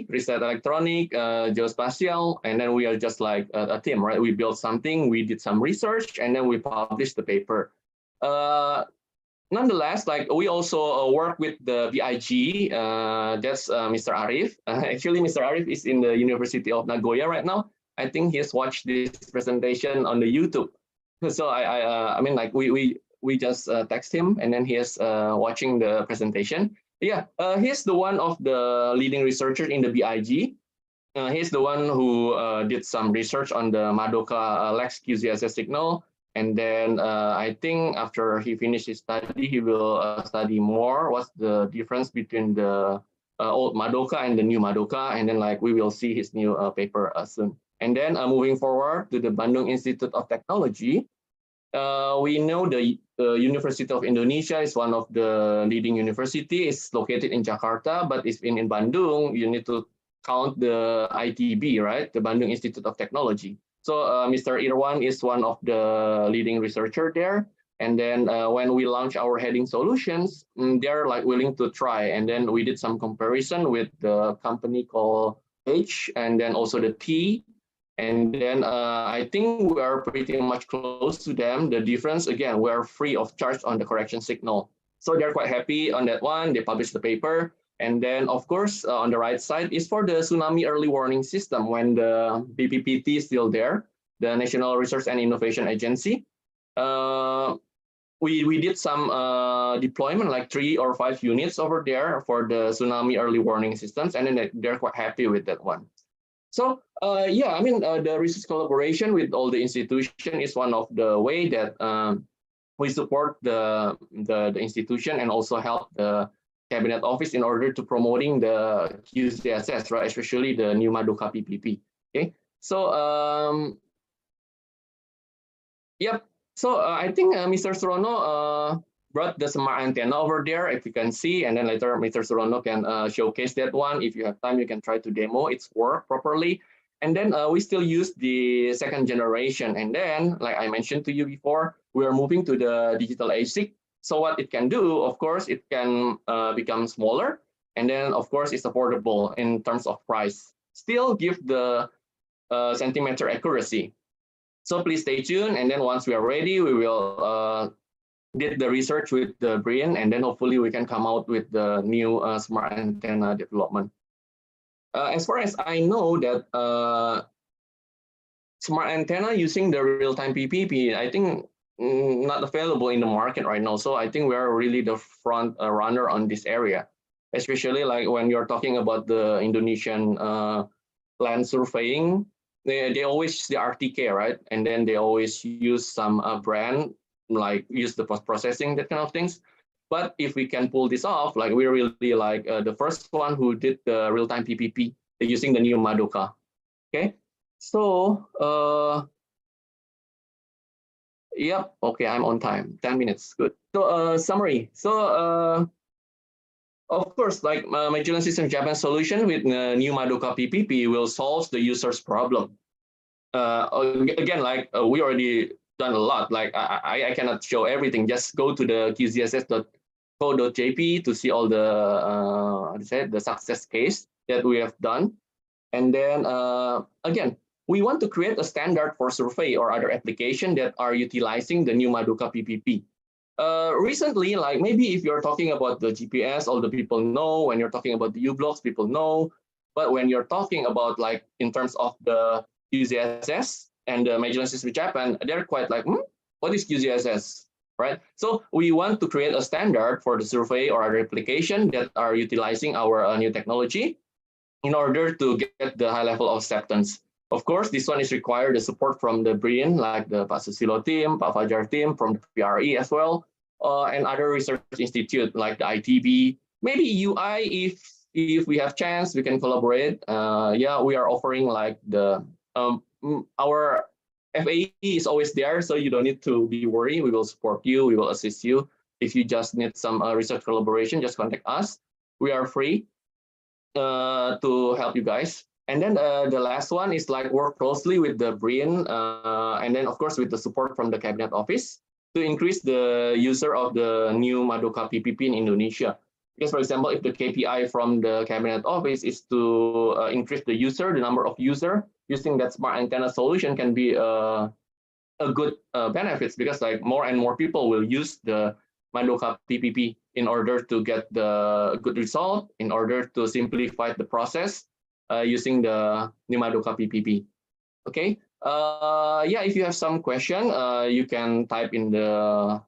Riset Elektronika, Geospatial, and then we are just like a team, right? We built something, we did some research, and then we published the paper. Nonetheless, like we also work with the BIG, that's Mr. Arif. Actually, Mr. Arif is in the University of Nagoya right now. I think he's watched this presentation on the YouTube. So I mean, like we just text him, and then he is watching the presentation. Yeah, he's the one of the leading researchers in the BIG. He's the one who did some research on the Madoka Lex QZSS signal. And then I think after he finished his study, he will study more what's the difference between the old Madoka and the new Madoka. And then like we will see his new paper soon. And then moving forward to the Bandung Institute of Technology, we know the University of Indonesia is one of the leading universities. It's located in Jakarta, but it's in Bandung. You need to count the ITB, right? The Bandung Institute of Technology. So Mr. Irwan is one of the leading researcher there. And then when we launch our heading solutions, they're like willing to try. And then we did some comparison with the company called H and then also the T. And then I think we are pretty much close to them. The difference, again, we are free of charge on the correction signal. So they're quite happy on that one. They published the paper. And then, of course, on the right side is for the tsunami early warning system when the BPPT is still there, the National Research and Innovation Agency. We did some deployment, like 3 or 5 units over there for the tsunami early warning systems, and then they're quite happy with that one. So yeah, I mean, the research collaboration with all the institution is one of the way that we support the institution and also help the Cabinet Office in order to promoting the QZSS, right? Especially the new Madoka PPP. Okay, so yep. So I think Mr. Surono brought the smart antenna over there, if you can see, and then later Mr. Surono can showcase that one. If you have time, you can try to demo its work properly. And then we still use the second generation. And then, like I mentioned to you before, we are moving to the digital ASIC. So what it can do, of course, it can become smaller. And then, of course, it's affordable in terms of price. Still give the centimeter accuracy. So please stay tuned. And then once we are ready, we will did the research with the BRIN, and then hopefully we can come out with the new smart antenna development. As far as I know that smart antenna using the real-time PPP, I think not available in the market right now. So I think we are really the front runner on this area, especially like when you're talking about the Indonesian land surveying. They always use the RTK, right? And then they always use some brand, like use the post-processing, that kind of things. But if we can pull this off, like we're really like the first one who did the real-time PPP using the new Madoka. Okay, so yep, okay, I'm on time, 10 minutes, good. So summary. So of course, like Magellan System Japan solution with new Madoka PPP will solve the user's problem. Again, like we already done a lot. Like I cannot show everything. Just go to the qzss.co.jp to see all the success case that we have done. And then again, we want to create a standard for survey or other application that are utilizing the new Madoka PPP. recently, like maybe if you're talking about the GPS, all the people know. When you're talking about the U-blocks, people know. But when you're talking about like in terms of the QZSS and the mechanisms which happen, they're quite like, what is QZSS, right? So we want to create a standard for the survey or other application that are utilizing our new technology in order to get the high level of acceptance. Of course, this one is required the support from the BRIN, like the Pak Susilo team, Pak Fajar team, from the PRE as well, and other research institute like the ITB. Maybe UI, if we have chance, we can collaborate. Yeah, we are offering like the our FAE is always there, so you don't need to be worried. We will support you. We will assist you. If you just need some research collaboration, just contact us. We are free to help you guys. And then the last one is like work closely with the BRIN, and then of course with the support from the Cabinet Office to increase the user of the new Madoka PPP in Indonesia. Because for example, if the KPI from the Cabinet Office is to increase the user, the number of user using that smart antenna solution can be a good benefits, because like more and more people will use the Madoka PPP in order to get the good result, in order to simplify the process using the new Madoka PPP. Okay. Yeah, if you have some question, you can type in the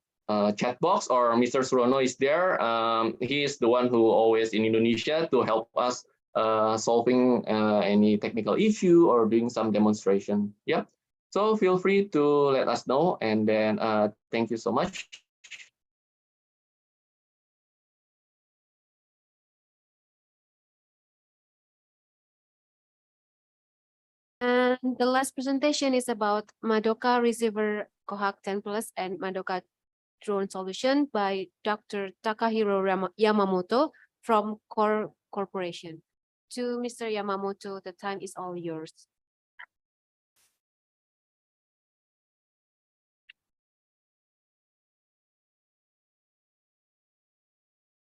chat box, or Mr. Surono is there. He is the one who always in Indonesia to help us solving any technical issue or doing some demonstration. Yeah. So feel free to let us know, and then thank you so much. And the last presentation is about Madoka Receiver Coax 10 Plus and Madoka Drone Solution by Dr. Takahiro Yamamoto from Core Corporation. To Mr. Yamamoto, the time is all yours.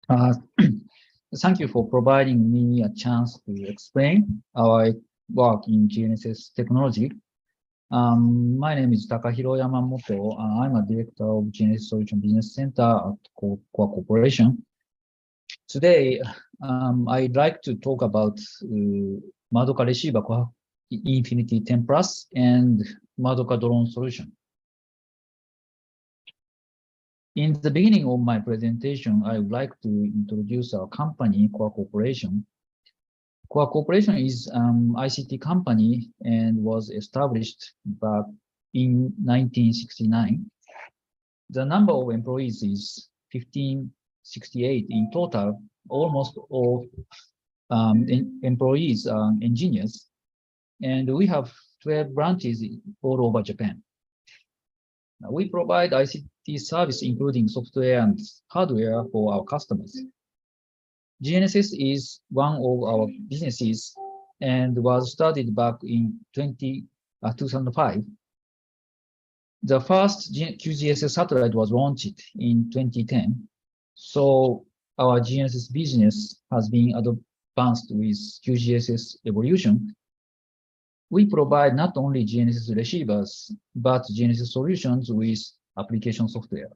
Thank you for providing me a chance to explain our work in GNSS technology. My name is Takahiro Yamamoto. I'm a director of GNSS Solution Business Center at Core Corporation. Today, I'd like to talk about Madoka Receiver Coax Infinity 10 Plus and Madoka Drone Solution. In the beginning of my presentation, I would like to introduce our company, Core Corporation. Core Corporation is an ICT company and was established back in 1969. The number of employees is 1568 in total. Almost all employees are engineers, and we have 12 branches all over Japan. We provide ICT service, including software and hardware for our customers. GNSS is one of our businesses and was started back in 2005. The first QZSS satellite was launched in 2010. So our GNSS business has been advanced with QZSS evolution. We provide not only GNSS receivers, but GNSS solutions with application software.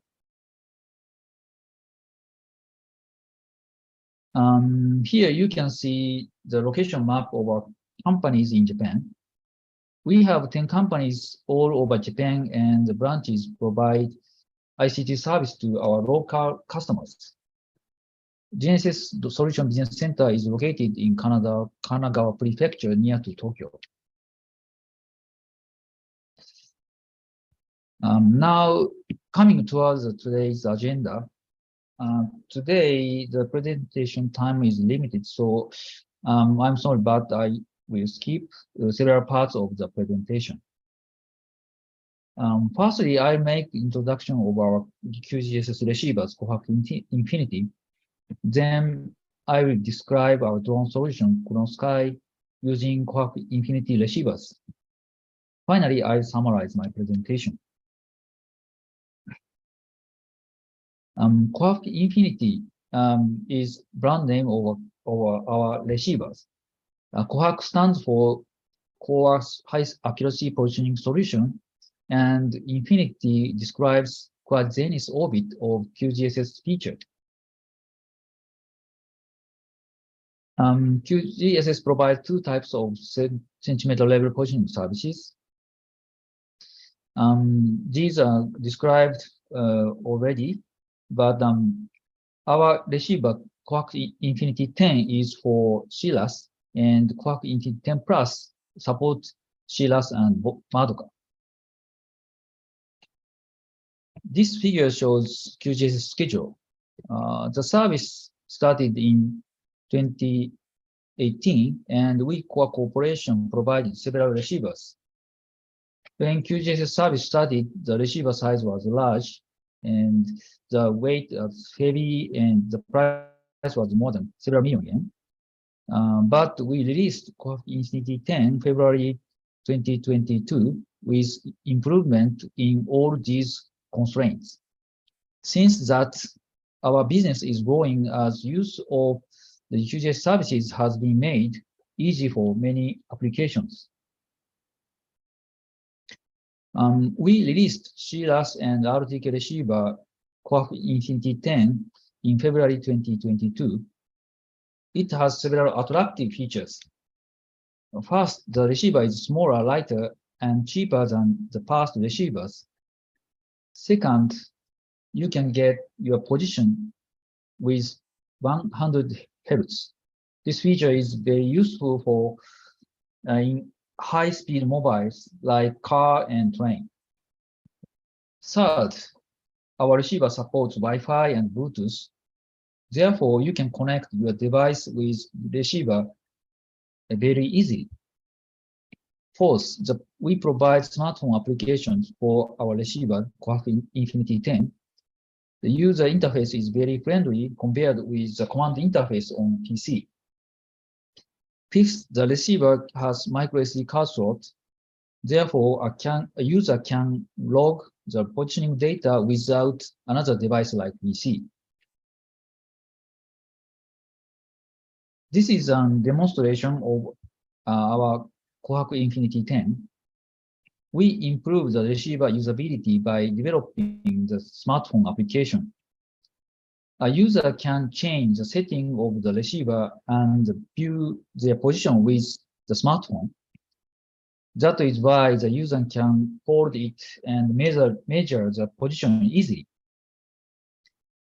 Here you can see the location map of our companies in Japan. We have 10 companies all over Japan, and the branches provide ICT service to our local customers. GNSS Solution Business Center is located in Kanagawa Prefecture near to Tokyo. Now, coming towards today's agenda, today the presentation time is limited, so I'm sorry, but I will skip several parts of the presentation. Firstly, I'll make the introduction of our QZSS receivers, Coax Infinity. Then I will describe our drone solution, Chronosky, using Coax Infinity receivers. Finally, I'll summarize my presentation. Coax Infinity is brand name of our receivers. Coax stands for Coax High Accuracy Positioning Solution, and Infinity describes quad-zenith orbit of QZSS featured. QZSS provides two types of centimeter level positioning services. These are described already, but our receiver Quark Infinity 10 is for CLAS, and Quark Infinity 10 Plus supports CLAS and Madoka. This figure shows QGIS schedule. The service started in 2018, and we Quark Corporation provided several receivers. When QGIS service started, the receiver size was large, and the weight was heavy, and the price was more than several million yen. But we released Quark Infinity 10 February 2022 with improvement in all these constraints. Since that, our business is growing as use of the QGIS services has been made easy for many applications. We released CLAS and RTK receiver Quark Infinity 10 in February 2022. It has several attractive features. First, the receiver is smaller, lighter, and cheaper than the past receivers. Second, you can get your position with 100 Hz. This feature is very useful for in high-speed mobiles like car and train. Third, our receiver supports Wi-Fi and Bluetooth. Therefore, you can connect your device with receiver very easily. Fourth, we provide smartphone applications for our receiver, Quark Infinity 10. The user interface is very friendly compared with the command interface on PC. Fifth, the receiver has micro SD card slot. Therefore, a user can log the positioning data without another device like PC. This is a demonstration of our Quark Infinity 10. We improve the receiver usability by developing the smartphone application. A user can change the setting of the receiver and view their position with the smartphone. That is why the user can hold it and measure the position easily.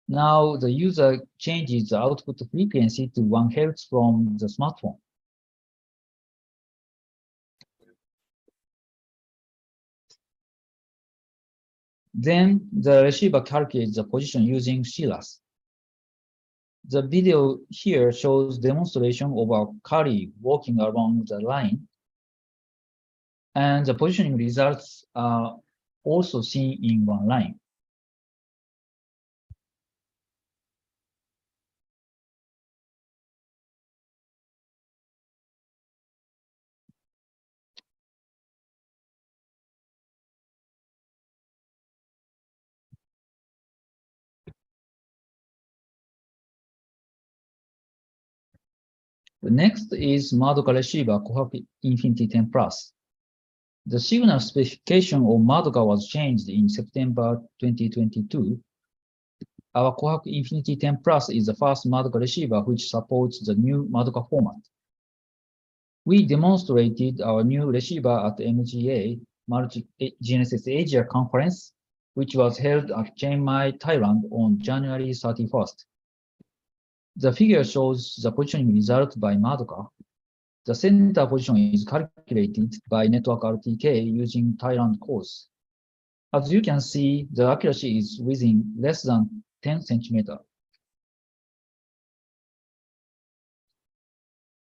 Now the user changes the output frequency to 1 Hz from the smartphone. Then the receiver calculates the position using CLAS. The video here shows demonstration of a colleague walking along the line, and the positioning results are also seen in one line. The next is Madoka receiver Quark Infinity 10 Plus. The signal specification of Madoka was changed in September 2022. Our Quark Infinity 10 Plus is the first Madoka receiver which supports the new Madoka format. We demonstrated our new receiver at the MGA Multi-Genesis Asia conference, which was held at Chiang Mai, Thailand on January 31st. The figure shows the positioning result by Madoka. The center position is calculated by network RTK using Thailand course. As you can see, the accuracy is within less than 10 centimeters.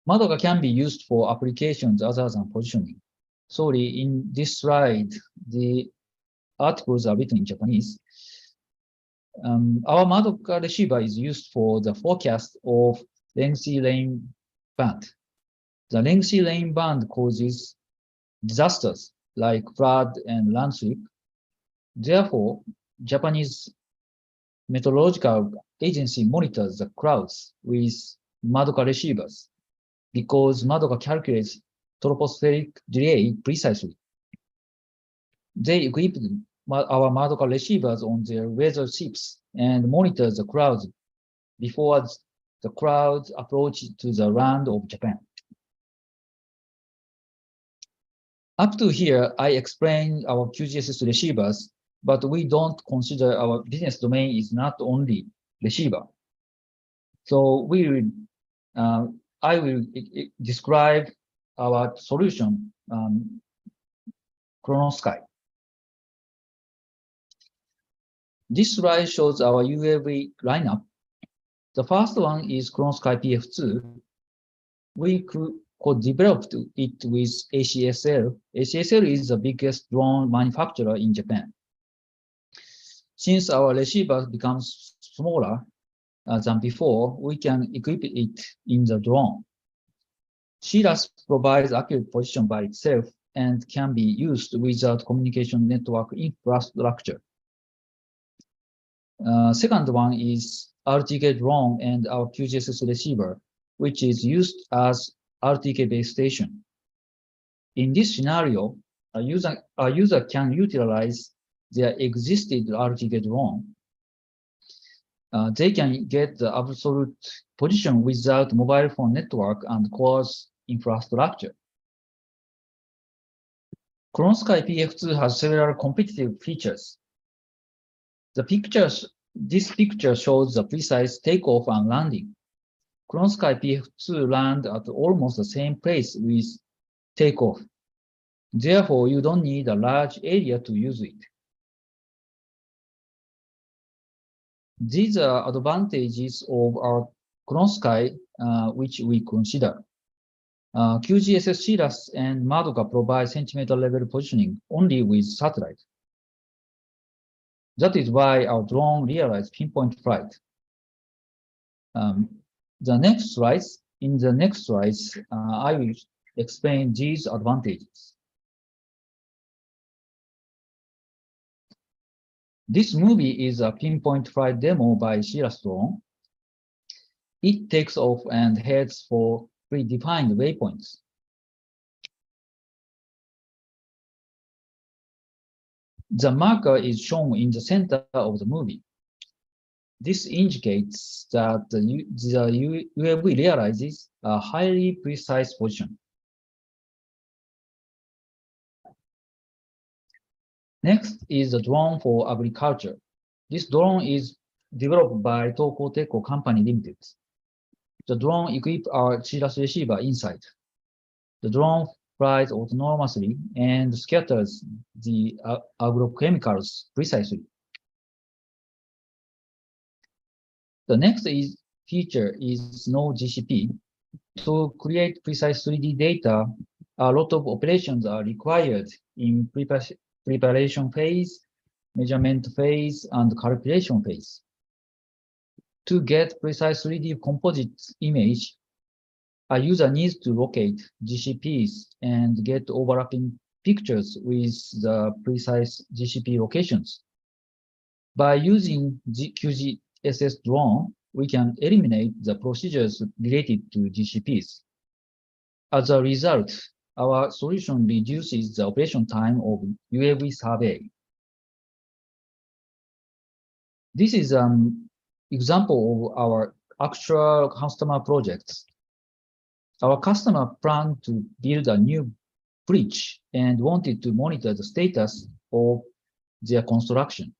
Madoka can be used for applications other than positioning. Sorry, in this slide, the articles are written in Japanese. Our Madoka receiver is used for the forecast of lengthy rain band. The lengthy rain band causes disasters like flood and landslip. Therefore, Japanese meteorological agency monitors the clouds with Madoka receivers because Madoka calculates tropospheric delay precisely. They equipped our Madoka receivers on their weather ships and monitor the clouds before the clouds approach to the land of Japan. Up to here, I explained our QZSS receivers, but we don't consider our business domain is not only receiver. So I will describe our solution, Chronosky. This slide shows our UAV lineup. The first one is Chronosky PF2. We co-developed it with ACSL. ACSL is the biggest drone manufacturer in Japan. Since our receiver becomes smaller than before, we can equip it in the drone. CIRAS provides accurate position by itself and can be used without communication network infrastructure. Second one is RTK drone and our QZSS receiver, which is used as RTK base station. In this scenario, a user can utilize their existing RTK drone. They can get the absolute position without mobile phone network and coarse infrastructure. Chronosky PF2 has several competitive features. This picture shows the precise takeoff and landing. Chronosky PF2 land at almost the same place with takeoff. Therefore, you don't need a large area to use it. These are advantages of our Chronosky, which we consider. QZSS CIRAS and Madoka provide centimeter level positioning only with satellite. That is why our drone realizes pinpoint flight. In the next slides, I will explain these advantages. This movie is a pinpoint flight demo by CIRAS drone. It takes off and heads for predefined waypoints. The marker is shown in the center of the movie. This indicates that the UAV realizes a highly precise position. Next is the drone for agriculture. This drone is developed by Toko Teko Company Limited. The drone equips our CIRAS receiver inside. The drone flies autonomously and scatters the agrochemicals precisely. The next feature is no GCP. To create precise 3D data, a lot of operations are required in preparation phase, measurement phase, and calculation phase. To get precise 3D composite image, a user needs to locate GCPs and get overlapping pictures with the precise GCP locations. By using QZSS drone, we can eliminate the procedures related to GCPs. As a result, our solution reduces the operation time of UAV survey. This is an example of our actual customer projects. Our customer planned to build a new bridge and wanted to monitor the status of their construction.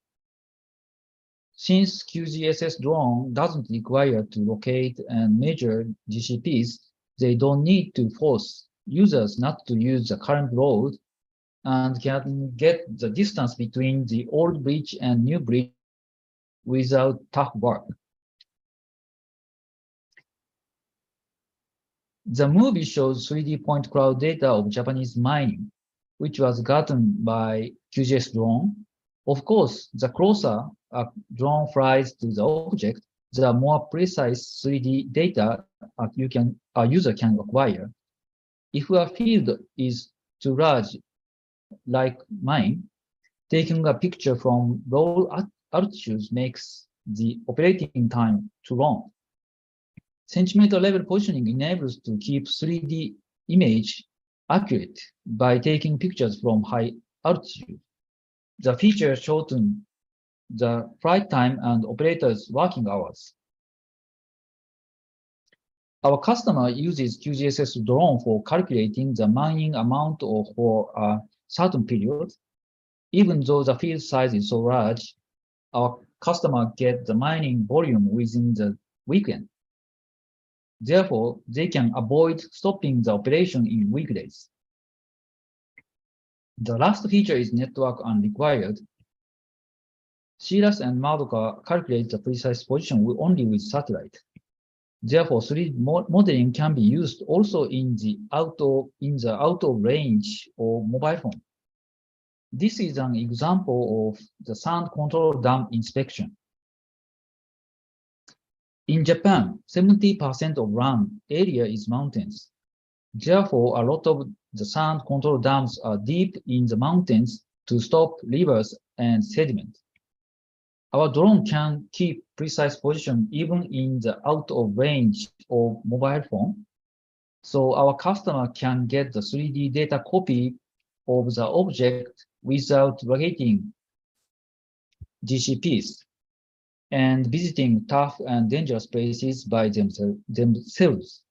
Since QZSS drone doesn't require to locate and measure GCPs, they don't need to force users not to use the current road and can get the distance between the old bridge and new bridge without tough work. The movie shows 3D point cloud data of Japanese mining, which was gotten by QZSS drone. Of course, the closer a drone flies to the object, the more precise 3D data a user can acquire. If a field is too large, like mine, taking a picture from low altitudes makes the operating time too long. Centimeter level positioning enables to keep 3D image accurate by taking pictures from high altitude. The feature shortens the flight time and operators' working hours. Our customer uses QZSS drone for calculating the mining amount for a certain period. Even though the field size is so large, our customer gets the mining volume within the weekend. Therefore, they can avoid stopping the operation in weekdays. The last feature is network unrequired. Silas and Madoka calculate the precise position only with satellite. Therefore, 3D modeling can be used also in the out of range or mobile phone. This is an example of the sound control dam inspection. In Japan, 70% of land area is mountains. Therefore, a lot of the sound control dams are deep in the mountains to stop rivers and sediment. Our drone can keep precise position even in the out of range of mobile phone. So our customer can get the 3D data copy of the object without locating GCPs and visiting tough and dangerous places by themselves.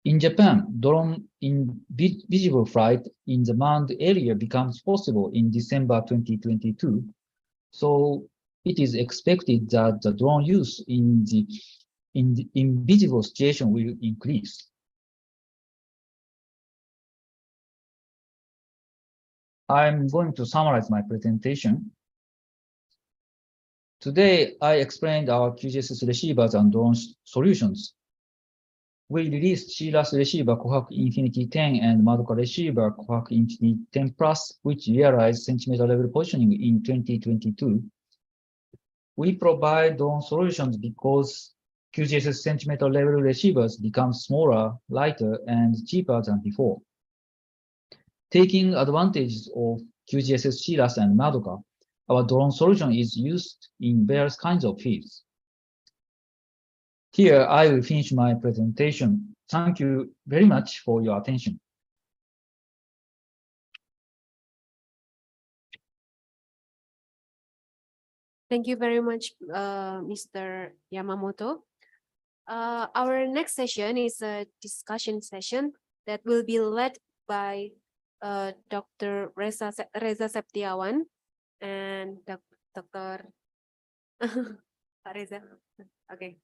In Japan, drone in visible flight in the manned area becomes possible in December 2022. So it is expected that the drone use in the invisible situation will increase. I'm going to summarize my presentation. Today, I explained our QZSS receivers and drone solutions. We released Silas receiver Kohaku Infinity 10 and Madoka receiver Kohaku Infinity 10 Plus, which realized centimeter level positioning in 2022. We provide drone solutions because QZSS centimeter level receivers become smaller, lighter, and cheaper than before. Taking advantage of QZSS Silas and Madoka, our drone solution is used in various kinds of fields. Here, I will finish my presentation. Thank you very much for your attention. Thank you very much, Mr. Yamamoto. Our next session is a discussion session that will be led by Dr. Reza Septiawan and Dr. Pak Reza. Okay,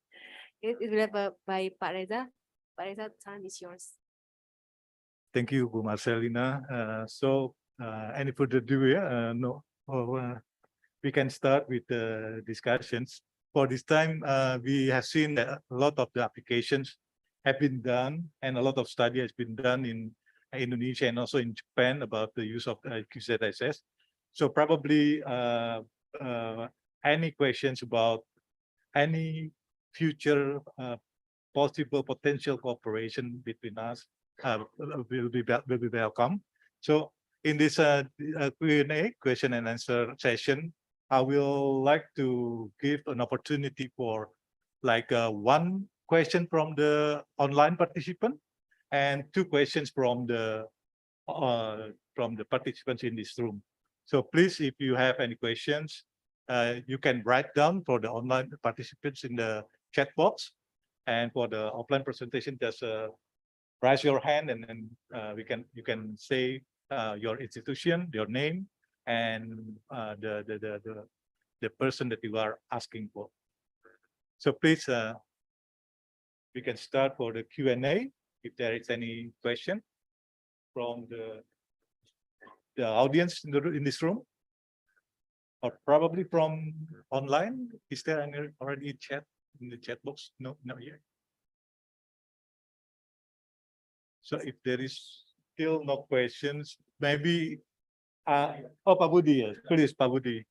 it will be led by Pak Reza. Pak Reza, time is yours. Thank you, Bu Marcelina. Any further ado, we can start with the discussions. For this time, we have seen that a lot of the applications have been done and a lot of study has been done in Indonesia and also in Japan about the use of QZSS. So probably any questions about any future possible potential cooperation between us will be welcome. So in this Q&A, question and answer session, I will like to give an opportunity for like one question from the online participant and two questions from the participants in this room. So please, if you have any questions, you can write down for the online participants in the chat box, and for the offline presentation, just raise your hand, and then you can say your institution, your name, and the person that you are asking for. So please, we can start for the Q&A if there is any question from the audience in this room, or probably from online. Is there any already chat in the chat box? No, not yet. So if there is still no questions, maybe Pak Budi, yes, please, Pak Budi.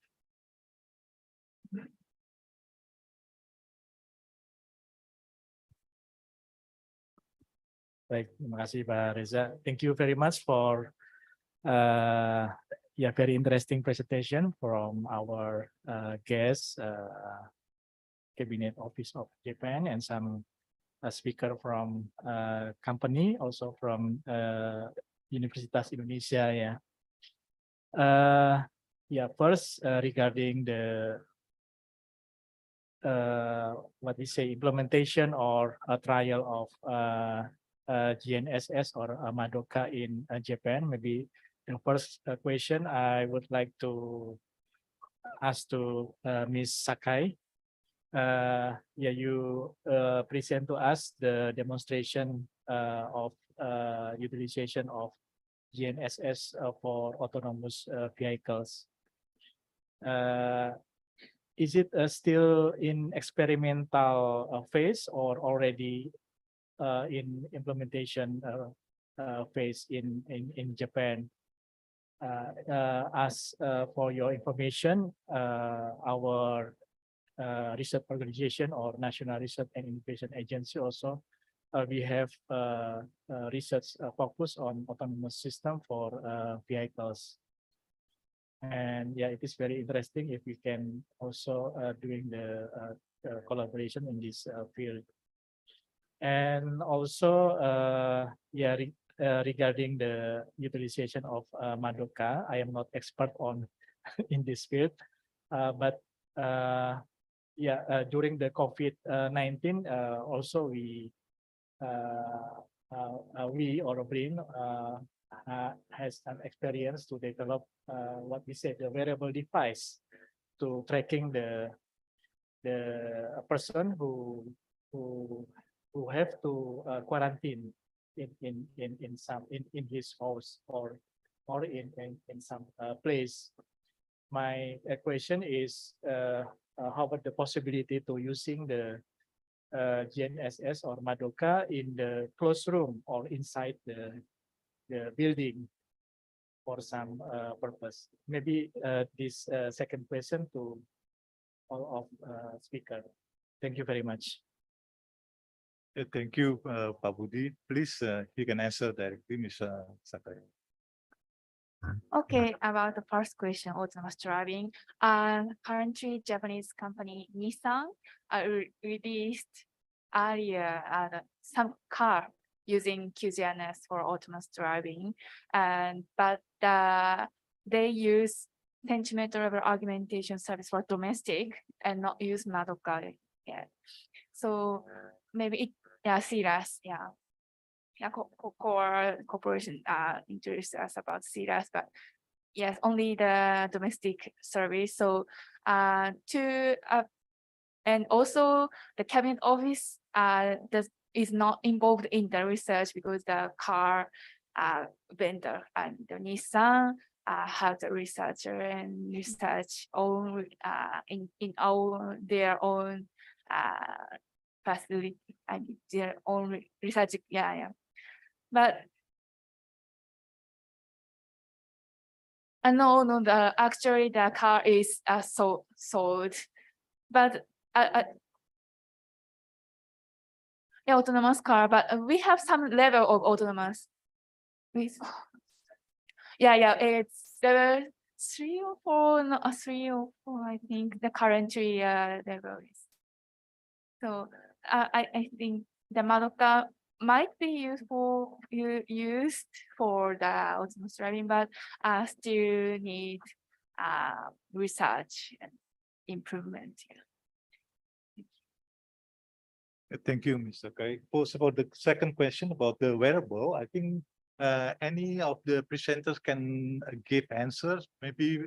Baik, terima kasih Pak Reza. Thank you very much for very interesting presentation from our guest, Cabinet Office of Japan, and some speaker from company, also from Universitas Indonesia. Yeah, first regarding the what we say implementation or a trial of GNSS or Madoka in Japan. Maybe the first question I would like to ask to Ms. Sakai. Yeah, you present to us the demonstration of utilization of GNSS for autonomous vehicles. Is it still in experimental phase or already in implementation phase in Japan? As for your information, our research organization or National Research and Innovation Agency also, we have research focus on autonomous system for vehicles. And yeah, it is very interesting if we can also doing the collaboration in this field. And also, yeah, regarding the utilization of Madoka, I am not expert on in this field, but yeah, during the COVID-19, also we or BRIN has an experience to develop what we say the wearable device to tracking the person who have to quarantine in some in his house or in some place. My question is how about the possibility to using the GNSS or Madoka in the closed room or inside the building for some purpose. Maybe this second question to all of speaker. Thank you very much. Thank you, Pak Budi. Please, you can answer directly, Ms. Sakai. Okay, about the first question, autonomous driving. Currently, Japanese company Nissan released earlier some car using QZSS for autonomous driving, but they use centimeter level augmentation service for domestic and not use Madoka yet. So maybe it, yeah, CRAS, yeah. Core corporation introduced us about CRAS, but yes, only the domestic service. So and also the cabinet office is not involved in the research because the car vendor and the Nissan have the researcher and research own in their own facility and their own research. Yeah. But no, actually the car is sold, but yeah, autonomous car. But we have some level of autonomous. Yeah, it's level 3 or 4, no, 3 or 4. I think the currently level is. So I think the Madoka might be used for the autonomous driving, but still need research and improvement. Thank you, Mr. Kai. Also, about the second question about the wearable, I think any of the presenters can give answers. Maybe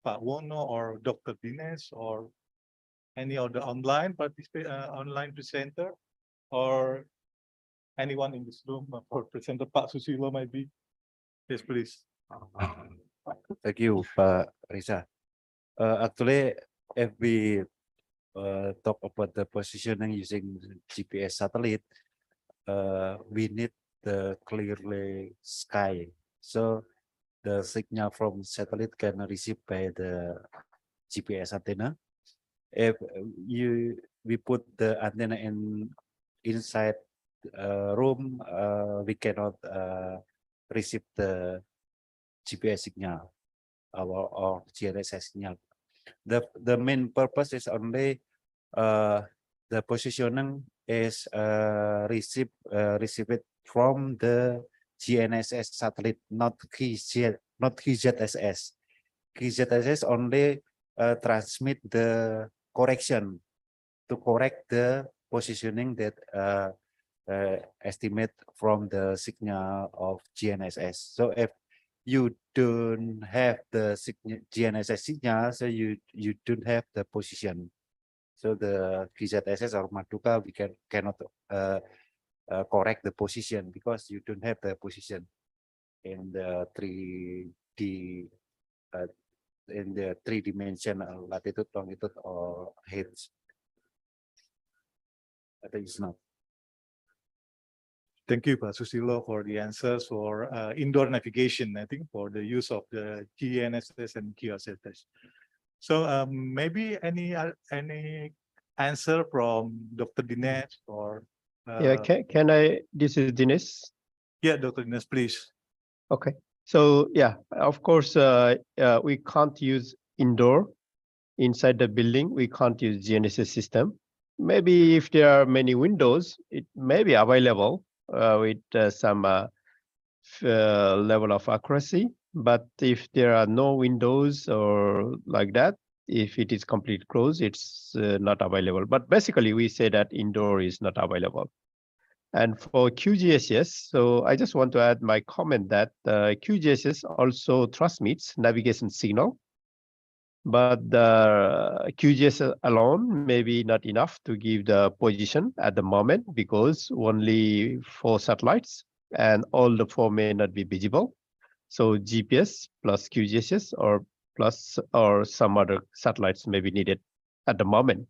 Pak Wono or Dr. Dines or any of the online presenter or anyone in this room for presenter. Pak Susilo maybe. Yes, please. Thank you, Pak Riza. Actually, if we talk about the positioning using GPS satellite, we need the clearly sky. So the signal from satellite can receive by the GPS antenna. If we put the antenna inside room, we cannot receive the GPS signal or GNSS signal. The main purpose is only the positioning is received from the GNSS satellite, not QZSS. QZSS only transmit the correction to correct the positioning that estimate from the signal of GNSS. So if you don't have the GNSS signal, so you don't have the position. So the QZSS or Maduka we cannot correct the position because you don't have the position in the 3D in the three-dimensional latitude, longitude, or height. I think it's not. Thank you, Pak Susilo, for the answers for indoor navigation, I think, for the use of the GNSS and QZSS. So maybe any answer from Dr. Dinesh or Yeah, can I? This is Dinesh. Yeah, Dr. Dinesh, please. Okay. So yeah, of course, we can't use indoor inside the building. We can't use GNSS system. Maybe if there are many windows, it may be available with some level of accuracy. But if there are no windows or like that, if it is completely closed, it's not available. But basically, we say that indoor is not available. And for QGSS, so I just want to add my comment that QGSS also transmits navigation signal, but the QGSS alone may be not enough to give the position at the moment because only 4 satellites and all the 4 may not be visible. So GPS plus QGSS or some other satellites may be needed at the moment.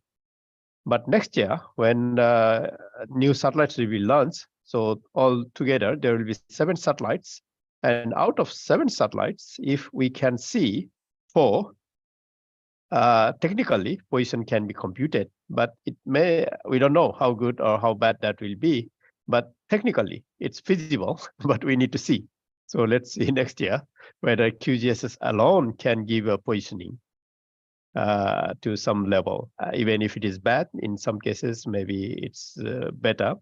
But next year, when new satellites will be launched, so all together there will be 7 satellites, and out of 7 satellites, if we can see 4, technically position can be computed, but we don't know how good or how bad that will be. But technically, it's feasible, but we need to see. So let's see next year whether QGSS alone can give a positioning to some level, even if it is bad. In some cases, maybe it's better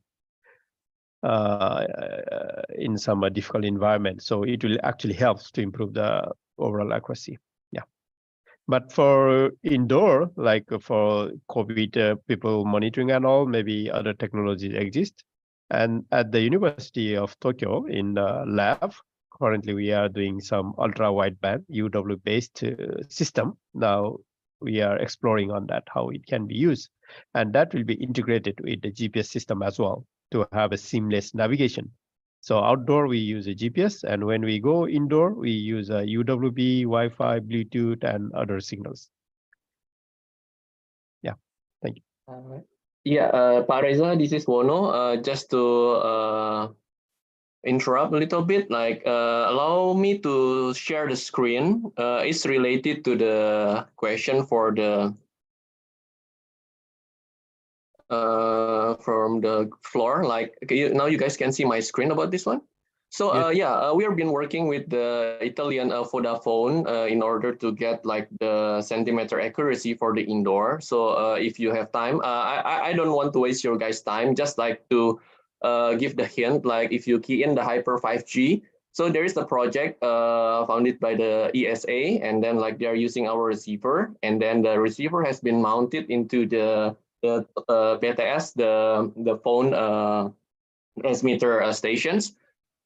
in some difficult environment. So it will actually help to improve the overall accuracy. Yeah. But for indoor, like for COVID people monitoring and all, maybe other technologies exist. And at the University of Tokyo in the lab, currently we are doing some ultra wideband UW based system. Now we are exploring on that, how it can be used. And that will be integrated with the GPS system as well to have a seamless navigation. So outdoor, we use a GPS, and when we go indoor, we use a UWB, Wi-Fi, Bluetooth, and other signals. Yeah, thank you. Yeah, Pak Reza, this is Wono. Just to interrupt a little bit, like allow me to share the screen. It's related to the question for the from the floor. Like now you guys can see my screen about this one. So we have been working with the Italian Vodafone in order to get like the centimeter accuracy for the indoor. So if you have time, I don't want to waste your guys' time. Just like to give the hint, like if you key in the Hyper 5G, so there is a project founded by the ESA, and then like they are using our receiver, and then the receiver has been mounted into the BTS, the phone transmitter stations.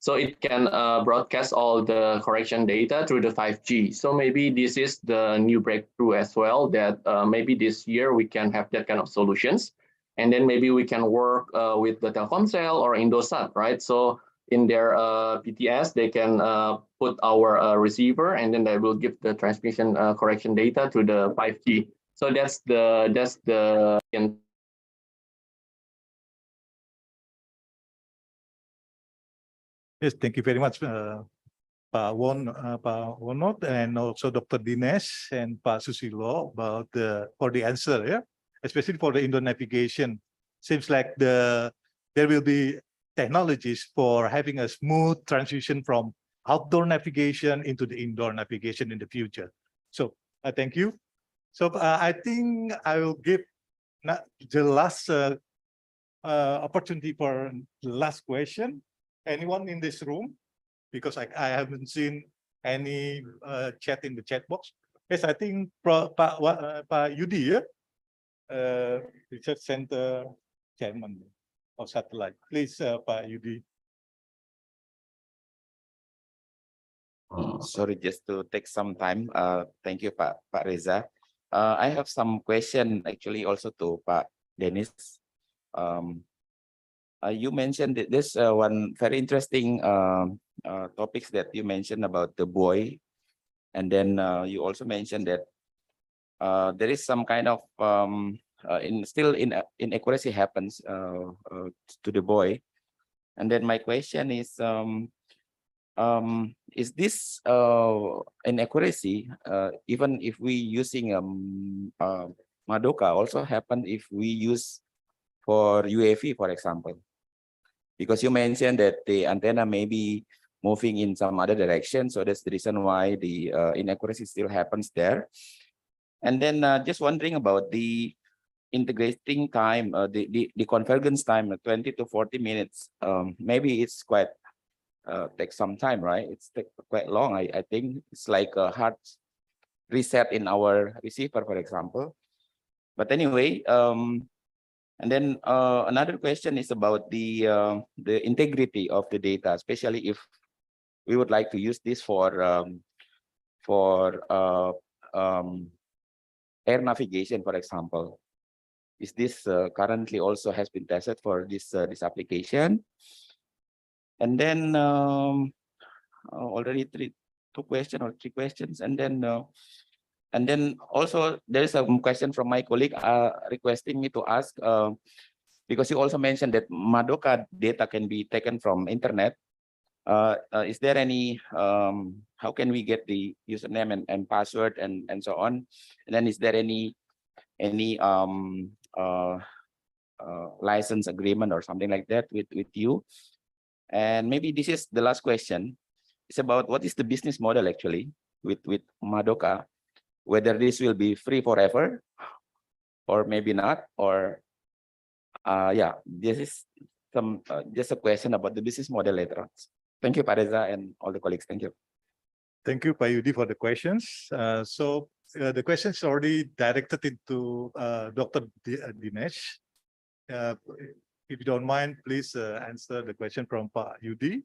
So it can broadcast all the correction data through the 5G. So maybe this is the new breakthrough as well, that maybe this year we can have that kind of solutions. And then maybe we can work with the Telkomsel or Indosat, right? So in their PTS, they can put our receiver, and then they will give the transmission correction data to the 5G. So that's the Yes, thank you very much, Pak Wono, and also Dr. Dinesh and Pak Susilo about for the answer, yeah, especially for the indoor navigation. Seems like there will be technologies for having a smooth transition from outdoor navigation into the indoor navigation in the future. So thank you. So I think I will give the last opportunity for the last question. Anyone in this room? Because I haven't seen any chat in the chat box. Yes, I think Pak Yudi, Research Center Chairman of Satellite. Please, Pak Yudi. Sorry, just to take some time. Thank you, Pak Reza. I have some question actually also to Pak Dennis. You mentioned that this one very interesting topics that you mentioned about the buoy, and then you also mentioned that there is some kind of inaccuracy happens to the buoy, and then my question is this inaccuracy even if we using Madoka also happen if we use for UAV, for example? Because you mentioned that the antenna may be moving in some other direction, so that's the reason why the inaccuracy still happens there. And then just wondering about the integrating time, the convergence time, 20 to 40 minutes. Maybe it's quite take some time, right? It's quite long. I think it's like a hard reset in our receiver, for example. But anyway, and then another question is about the integrity of the data, especially if we would like to use this for air navigation, for example. Is this currently also has been tested for this application? And then already two questions or three questions, and then also there is a question from my colleague requesting me to ask because you also mentioned that Madoka data can be taken from internet. Is there any how can we get the username and password and so on? And then is there any license agreement or something like that with you? And maybe this is the last question. It's about what is the business model actually with Madoka, whether this will be free forever or maybe not, or yeah, this is some just a question about the business model later on. Thank you, Pak Reza, and all the colleagues. Thank you. Thank you, Pak Yudi, for the questions. So the questions already directed into Dr. Dinesh. If you don't mind, please answer the question from Pak Yudi,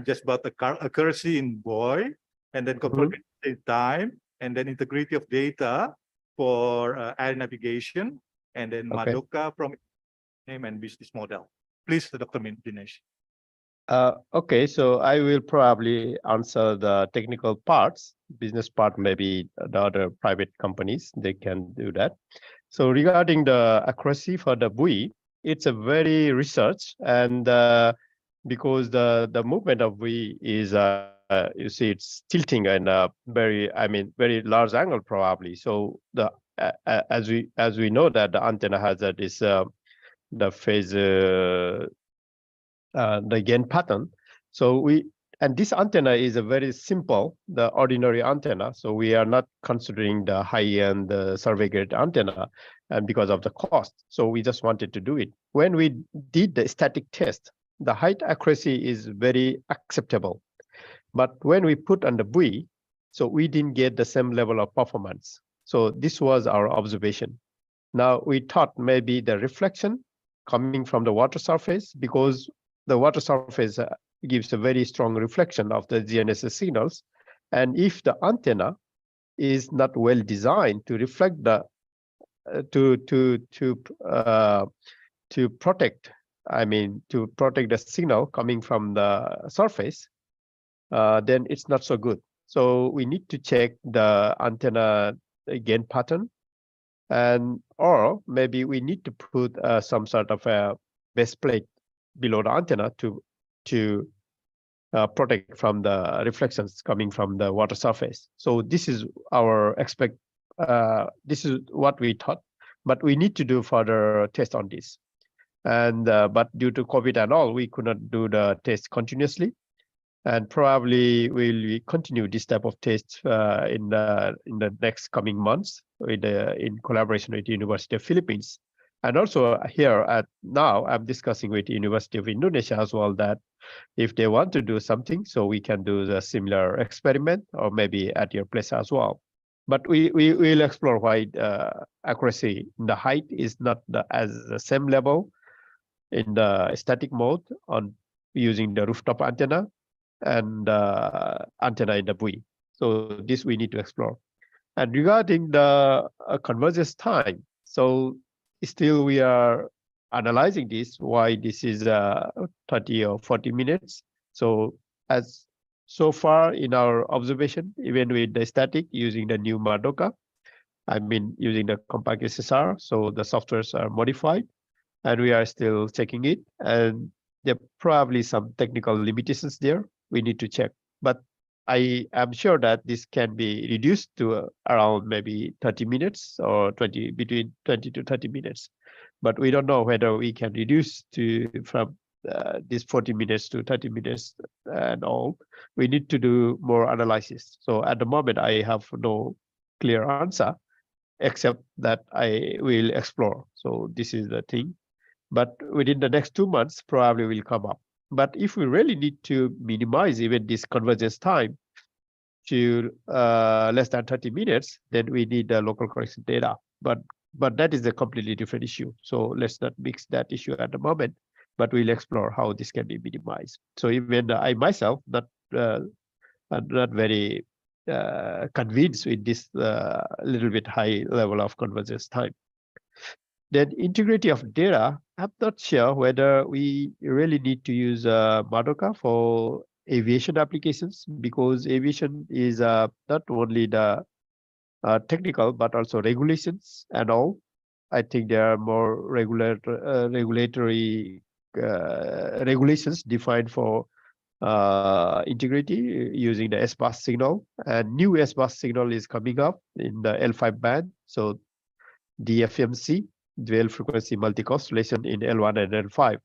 just about the accuracy in buoy, and then convergence time, and then integrity of data for air navigation, and then Madoka from name and business model. Please, Dr. Dinesh. Okay, so I will probably answer the technical parts. Business part, maybe the other private companies, they can do that. So regarding the accuracy for the buoy, it's a very research, and because the movement of buoy is you see it's tilting and very large angle probably. So the as we know that the antenna has that is the phase the gain pattern. So this antenna is a very simple, the ordinary antenna. So we are not considering the high-end survey grade antenna, and because of the cost. So we just wanted to do it. When we did the static test, the height accuracy is very acceptable. But when we put on the buoy, so we didn't get the same level of performance. So this was our observation. Now we thought maybe the reflection coming from the water surface, because the water surface gives a very strong reflection of the GNSS signals. And if the antenna is not well designed to reflect the to protect the signal coming from the surface, then it's not so good. So we need to check the antenna gain pattern, or maybe we need to put some sort of a base plate below the antenna to protect from the reflections coming from the water surface. So this is our this is what we thought, but we need to do further test on this. And but due to COVID and all, we could not do the test continuously, and probably we'll continue this type of tests in the next coming months in collaboration with the University of Philippines. And also here now I'm discussing with the University of Indonesia as well, that if they want to do something, so we can do the similar experiment, or maybe at your place as well. But we will explore why accuracy in the height is not as the same level in the static mode on using the rooftop antenna and antenna in the buoy. So this we need to explore. And regarding the convergence time, so still we are analyzing this, why this is 30 or 40 minutes. So as so far in our observation, even with the static using the new Madoka, I mean using the compact SSR, so the softwares are modified and we are still checking it. And there are probably some technical limitations there we need to check. But I am sure that this can be reduced to around maybe 30 minutes or between 20 to 30 minutes. But we don't know whether we can reduce from this 40 minutes to 30 minutes and all. We need to do more analysis. So at the moment, I have no clear answer, except that I will explore. So this is the thing. But within the next 2 months, probably will come up. But if we really need to minimize even this convergence time to less than 30 minutes, then we need the local correction data. But that is a completely different issue. So let's not mix that issue at the moment, but we'll explore how this can be minimized. So even I myself, I'm not very convinced with this little bit high level of convergence time. Then integrity of data, I'm not sure whether we really need to use Madoka for aviation applications, because aviation is not only the technical, but also regulations and all. I think there are more regulatory regulations defined for integrity using the S-bus signal, and new S-bus signal is coming up in the L5 band. So DFMC, dual frequency multi-constellation in L1 and L5.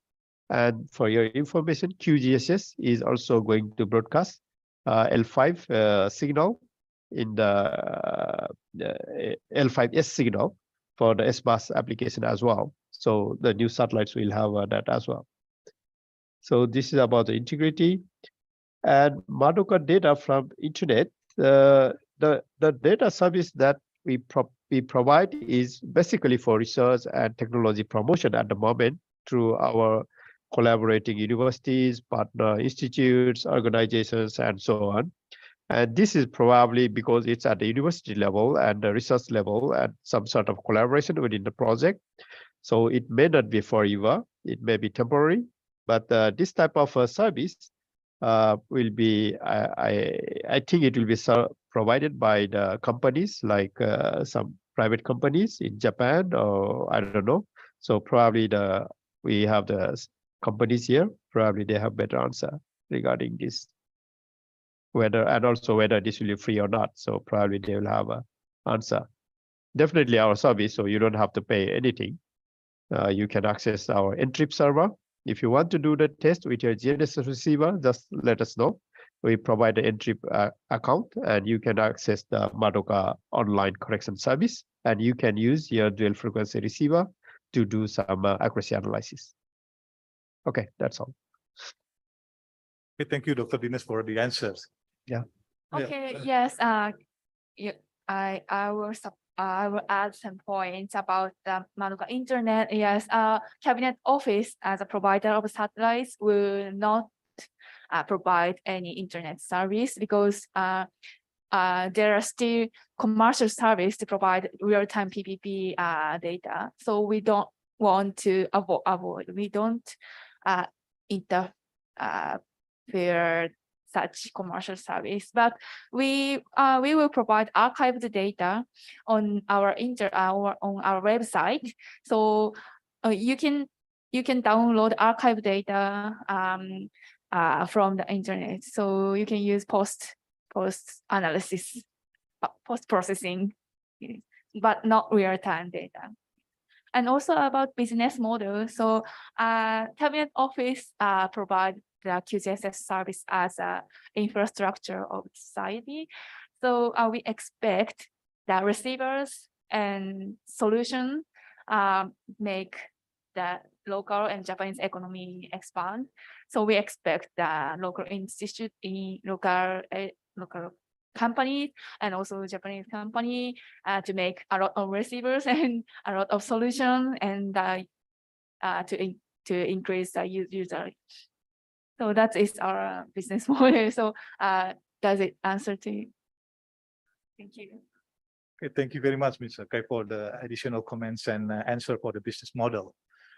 And for your information, QZSS is also going to broadcast L5 signal in the L5S signal for the S-bus application as well. So the new satellites will have that as well. So this is about the integrity. And Madoka data from internet, the data service that we provide is basically for research and technology promotion at the moment through our collaborating universities, partner institutes, organizations, and so on. And this is probably because it's at the university level and the research level and some sort of collaboration within the project. So it may not be forever, it may be temporary, but this type of service will be, I think it will be provided by the companies like some private companies in Japan, or I don't know. So probably we have the companies here, probably they have better answer regarding this, and also whether this will be free or not. So probably they will have an answer. Definitely our service, so you don't have to pay anything. You can access our Ntrip server. If you want to do the test with your GNSS receiver, just let us know. We provide the Ntrip account, and you can access the Madoka online correction service, and you can use your dual frequency receiver to do some accuracy analysis. Okay, that's all. Okay, thank you, Dr. Dinesh, for the answers. Yeah. Okay. Yes. I will add some points about the Madoka Internet. Yes. Cabinet Office as a provider of satellites will not provide any internet service because there are still commercial service to provide real-time PPP data. So we don't want to avoid. We don't interfere such commercial service, but we will provide archived data on our website. So you can download archived data from the internet. So you can use post analysis, post processing, but not real time data. And also about business model. So Cabinet Office provide the QZSS service as an infrastructure of society. So we expect the receivers and solution make the local and Japanese economy expand. So we expect the local institute in local companies and also Japanese company to make a lot of receivers and a lot of solutions and to increase the user. So that is our business model. So does it answer to you? Thank you. Okay, thank you very much, Mr. Kai, for the additional comments and answer for the business model.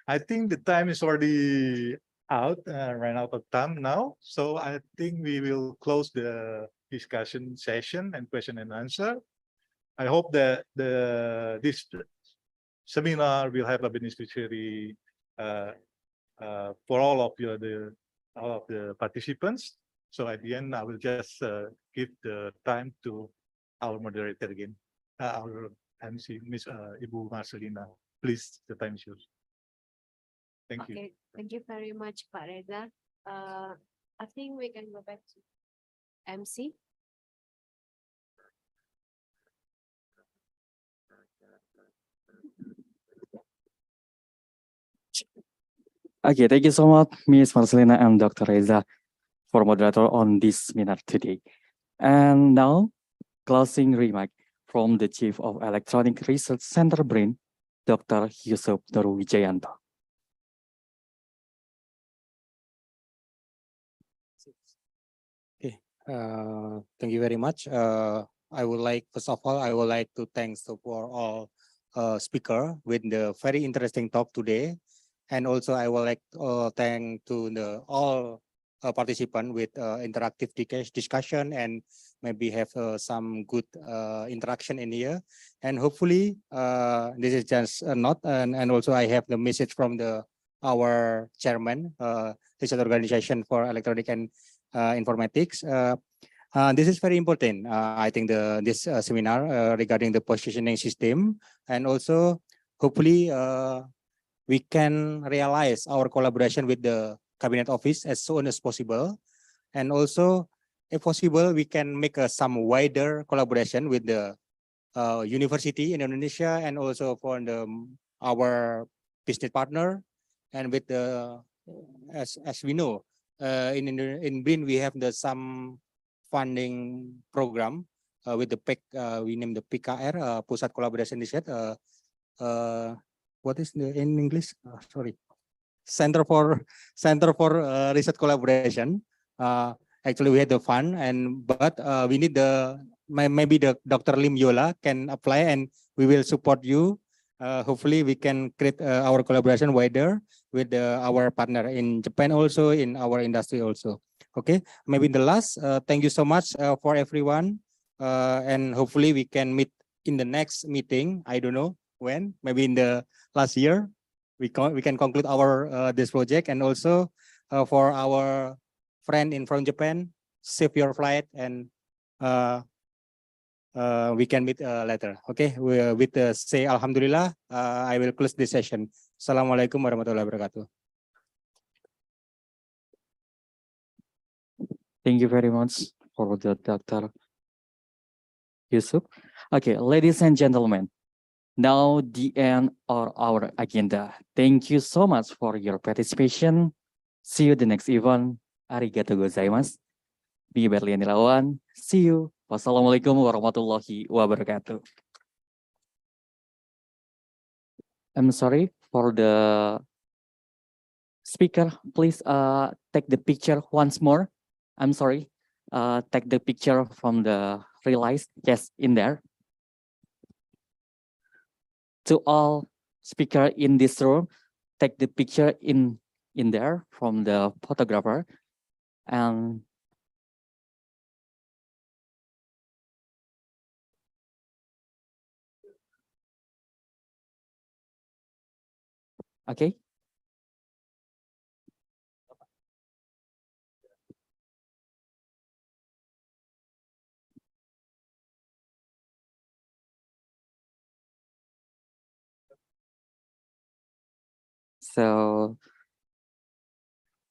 I think the time is already out, ran out of time now. So I think we will close the discussion session and question and answer. I hope that this seminar will have a beneficiary for all of the participants. So at the end, I will just give the time to our moderator again, our MC, Miss Ibu Marcelina. Please, the time is yours. Thank you. Okay, thank you very much, Pak Reza. I think we can go back to MC. Okay, thank you so much, Ms. Marcelina and Dr. Reza, for moderator on this seminar today. And now, closing remark from the Chief of Electronic Research Center BRIN, Dr. Yusuf Nurwijayanto. Okay, thank you very much. I would like, first of all, I would like to thank for all speaker with the very interesting talk today. And also I would like to thank to all participants with interactive discussion and maybe have some good interaction in here. And hopefully this is just a note, and also I have the message from our chairman, Research Organization for Electronic and Informatics. This is very important. I think this seminar regarding the positioning system, and also hopefully we can realize our collaboration with the Cabinet Office as soon as possible. And also, if possible, we can make some wider collaboration with the university in Indonesia and also for our business partner. And with the, as we know, in BRIN, we have some funding program with the PEC, we named the PKR, Pusat Collaboration Riset. What is the in English? Sorry, Center for Research Collaboration. Actually, we had the fund, but we need maybe the Dr. Lim Yola can apply, and we will support you. Hopefully, we can create our collaboration wider with our partner in Japan, also in our industry also. Okay, maybe the last. Thank you so much for everyone, and hopefully we can meet in the next meeting. I don't know when, maybe in the last year, we can conclude our this project. And also for our friend from Japan, save your flight, and we can meet later. Okay, with say Alhamdulillah, I will close this session. Assalamualaikum warahmatullahi wabarakatuh. Thank you very much for the Dr. Yusuf. Okay, ladies and gentlemen, now the end of our agenda. Thank you so much for your participation. See you the next event. Arigatou gozaimasu. Be Berlian Irawan. See you. Wassalamualaikum warahmatullahi wabarakatuh. I'm sorry for the speaker. Please take the picture once more. I'm sorry. Take the picture from the release. Yes, in there. To all speaker in this room, take the picture in there from the photographer. And okay. So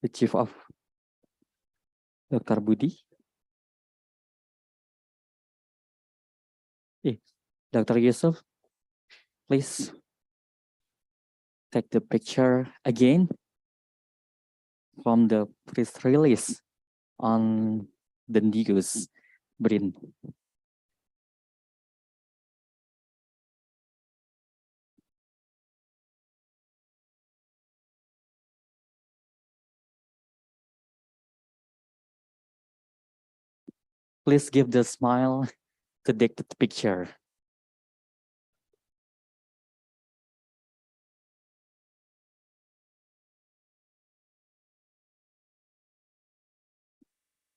the chief of Dr. Budi. Dr. Yusuf, please take the picture again from the press release on the news BRIN. Please give the smile to take the picture.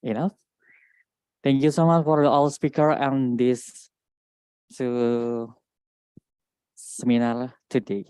Enough. Thank you so much for all speaker and this seminar today.